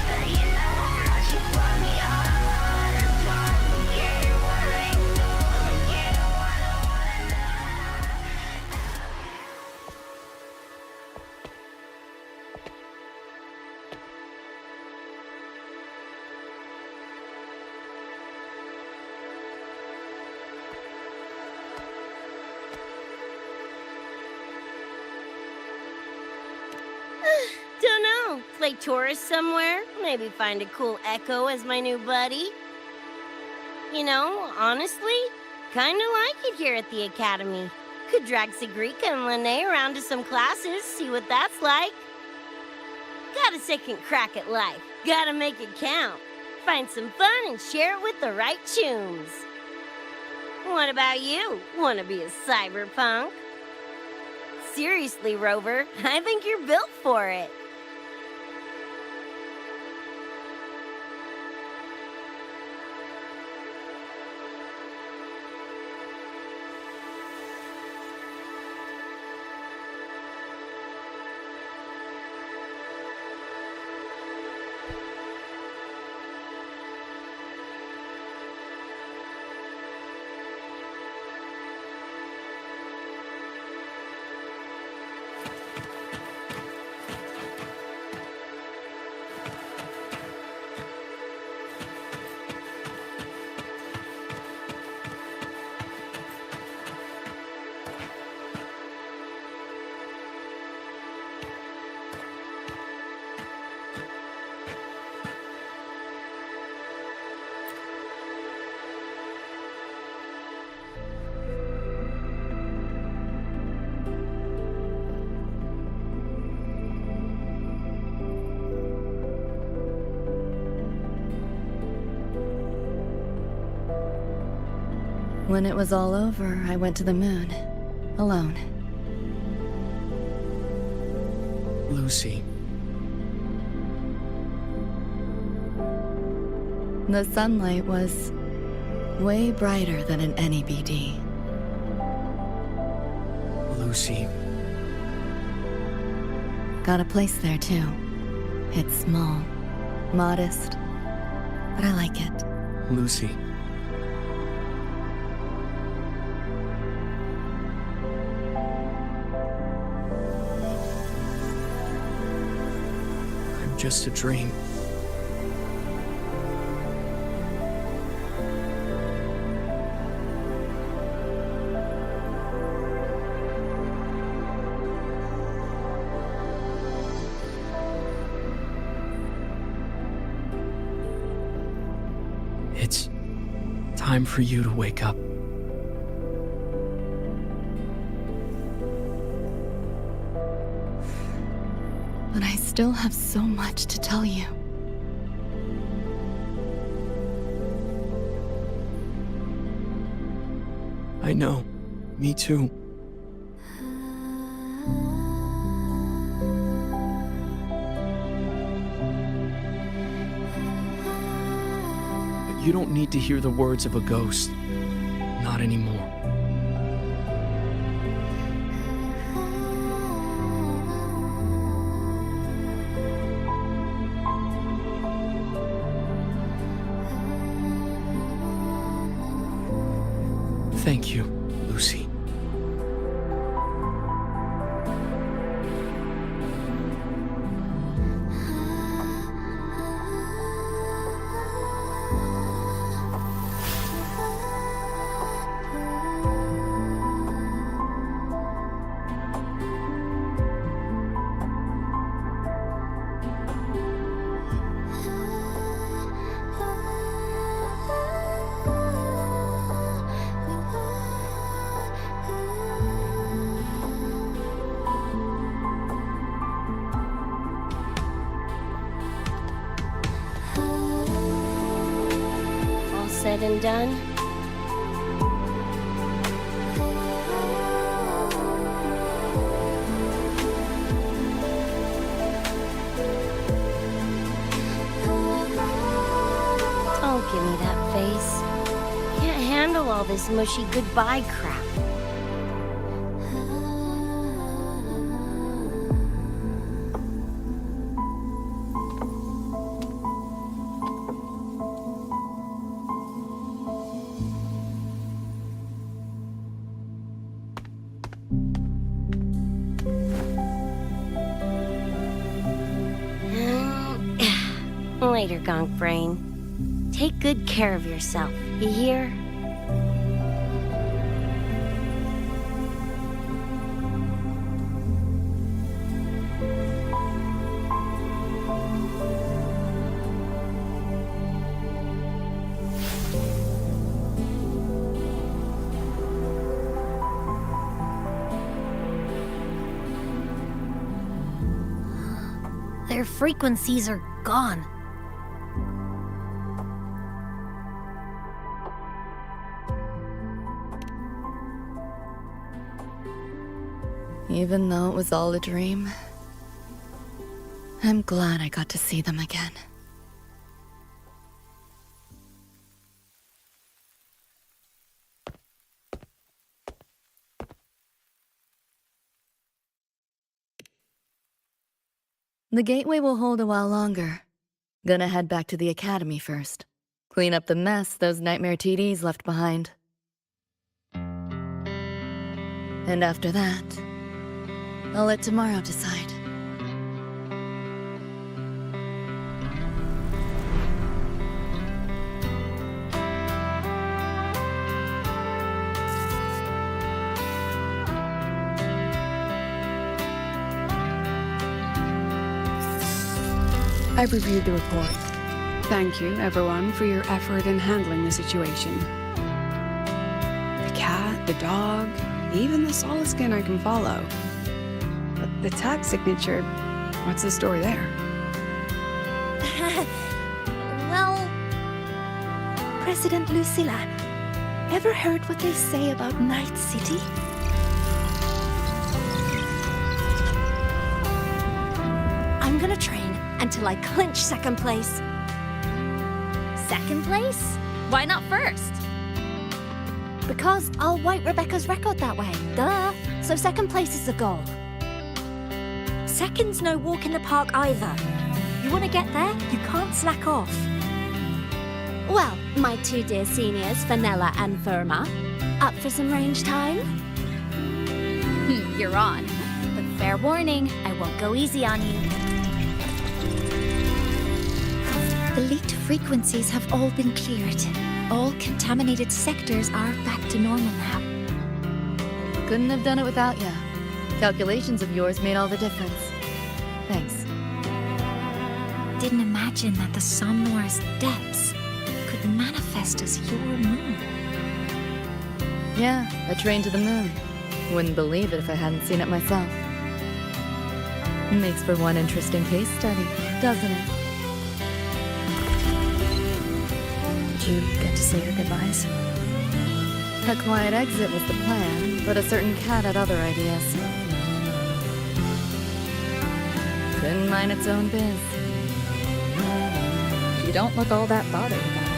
But you know how much you want me. I wanna talk to you. Wanna ignore you. Don't know. Play tourist somewhere? Maybe find a cool Echo as my new buddy? You know, honestly, kinda like it here at the Academy. Could drag Sigrika and Lene around to some classes, see what that's like. Got a second crack at life. Gotta make it count. Find some fun and share it with the right tunes. What about you? Wanna be a cyberpunk? Seriously, Rover, I think you're built for it. When it was all over, I went to the moon. Alone. Lucy. The sunlight was way brighter than in any BD. Lucy. Got a place there too. It's small, modest, but I like it. Lucy. I'm just a dream. It's time for you to wake up. But I still have so much to tell you. I know. Me too. You don't need to hear the words of a ghost. Not anymore. Thank you, Lucy. All said and done? Don't give me that face. Can't handle all this mushy goodbye crap. Later, Gonk Brain. Take good care of yourself, you hear? Their frequencies are gone. Even though it was all a dream, I'm glad I got to see them again. The gateway will hold a while longer. Gonna head back to the academy first. Clean up the mess those nightmare TDs left behind. And after that, I'll let tomorrow decide. I reviewed the report. Thank you, everyone, for your effort in handling the situation. The cat, the dog, even the solid skin I can follow. But the tag signature, what's the story there? Well, President Lucilla, ever heard what they say about Night City? I'm gonna train until I clinch second place. Second place? Why not first? Because I'll wipe Rebecca's record that way. Duh. So second place is the goal. Second's no walk in the park either. You want to get there, you can't slack off. Well, my two dear seniors, Vanilla and Verma, up for some range time? You're on. But fair warning, I won't go easy on you. The leaked frequencies have all been cleared. All contaminated sectors are back to normal now. Couldn't have done it without ya. Calculations of yours made all the difference. Thanks. Didn't imagine that the Somnor's depths could manifest as your moon. Yeah, a train to the moon. Wouldn't believe it if I hadn't seen it myself. Makes for one interesting case study, doesn't it? Did you get to say your goodbyes? A quiet exit was the plan, but a certain cat had other ideas. Couldn't mind its own biz. You don't look all that bothered about it.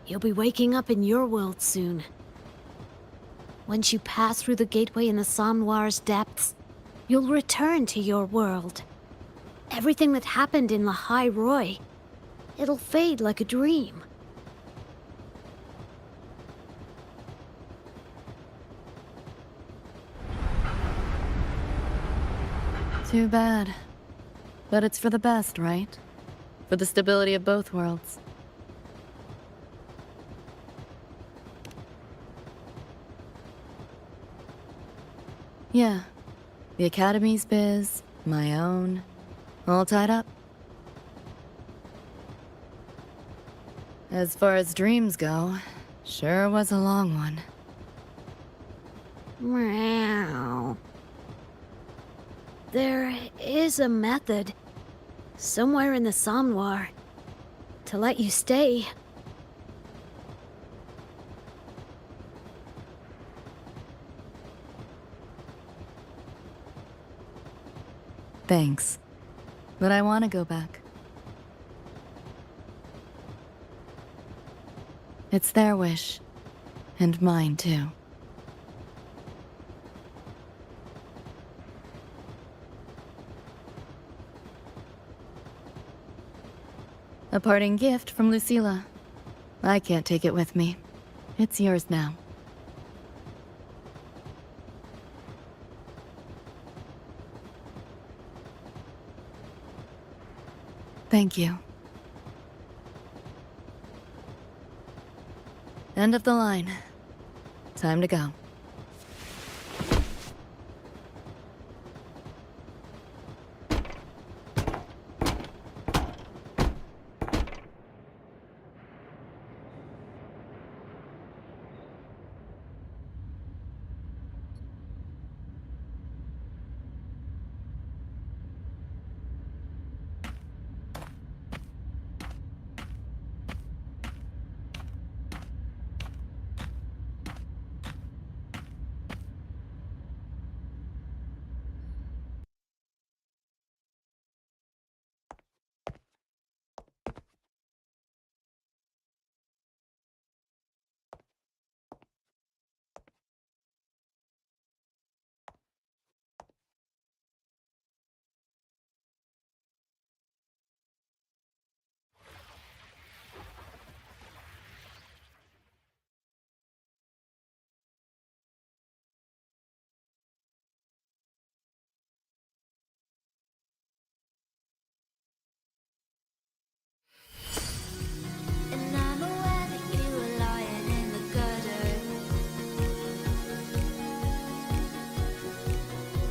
You'll be waking up in your world soon. Once you pass through the gateway in the Somnoir's depths, you'll return to your world. Everything that happened in La High Roy, it'll fade like a dream. Too bad. But it's for the best, right? For the stability of both worlds. Yeah. The Academy's biz, my own, all tied up. As far as dreams go, sure was a long one. Meow. There is a method, somewhere in the Somnoir, to let you stay. Thanks. But I want to go back. It's their wish. And mine, too. A parting gift from Lucilla. I can't take it with me. It's yours now. Thank you. End of the line. Time to go. And I'm aware that you were lying in the gutter.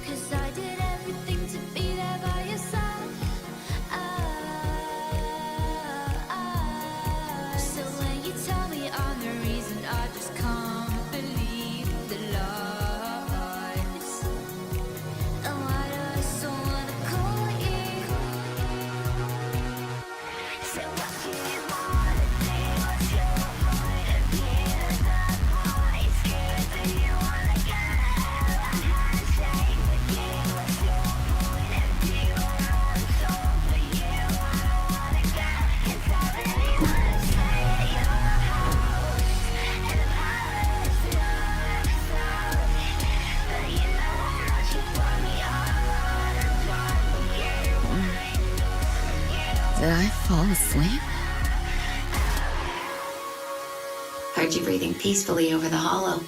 'Cause I did everything to be there by your side. So when you tell me I'm the reason, I just can't believe the lies. And why do I so wanna call you? So what do you wanna do? What's your point of view? That boy scared that you wanna get out of handshake with you. What's your point of view? I want soul for you. I don't wanna get inside anyone's head. You're a house in a palace, not a sound. But you know what you brought me on. I'm fine with you. Did I fall asleep? Heard you breathing peacefully over the hollow.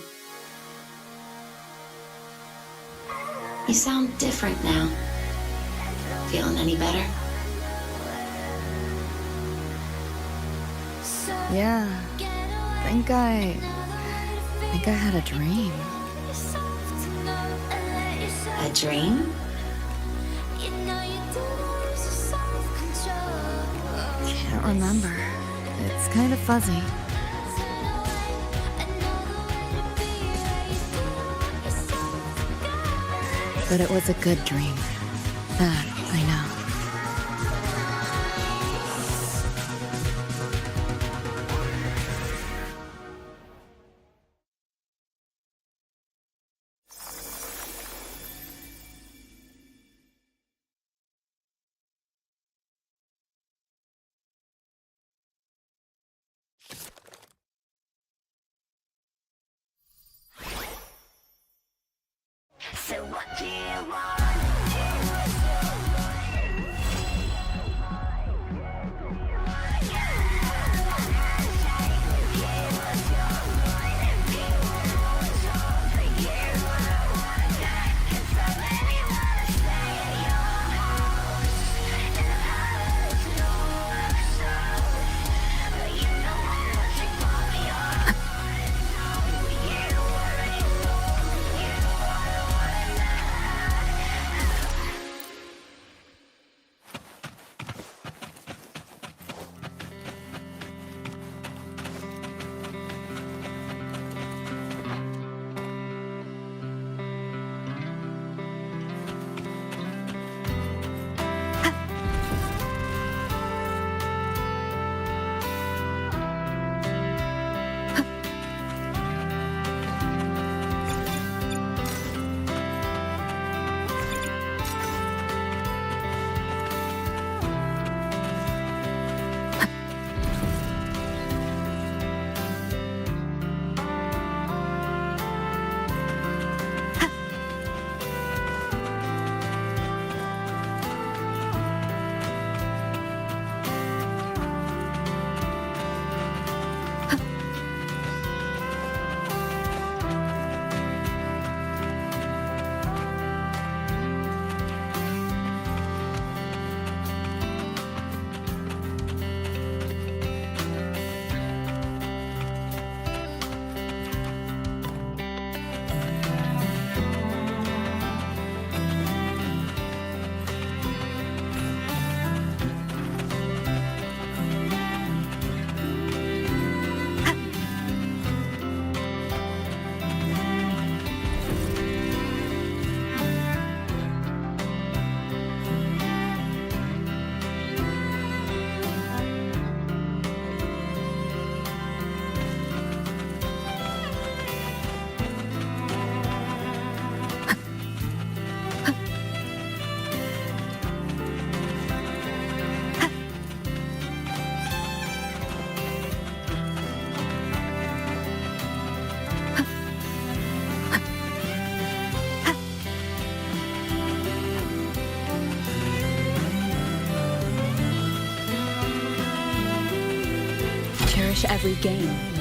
You sound different now. Feeling any better? Yeah. Think I had a dream. A dream? Can't remember. It's kind of fuzzy. But it was a good dream. That I know. cherish every game.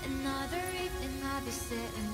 Another evening I'll be sitting